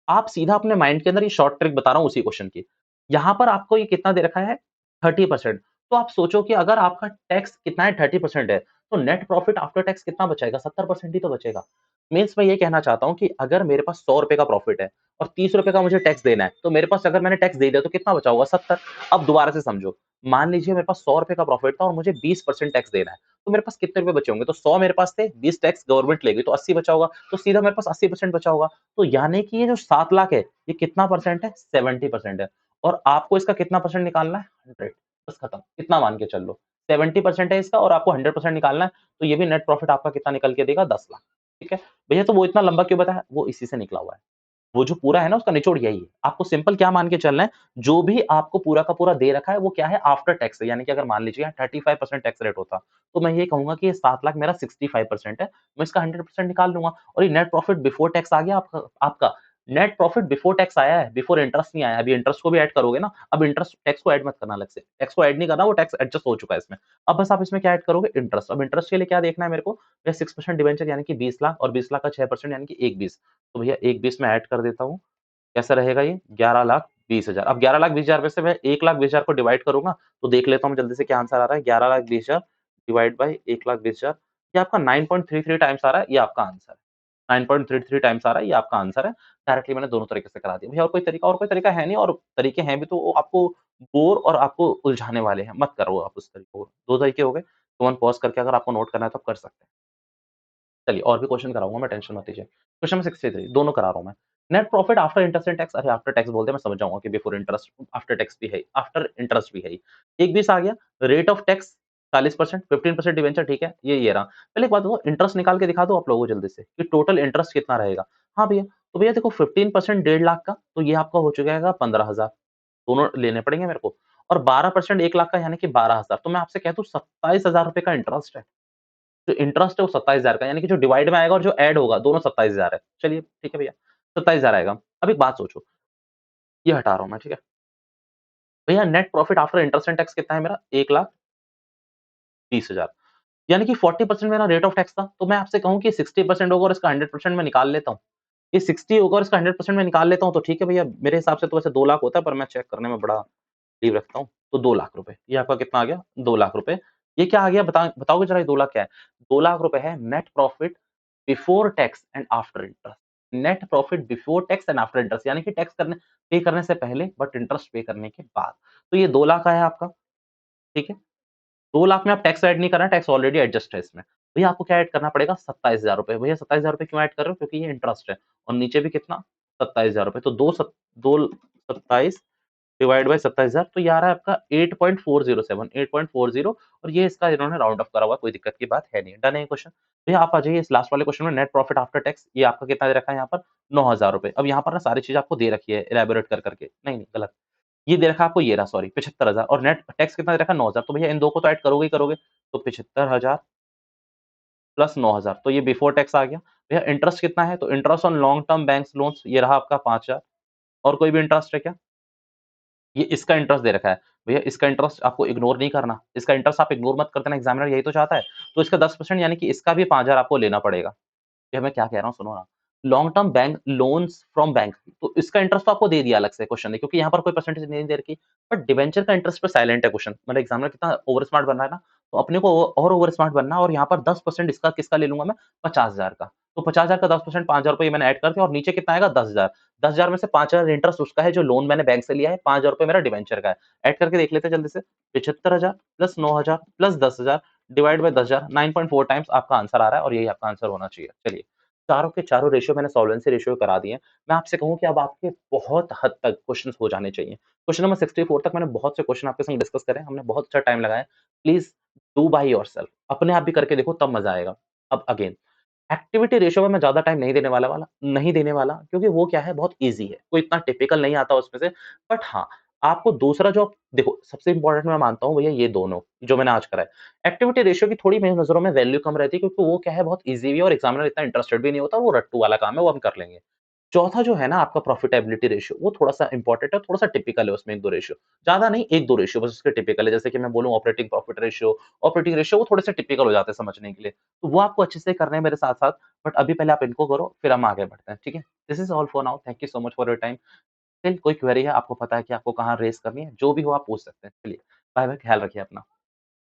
आप सीधा अपने माइंड के अंदर ये शॉर्ट ट्रिक बता रहा हूँ उसी क्वेश्चन की। यहाँ पर आपको ये कितना दे रखा है 30%। तो आप सोचो कि अगर आपका टैक्स कितना है 30% है, तो नेट प्रॉफिट आफ्टर टैक्स कितना बचेगा? 70% ही तो बचेगा। मीन्स मैं ये कहना चाहता हूँ कि अगर मेरे पास ₹100 का प्रॉफिट है और ₹30 का मुझे टैक्स देना है, तो मेरे पास अगर मैंने टैक्स दे दिया तो कितना बचा होगा? 70। अब दोबारा से समझो, मान लीजिए मेरे पास ₹100 का प्रॉफिट था और मुझे 20% टैक्स देना है, तो मेरे पास कितने रुपए बचे होंगे? तो 100 मेरे पास थे, 20 टैक्स गवर्नमेंट लेगी तो 80 बचा होगा, तो सीधा मेरे पास 80% बचा होगा। तो यानी कि ये जो 7 लाख है, ये कितना परसेंट है? 70% है और आपको इसका कितना परसेंट निकालना है? 100 बस खत्म, इतना मान के चल लो। 70% है इसका और आपको 100% निकालना है, तो ये भी नेट प्रॉफिट आपका कितना निकल के देगा? 10 लाख, ठीक है? भैया तो वो इतना लंबा क्यों बताया? वो इसी से निकला हुआ है। वो जो पूरा है ना उसका निचोड़ यही है। आपको सिंपल क्या मान के चलना है, जो भी आपको पूरा का पूरा दे रखा है वो क्या है आफ्टर टैक्स है। यानी कि अगर मान लीजिए 35% टैक्स रेट होता, तो मैं ये कहूँगा कि ये 7 लाख मेरा 65% है, मैं इसका 100% निकाल लूँगा और ये नेट प्रॉफिट बिफोर टैक्स आ गया आपका। नेट प्रॉफिट बिफोर टैक्स आया है, बिफोर इंटरेस्ट नहीं आया है। अभी इंटरेस्ट को भी ऐड करोगे ना, अब इंटरेस्ट टैक्स को ऐड मत करना अलग से। टैक्स को ऐड नहीं करना, वो टैक्स एडजस्ट हो चुका है इसमें। अब बस आप इसमें क्या ऐड करोगे इंटरेस्ट। अब इंटरेस्ट के लिए क्या देखना है मेरे को, भैया 6% डिबेंचर यानी कि 20 लाख और 20 लाख का 6% यानी कि 1,20,। तो भैया 1,20 मैं ऐड कर देता हूँ। कैसा रहेगा ये? 11,20,000। अब 11,20,000 में से मैं 1,20,000 को डिवाइड करूँगा, तो देख लेता हूँ जल्दी से क्या आंसर आ रहा है। 11,20,000 डिवाइड बाय 1,20,000, ये आपका 9.33 टाइम्स आ रहा है, ये आपका आंसर है। 9.33 टाइम्स आ रहा है, ये आपका आंसर है। डायरेक्टली मैंने दोनों तरीके से करा दिया। भैया और कोई तरीका है नहीं, और तरीके हैं भी तो वो आपको बोर और आपको उलझाने वाले हैं, मत करो आप उस तरीके को। 2 तरीके हो गए, तो 1 पॉज़ करके अगर आपको नोट करना है तो आप कर सकते हैं। चलिए और भी क्वेश्चन कराऊँगा मैं, टेंशन मत लीजिए। क्वेश्चन नंबर 63 दोनों करा रहा हूँ मैं। Net profit after interest and tax, अरे आफ्टर टैक्स बोलते हैं, मैं समझ जाऊँगा कि बिफोर इंटरेस्ट, आफ्टर टैक्स भी है, आफ्टर इंटरेस्ट भी है ही। 1,20 आ गया, रेट ऑफ टैक्स 40%, 15% डिबेंचर ठीक है, ये रहा। पहले एक बात बताओ, इंटरेस्ट निकाल के दिखा दो आप लोगों को जल्दी से कि टोटल इंटरेस्ट कितना रहेगा? हाँ भैया, तो भैया देखो 15% 1,50,000 का, तो ये आपका हो चुकेगा 15,000, दोनों लेने पड़ेंगे मेरे को। और 12% 1,00,000 का यानी कि 12,000, तो मैं आपसे कहता हूँ 27,000 रुपए का इंटरेस्ट है। जो इंटरेस्ट है वो 27,000 का, यानी कि जो डिवाइड में आएगा और जो ऐड होगा दोनों 27,000 है। चलिए ठीक है भैया, 27,000 आएगा। अब एक बात सोचो, ये हटा रहा हूँ मैं, ठीक है? भैया net profit after interest and tax कितना है मेरा? 1,20,000, यानी कि 40% मेरा रेट ऑफ टैक्स था। तो मैं आपसे कहूँ कि 60% होगा और इसका 100% मैं निकाल लेता हूँ। ये 60 होगा और इसका 100% मैं निकाल लेता हूँ, तो ठीक है भैया, मेरे हिसाब से तो वैसे 2 लाख होता है, पर मैं चेक करने में बड़ा लीव रखता हूँ। तो 2 लाख रुपए, ये आपका कितना आ गया? 2 लाख रुपए। ये क्या आ गया बताओगे ज़रा, ये 2 लाख क्या है? 2 लाख रुपए है net profit before tax and after interest. Net profit before tax and after interest, यानी कि टैक्स पे करने से पहले बट इंटरेस्ट पे करने के बाद। तो ये 2 लाख आया आपका, ठीक है? 2 लाख में आप टैक्स ऐड नहीं करना, टैक्स ऑलरेडी एडजस्ट है इसमें। भैया आपको क्या ऐड करना पड़ेगा? 27,000 रुपए। भैया 27,000 रुपए क्यों ऐड कर रहे हो? क्योंकि ये इंटरेस्ट है और नीचे भी कितना? 27,000 रुपए। तो 2 27 डिवाइड बाय 27,000, तो ये आ रहा है आपका 8.407, 8.40, और ये इसका इन्होंने राउंड ऑफ करा हुआ है, कोई दिक्कत की बात है नहीं। डन है ये क्वेश्चन। भैया आप आ जाइए इस लास्ट वाले क्वेश्चन में, नेट प्रॉफिट आफ्टर टैक्स, ये आपका कितना दे रखा है यहाँ पर? 9,000 रुपए। अब यहाँ पर ना सारी चीज़ आपको दे रखी है इलैबोरेट कर करके, नहीं गलत। ये दे रखा है आपको, ये रहा सॉरी, 75,000, और नेट टैक्स कितना दे रखा है? 9,000। तो भैया इन 2 को तो ऐड करोगे ही करोगे, तो 75,000 प्लस 9,000, तो ये बिफोर टैक्स आ गया। भैया इंटरेस्ट कितना है? तो interest on long term banks loans, ये रहा आपका 5,000। और कोई भी इंटरेस्ट है क्या? ये इसका इंटरेस्ट दे रखा है। भैया इसका इंटरेस्ट आपको इग्नोर नहीं करना, इसका इंटरेस्ट आप इग्नोर मत कर देना, एग्ज़ामिनर यही तो चाहता है। तो इसका 10% यानी कि इसका भी 5,000 आपको लेना पड़ेगा। ये मैं क्या कह रहा हूँ सुनो ना। Long term bank loans from bank, तो इसका इंटरेस्ट तो आपको दे दिया अलग से क्वेश्चन ने, क्योंकि यहाँ पर कोई परसेंटेज नहीं दे रखी। बट डिबेंचर का इंटरेस्ट पे साइलेंट है क्वेश्चन। मतलब एग्ज़ामिनर कितना ओवर स्मार्ट बन रहा है ना, तो अपने को और ओवर स्मार्ट बनना है, और यहाँ पर 10% इसका किसका ले लूँगा मैं? 50,000 का। तो 50,000 का 10% ₹5,000 मैंने ऐड कर दिया, और नीचे कितना आएगा? 10,000। 10,000 में से 5,000 इंटरेस्ट उसका है जो लोन मैंने बैंक से लिया है, ₹5,000 मेरा डिबेंचर का है। ऐड करके देख लेते हैं जल्दी से। 75,000 plus 9,000 plus 10,000 divide by 10,000, 9.4 times आपका आंसर आ रहा है, और यही आपका आंसर होना चाहिए। चलिए, चारों के चारों रेशियो मैंने सॉल्वेंसी रेशियो करा दिए हैं। मैं आपसे कहूँ कि अब आपके बहुत हद तक क्वेश्चन्स हो जाने चाहिए। क्वेश्चन नंबर 64 तक मैंने बहुत से क्वेश्चन आपके संग डिस्कस करे, हमने बहुत अच्छा टाइम लगाया। प्लीज़ डू बाय योरसेल्फ, अपने आप भी करके देखो तब मज़ा आएगा। अब अगेन एक्टिविटी रेशियो में मैं ज़्यादा टाइम नहीं देने वाला, क्योंकि वो क्या है, बहुत ईज़ी है, कोई इतना टिपिकल नहीं आता उसमें से। बट हाँ, आपको दूसरा जो देखो सबसे इम्पोर्टेंट मैं मानता हूँ भैया ये दोनों, जो मैंने आज करा है। एक्टिविटी रेशियो की थोड़ी मेरी नज़रों में वैल्यू कम रहती है, क्योंकि वो क्या है, बहुत ईज़ी भी है और एग्ज़ामिनर इतना इंटरेस्टेड भी नहीं होता, वो रट्टू वाला काम है, वो हम कर लेंगे। चौथा जो है ना आपका प्रॉफिटेबिलिटी रेशियो, वो थोड़ा-सा इम्पोर्टेंट है, थोड़ा-सा टिपिकल है उसमें 1-2 रेशियो। ज़्यादा नहीं, 1-2 रेशियो बस उसके टिपिकल है। जैसे कि मैं बोलूँ ऑपरेटिंग रेशियो वो थोड़े से टिपिकल हो जाते हैं समझने के लिए। तो वो आपको अच्छे से करने हैं मेरे साथ-साथ, बट अभी पहले आप इनको करो, फिर हम आगे बढ़ते हैं, ठीक है? This is all for now, thank you so much for your time. Still कोई क्वेरी है, आपको पता है कि आपको कहाँ रेज़ करनी है, जो भी हो आप पूछ सकते हैं। चलिए, बाय-बाय, ख्याल रखिए अपना।